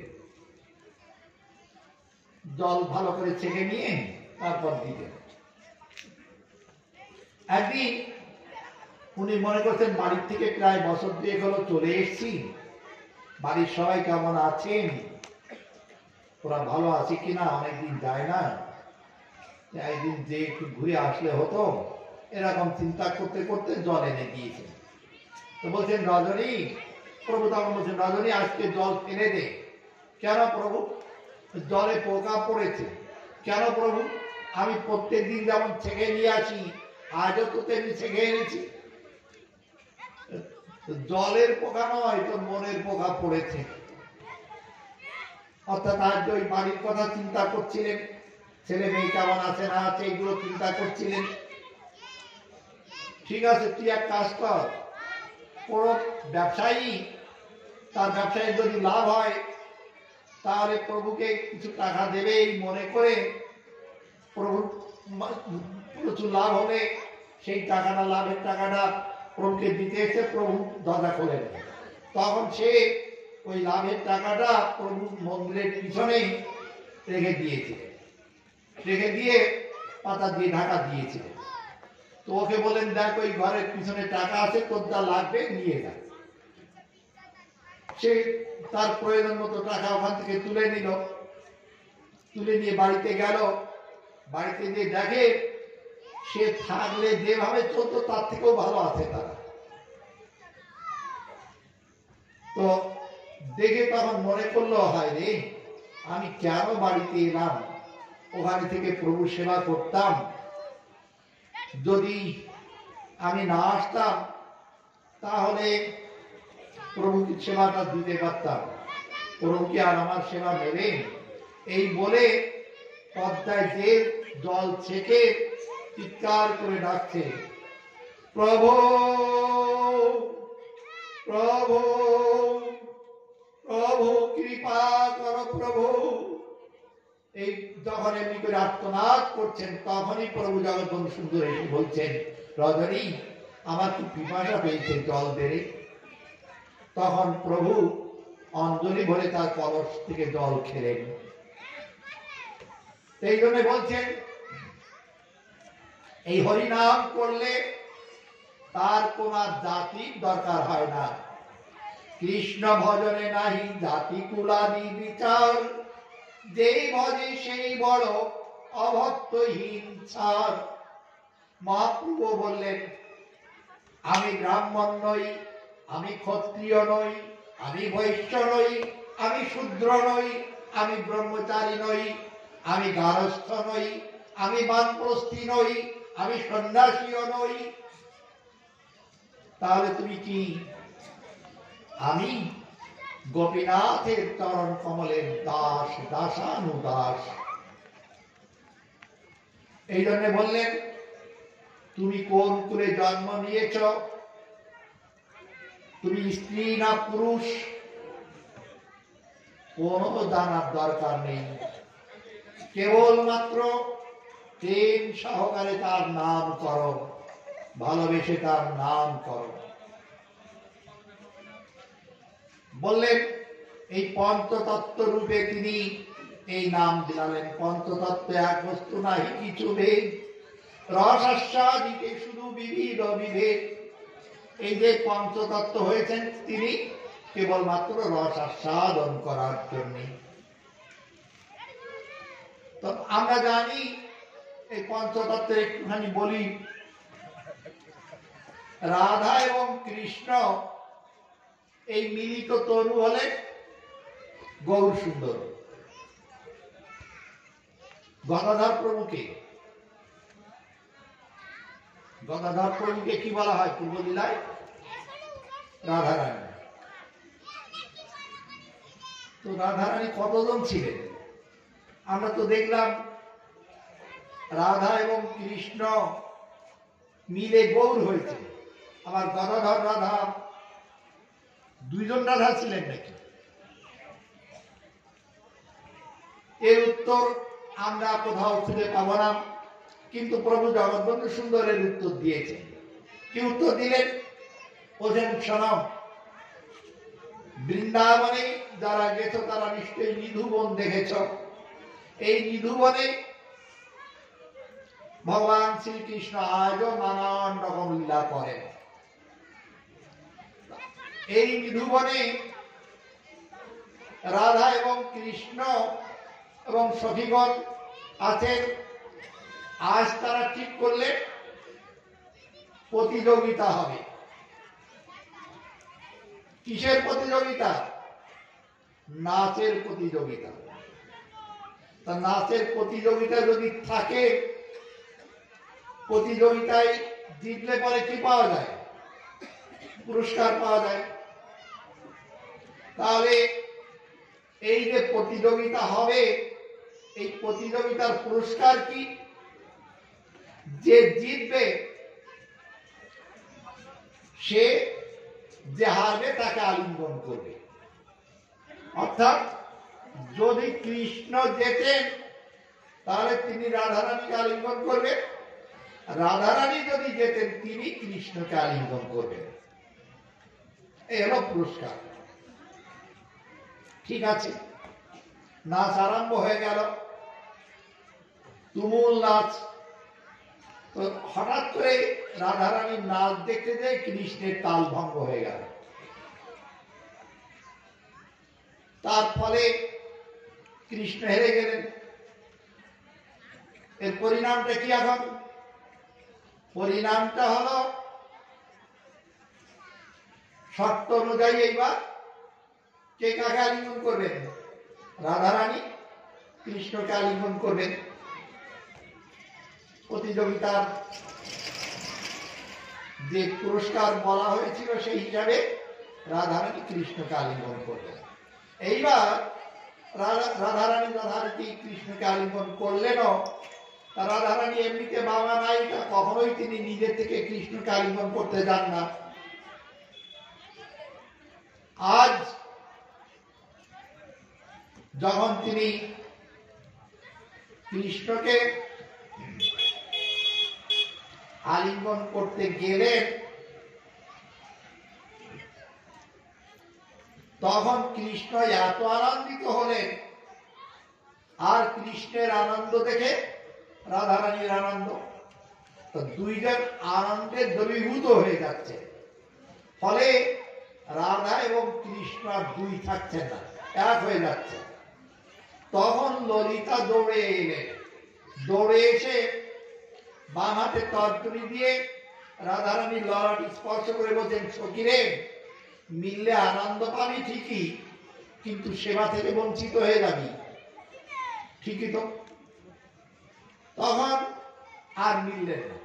জল ভালো করে ছেঁকে নিয়ে তারপর দিতেন। একদিন উনি মনে করছেন বাড়ির থেকে প্রায় বছর 2 হলো চলে এসেছি, বাড়ির সবাই কেমন আছেন, ওরা ভালো আছে কিনা, অনেকদিন যায় না, একদিন যে একটু ঘুরে আসলে হতো, এরকম চিন্তা করতে করতে জল এনে দিয়েছেন। তো বলছেন রজনী, প্রভু তখন বলছেন, রজনী আজকে জল ফেলে দে। কেন প্রভু? জলে পোকা পড়েছে। কেন প্রভু? আমি প্রত্যেক দিন যেমন ছেঁকে নিয়ে আসি, আজও তো তেমনি ছেঁকে এনেছি। জলের পোকা নয়, তো মনের পোকা পড়েছে। অর্থাৎ আজ ওই বাড়ির কথা চিন্তা করছিলেন, ছেলে মেয়ে কেমন আছে না আছে, এগুলো চিন্তা করছিলেন। ঠিক আছে, তুই এক কাজ কর, কোন ব্যবসায়ী, তার ব্যবসায় যদি লাভ হয় তাহলে প্রভুকে কিছু টাকা দেবে এই মনে করে, প্রভু প্রচুর লাভ হলে সেই টাকাটা, লাভের টাকাটা প্রভুকে দিতে এসে প্রভু দরজা খোলেন। তখন সে ওই লাভের টাকাটা প্রভু মন্দিরের পিছনেই রেখে দিয়েছে, রেখে দিয়ে পাতা দিয়ে ঢাকা দিয়েছিলেন। তো ওকে বলেন, দেখ ওই ঘরের পিছনে টাকা আছে, তোর যা লাগবে নিয়ে যা। সে তার প্রয়োজন মতো টাকা ওখান থেকে তুলে নিল, তুলে নিয়ে বাড়িতে গেল। বাড়িতে গিয়ে দেখে সে থাকলে যেভাবে চলতো তার থেকেও ভালো আছে তারা। তো দেখে তখন মনে করলো, হায় রে, আমি কেন বাড়িতে এলাম, ওখানে থেকে প্রভু সেবা করতাম, যদি আমি না আসতাম তাহলে প্রভুকে সেবাটা দিতে পারতাম, প্রভু কি আর আমার সেবা নেবেন? এই বলে পদ্মায় যে জল ছেঁকে চিৎকার করে ডাকছে, প্রভু প্রভু প্রভু কৃপা করো প্রভু। এই যখন এমনি করে আর্তনাদ করছেন, তখনই প্রভু জগৎবন্ধু সুন্দর এসে বলছেন, রজনী আমার কি পিপাসা পেয়েছে, জল দেরে। তখন প্রভু অঞ্জলি ভরে তার কলস থেকে জল খেলেন। এই জন্য বলছেন, এই হরিনাম করলে তার কোন জাতির দরকার হয় না। কৃষ্ণ ভজনে নাহি জাতি কুলাদি বিচার, যেই ভজে সেই বড় অভক্তহীন ছাড়। মহাপ্রভু বললেন, আমি ব্রাহ্মণ নই, আমি ক্ষত্রিয় নই, আমি বৈশ্য নই, আমি শূদ্র নই, আমি ব্রহ্মচারী নই, আমি গারস্থ নই, আমি বানপ্রস্থী নই, আমি সন্ন্যাসীও নই। তাহলে তুমি কি? আমি গোপীনাথের চরণ কমলের দাস, দাসানুদাস। এই জন্য বললেন, তুমি কোন কুলে জন্ম নিয়েছ, তুমি স্ত্রী না পুরুষ, কোন জানার দরকার নেই। কেবলমাত্র প্রেম সহকারে তার নাম করো, ভালোবেসে তার নাম করো। বললেন, এই পঞ্চতত্ত্ব রূপে তিনি এই নাম দিলালেন। পঞ্চতত্ত্ব এক বস্তু নাহি কিছু ভেদ, রসাস্বাদিতে শুধু বিবিধ বিভেদ। এই যে পঞ্চতত্ত্ব হয়েছেন তিনি কেবলমাত্র রস আস্বাদন করার জন্য। তো আমরা জানি, এই পঞ্চতত্ত্বের একটুখানি বলি। রাধা এবং কৃষ্ণ এই মিলিত তরু হলে গৌর সুন্দর। গদাধর প্রভুকে কি বলা হয় পূর্বলীলায়? রাধারানী। তো রাধারানী কতজন ছিলেন? আমরা তো দেখলাম রাধা এবং কৃষ্ণ মিলে গৌর হয়েছে। আবার গদাধর রাধা, দুইজন রাধা ছিলেন নাকি? এর উত্তর আমরা কোথাও খুঁজে পাবো না, কিন্তু প্রভু জগৎবন্ধু সুন্দরের উত্তর দিয়েছেন। কি উত্তর দিলেন? বলছেন, শোনো, বৃন্দাবনে যারা গেছ তারা নিশ্চয়ই নিধুবন দেখেছ। এই নিধুবনে ভগবান শ্রীকৃষ্ণ আজও নানান রকম লীলা করেন। এই নিধুবনে রাধা এবং কৃষ্ণ এবং সখীগণ আছেন। আজ তারা ঠিক করলে প্রতিযোগিতা হবে। কিসের প্রতিযোগিতা? নাচের প্রতিযোগিতা। তা নাচের প্রতিযোগিতা যদি থাকে, প্রতিযোগিতায় জিতলে পরে কি পাওয়া যায়? পুরস্কার পাওয়া যায়। তাহলে এই যে প্রতিযোগিতা হবে, এই প্রতিযোগিতার পুরস্কার কি? যে জিতবে সে যে হারবে তাকে আলিঙ্গন করবে। অর্থাৎ যদি কৃষ্ণ জেতেন তাহলে তিনি রাধারানীকে আলিঙ্গন করবেন, রাধারানী যদি জেতেন তিনি কৃষ্ণকে আলিঙ্গন করবেন। এই হলো পুরস্কার। ঠিক আছে, নাচ আরম্ভ হয়ে গেল, তুমুল নাচ। তো হঠাৎ করে রাধারানীর নাচ দেখতে যে কৃষ্ণের তাল ভঙ্গ হয়ে গেল। তার ফলে কৃষ্ণ হেরে গেলেন। এর পরিণামটা কি? এখন পরিণামটা হলো শর্ত অনুযায়ী এইবার কে কাকে আলিঙ্গন করবেন? রাধারানী কৃষ্ণকে আলিঙ্গন করবেন। প্রতিযোগিতার যে পুরস্কার বলা হয়েছিল সেই হিসাবে রাধারানী কৃষ্ণকে আলিঙ্গন করবেন। এইবার রাধারানী যথারীতি কৃষ্ণকে আলিঙ্গন করলেনও। রাধারানী এমনিতে বাবা নায়িকা, কখনোই তিনি নিজের থেকে কৃষ্ণকে আলিঙ্গন করতে যান না। আজ যখন তিনি কৃষ্ণকে আলিঙ্গন করতে গেলেন, তখন কৃষ্ণ এত আনন্দিত হলেন, আর কৃষ্ণের আনন্দ দেখে রাধারানীর আনন্দ, তো দুইজন আনন্দে দ্রবীভূত হয়ে যাচ্ছে। ফলে রাধা এবং কৃষ্ণ আর দুই থাকছেন না, এক হয়ে যাচ্ছে। তখন ললিতা দৌড়ে এলেন। দৌড়ে এসে বাম হাতে তর্জনী দিয়ে রাধারানীর ললাটি স্পর্শ করে বলছেন, সখীরে, মিললে আনন্দ পাবি ঠিকই, কিন্তু সেবা থেকে বঞ্চিত হয়ে যাবি। ঠিকই তো। তখন আর মিললেন না।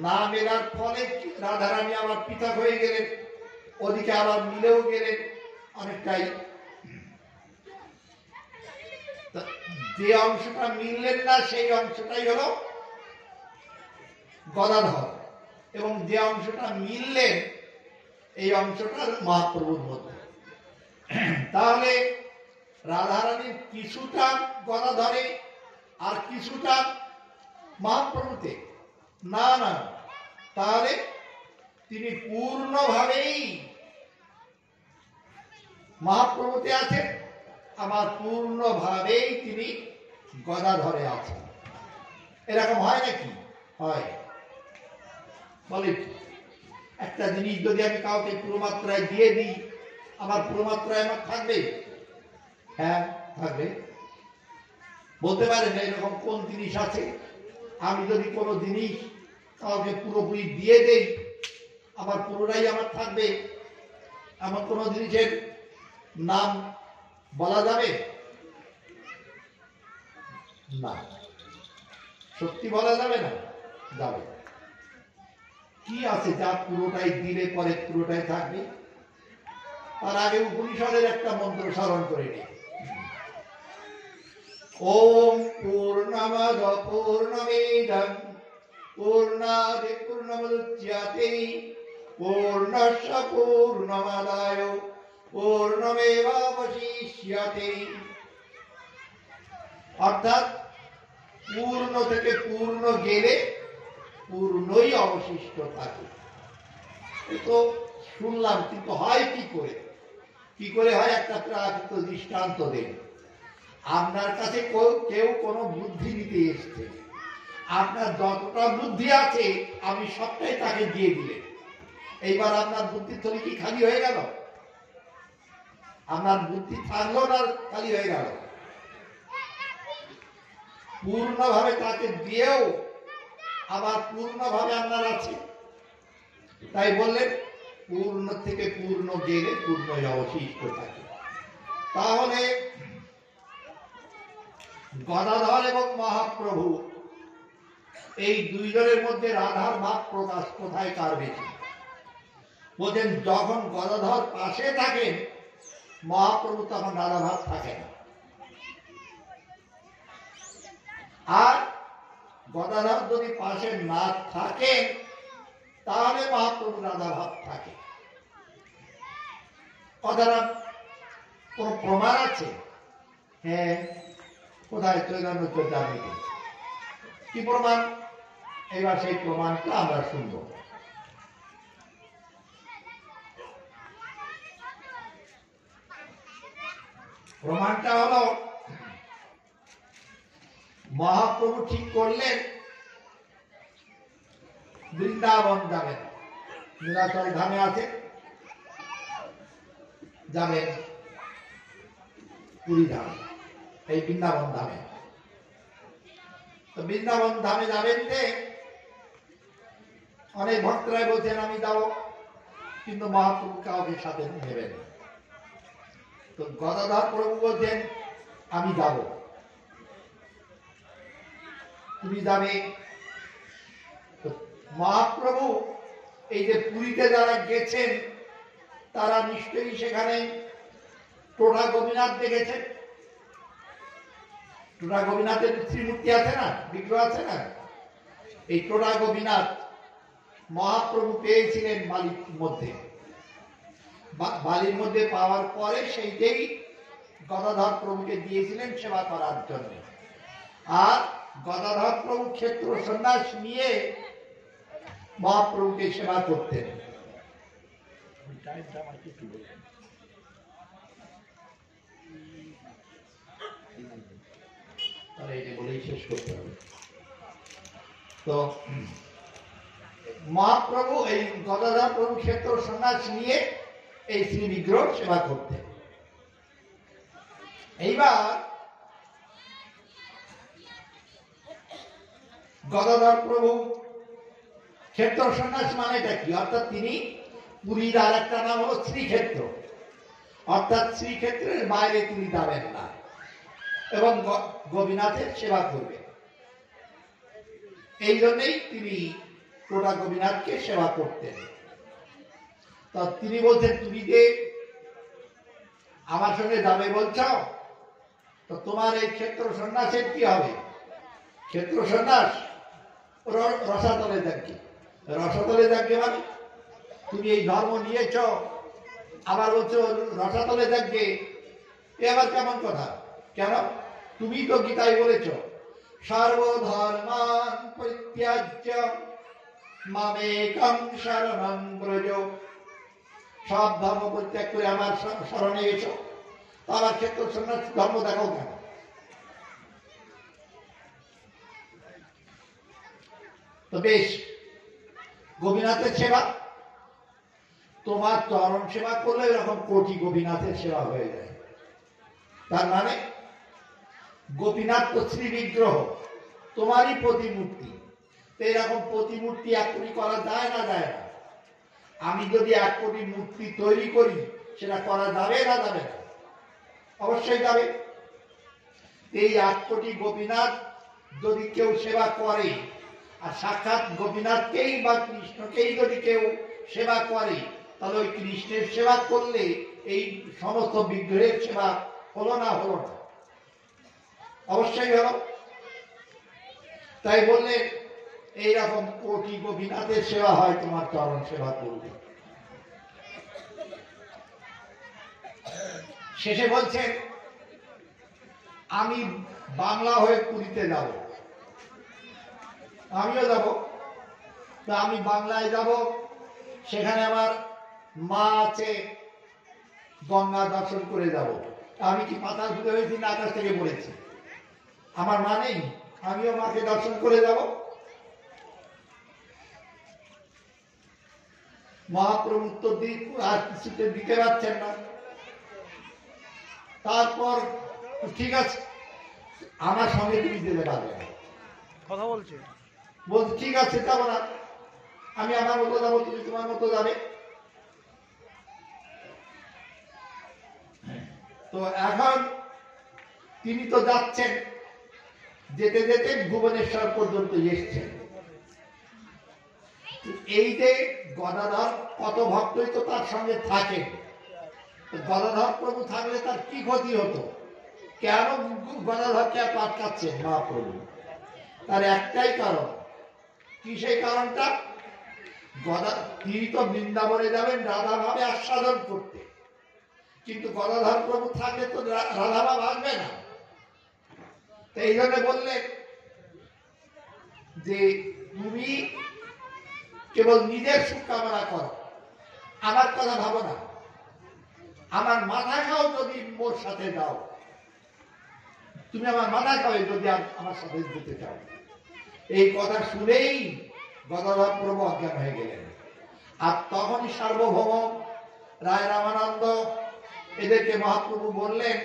না মেলার ফলে রাধারানী আবার পৃথক হয়ে গেলেন, ওদিকে আবার মিলেও গেলেন অনেকটাই। যে অংশটা মিললেন না সেই অংশটাই হলো গদাধর, এবং যে অংশটা মিললেন এই অংশটা মহাপ্রভুর মধ্যে। তাহলে রাধারানীর কিছুটা গদাধরে আর কিছুটা মহাপ্রভুতে? না না, তাহলে তিনি পূর্ণভাবেই মহাপ্রভুতে আছেন, আমার পূর্ণভাবেই তিনি গদাধরে আছেন। এরকম হয় নাকি? হয়। বলে একটা জিনিস যদি আমি কাউকে পুরোমাত্রায় দিয়ে দিই, আমার পুরোমাত্রায় আমার থাকবে? হ্যাঁ, থাকবে। বলতে পারেন এরকম কোন জিনিস আছে? আমি যদি কোনো জিনিস কাউকে পুরোপুরি দিয়ে দেই, আমার পুরোটাই আমার থাকবে? আমার কোনো জিনিসের নাম বলা যাবে না? সত্যি বলা যাবে না? যাবে। কি আছে যা পুরোটাই দিলে পরে পুরোটাই থাকবে? তার আগে উপনিষদের একটা মন্ত্র স্মরণ করে নিই। ওম পূর্ণমদ পূর্ণমিদং পূর্ণাদে পূর্ণমুদচ্যতে পূর্ণস্য পূর্ণমাদায় পূর্ণমেবাবশিষ্যতে। অর্থাৎ পূর্ণ থেকে পূর্ণ গেলে পূর্ণই অবশিষ্ট থাকে। তো শুনলাম, কিন্তু হয় কি করে? কি করে হয়? একটা প্রাকৃত দৃষ্টান্ত দেন। আপনার কাছে কেউ কোনো বুদ্ধি নিতে এসছে, আপনার যতটা বুদ্ধি আছে আপনি সবটাই তাকে দিয়ে দিলেন। এইবার আপনার বুদ্ধির থলি কি খালি হয়ে গেল? আপনার বুদ্ধি থাকলো না, খালি হয়ে গেল? পূর্ণভাবে তাকে দিয়েও আবার পূর্ণভাবে আপনার আছে। তাই বললেন পূর্ণ থেকে পূর্ণ গেলে পূর্ণই অবশিষ্ট থাকে। তাহলে গদাধর এবং মহাপ্রভু এই দুইজনের মধ্যে রাধার ভাব প্রকাশ কোথায়, কার বেশি? বলছেন যখন গদাধর পাশে থাকেন মহাপ্রভু, তখন রাধা ভাব থাকে না। আর গদাধর যদি পাশে না থাকেন তাহলে মহাপ্রভু রাধা ভাব থাকে। কথাটা কোন প্রমাণ আছে? হ্যাঁ, কোথায়? চৈতন্য চরিতামৃতে। কি প্রমাণ? এবার সেই প্রমাণটা আমরা শুনব। প্রমাণটা হলো মহাপ্রভু ঠিক করলেন বৃন্দাবন যাবেন, নীলাচল ধামে আছে, যাবেন পুরী ধাম, এই বৃন্দাবন ধামে। তো বৃন্দাবন ধামে যাবেন যে অনেক ভক্তরাই বলছেন আমি যাবো, কিন্তু মহাপ্রভু কাউকে সাথে নেবেন না। তো গদাধর প্রভু বলছেন আমি যাব, তুমি যাবে। তো মহাপ্রভু এই যে পুরীতে যারা গেছেন তারা নিশ্চয়ই সেখানে টোটা গোপীনাথ দেখেছেন। টোটা গোপীনাথের শ্রীমূর্তি আছে না, বিগ্রহ আছে না, এই টোটা গোপীনাথ মহাপ্রভু পেয়েছিলেন বালির মধ্যে। বালির মধ্যে পাওয়ার পরে সেইটাই গদাধর প্রভুকে দিয়েছিলেন সেবা করার জন্য। আর গদাধর প্রভু ক্ষেত্র সন্ন্যাস নিয়ে মহাপ্রভুকে সেবা করতেন। তাহলে এটা বলেই শেষ করতে হবে। তো মহাপ্রভু এই গদাধর প্রভু ক্ষেত্র সন্ন্যাস নিয়ে এই শ্রী বিগ্রহ সেবা করতেন। এইবার গদাধর প্রভু ক্ষেত্র সন্ন্যাস মানেটা কি? অর্থাৎ তিনি পুরীর আর একটা নাম হলো শ্রীক্ষেত্র, অর্থাৎ শ্রীক্ষেত্রের বাইরে তিনি যাবেন না এবং গোপীনাথের সেবা করবেন। এই জন্যই তিনি টোটা গোপীনাথকে সেবা করতেন। তা তিনি বলছেন তুমি যে আমার সঙ্গে যাবে বলছ, তো তোমার এই ক্ষেত্র সন্ন্যাসের কি হবে? ক্ষেত্র সন্ন্যাস রসাতলে যাকে, রসাতলে যাকে মানে তুমি এই ধর্ম নিয়েছ, আবার বলছো রসাতলে যাকে, এ আবার কেমন কথা? কেন? তুমি তো গীতায় বলেছ সর্বধর্মান পরিত্যাজ্য মামেকং শরণং ব্রজ, সব ধর্ম পরিত্যাগ করে আমার শরণে এসো। তো আমার ক্ষেত্র সন্ন্যাস ধর্ম দেখাও কেন? তো বেশ, গোপীনাথের সেবা, তোমার চরণ সেবা করলে এরকম কোটি গোপীনাথের সেবা হয়ে যায়। তার মানে গোপীনাথ তো শ্রী বিগ্রহ, তোমারই প্রতিমূর্তি। তো এরকম প্রতিমূর্তি এক কোটি করা যায় না? যায় না। আমি যদি এক কোটি মূর্তি তৈরি করি সেটা করা যাবে না? যাবে না, অবশ্যই যাবে। এই এক কোটি গোপীনাথ যদি কেউ সেবা করে, আর সাক্ষাৎ গোপীনাথকেই বা কৃষ্ণকেই যদি কেউ সেবা করে, তাহলে ওই কৃষ্ণের সেবা করলে এই সমস্ত বিগ্রহের সেবা হলো না? হলো না, অবশ্যই হলো। তাই বললে এইরকম কোটি গোপীনাথের সেবা হয়, তোমার চরণ সেবা করবে। শেষে বলছেন আমি বাংলা হয়ে পুরীতে যাব, আমিও যাব। তো আমি বাংলায় যাব, সেখানে আমার মা আছে, গঙ্গা দর্শন করে যাব। আমি কি পাতাল ফুটে হয়েছি না আকাশ থেকে পড়েছি? আমার মা নেই, আমিও মাকে দর্শন করে যাব। মহাপ্রভু উত্তর আর কিছুতে দিতে পারছেন না। তারপর ঠিক আছে, আমার সঙ্গে তুমি যেতে পারবে না, কথা বলছে। বলছি ঠিক আছে যাবো না, আমি আমার মতো যাবো, তুমি তোমার মতো যাবে। তো এখন তিনি তো যাচ্ছেন, যেতে যেতে ভুবনেশ্বর পর্যন্ত এসছেন। এই যে গদাধর কত ভক্তই তো তার সঙ্গে থাকেন, গদাধর প্রভু থাকলে তার কি ক্ষতি হতো? কেন গদাধরকে এত আটকাচ্ছেন মহাপ্রভু? তার একটাই কারণ। কি সেই কারণটা? তিনি তো বৃন্দাবনে যাবেন রাধা ভাবে আস্বাদন করতে, কিন্তু গদাধর প্রভু থাকলে তো রাধা ভাব আসবে না। তো এই জন্য বললেন যে তুমি কেবল নিজের সুখ কামনা করো, আমার কথা ভাবো না। আমার মাথা খাও যদি মোর সাথে যাও, তুমি আমার মাথা খাবে যদি আমার সাথে যেতে চাও। এই কথা শুনেই গদাধর প্রভু অজ্ঞান হয়ে গেলেন। আর তখনই সার্বভৌম রায় রামানন্দ এদেরকে মহাপ্রভু বললেন,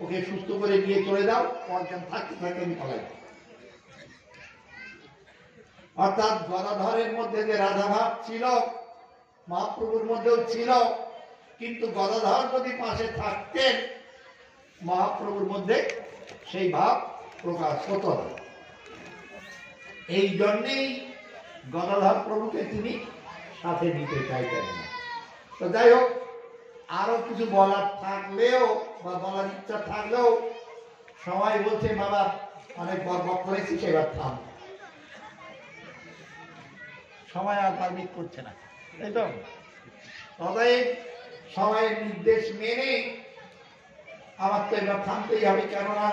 ওকে সুস্থ করে নিয়ে চলে যাও, অজ্ঞান থাকতে থাকতে আমি পালাই। অর্থাৎ গদাধরের মধ্যে যে রাধাভাব ছিল মহাপ্রভুর মধ্যেও ছিল, কিন্তু গদাধর যদি পাশে থাকতেন মহাপ্রভুর মধ্যে সেই ভাব প্রকাশ হতো না। এই জন্যেই গদাধর প্রভুকে তিনি সাথে নিতে চাইতেন না। তো যাই হোক, আরো কিছু বলার থাকলেও বা বলার ইচ্ছা থাকলেও সবাই বলছে বাবা অনেক বক করেছি, সেবার থাম, সময় আর পারমিট করছে না, তাই তো? অতএব সময়ের নির্দেশ মেনে আমার তো এবার থামতেই হবে, কেননা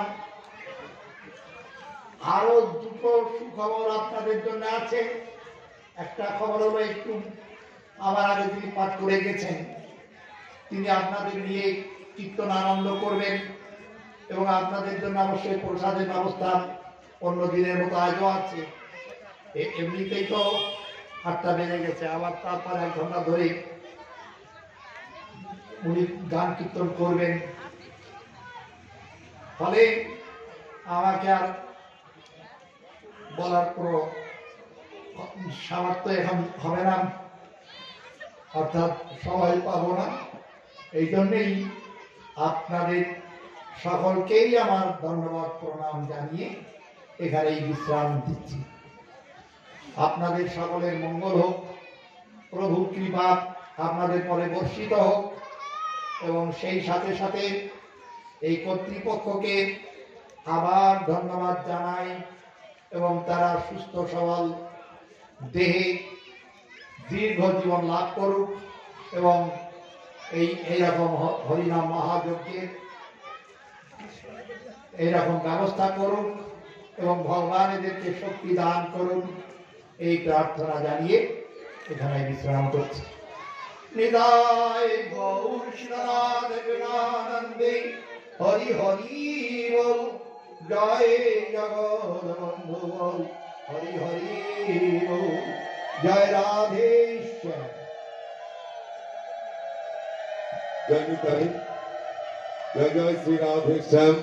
আরো দুটো সুখবর আপনাদের জন্য আছে। একটা খবর হলো, একটু আমার আগে যিনি পাঠ করে গেছেন তিনি আপনাদের নিয়ে কীর্তন আনন্দ করবেন এবং আপনাদের জন্য অবশ্যই প্রসাদের ব্যবস্থা অন্য দিনের মতো আজও আছে। এমনিতেই তো 8টা বেজে গেছে, আবার তারপর 1 ঘন্টা ধরে উনি গান কীর্তন করবেন। ফলে আমাকে আর বলার কোনো সামর্থ্য এখন হবে না, অর্থাৎ সবাই পাবো না। এই জন্যেই আপনাদের সকলকেই আমার ধন্যবাদ প্রণাম জানিয়ে এখানেই বিশ্রাম দিচ্ছি। আপনাদের সকলের মঙ্গল হোক, প্রভু কৃপা আপনাদের পরে বর্ষিত হোক এবং সেই সাথে সাথে এই কর্তৃপক্ষকে আবার ধন্যবাদ জানাই এবং তারা সুস্থ সবল দেহে দীর্ঘ জীবন লাভ করুক এবং এইরকম হরিনাম মহাযজ্ঞের এইরকম ব্যবস্থা করুন এবং ভগবান এদেরকে শক্তি দান করুন, এই প্রার্থনা জানিয়ে এখানে বিশ্রাম করছি। নিতাই গৌর শ্রীনাথ বিনানন্দে হরি হরি বল, জয় জগৎবন্ধু বল, হরি হরি বল, জয় রাধেশ্বর। জয় নিতাই, জয় জয় শ্রী রাধেশ্যাম।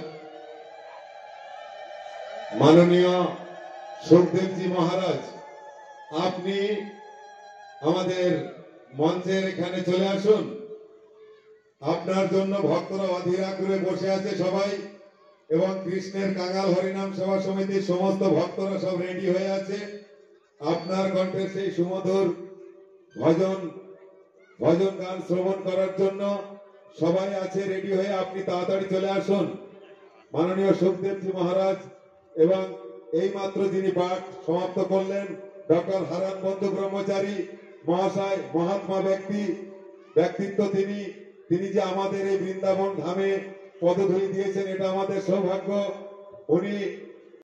মাননীয় সুখদেবজি মহারাজ, আপনি আমাদের মঞ্চের এখানে চলে আসুন। আপনার জন্য ভক্তরা অধীরা করে বসে আছে সবাই, এবং কৃষ্ণের কাঙাল হরিনাম সেবা সমিতির সমস্ত ভক্তরা সব রেডি হয়ে আছে। আপনার কণ্ঠে সেই সুমধুর ভজন গান শ্রবণ করার জন্য সবাই আছে রেডি হয়ে, আপনি তাড়াতাড়ি চলে আসুন। মাননীয় সুখদেবজি মহারাজ এবং এই মাত্র যিনি পাঠ সমাপ্ত করলেন ডক্টর হারান বন্ধু ব্রহ্মচারী মহাশয়, মহাত্মা ব্যক্তিত্ব তিনি যে আমাদের এই বৃন্দাবন ধামে পদধূলি দিয়েছেন, এটা আমাদের সৌভাগ্য। উনি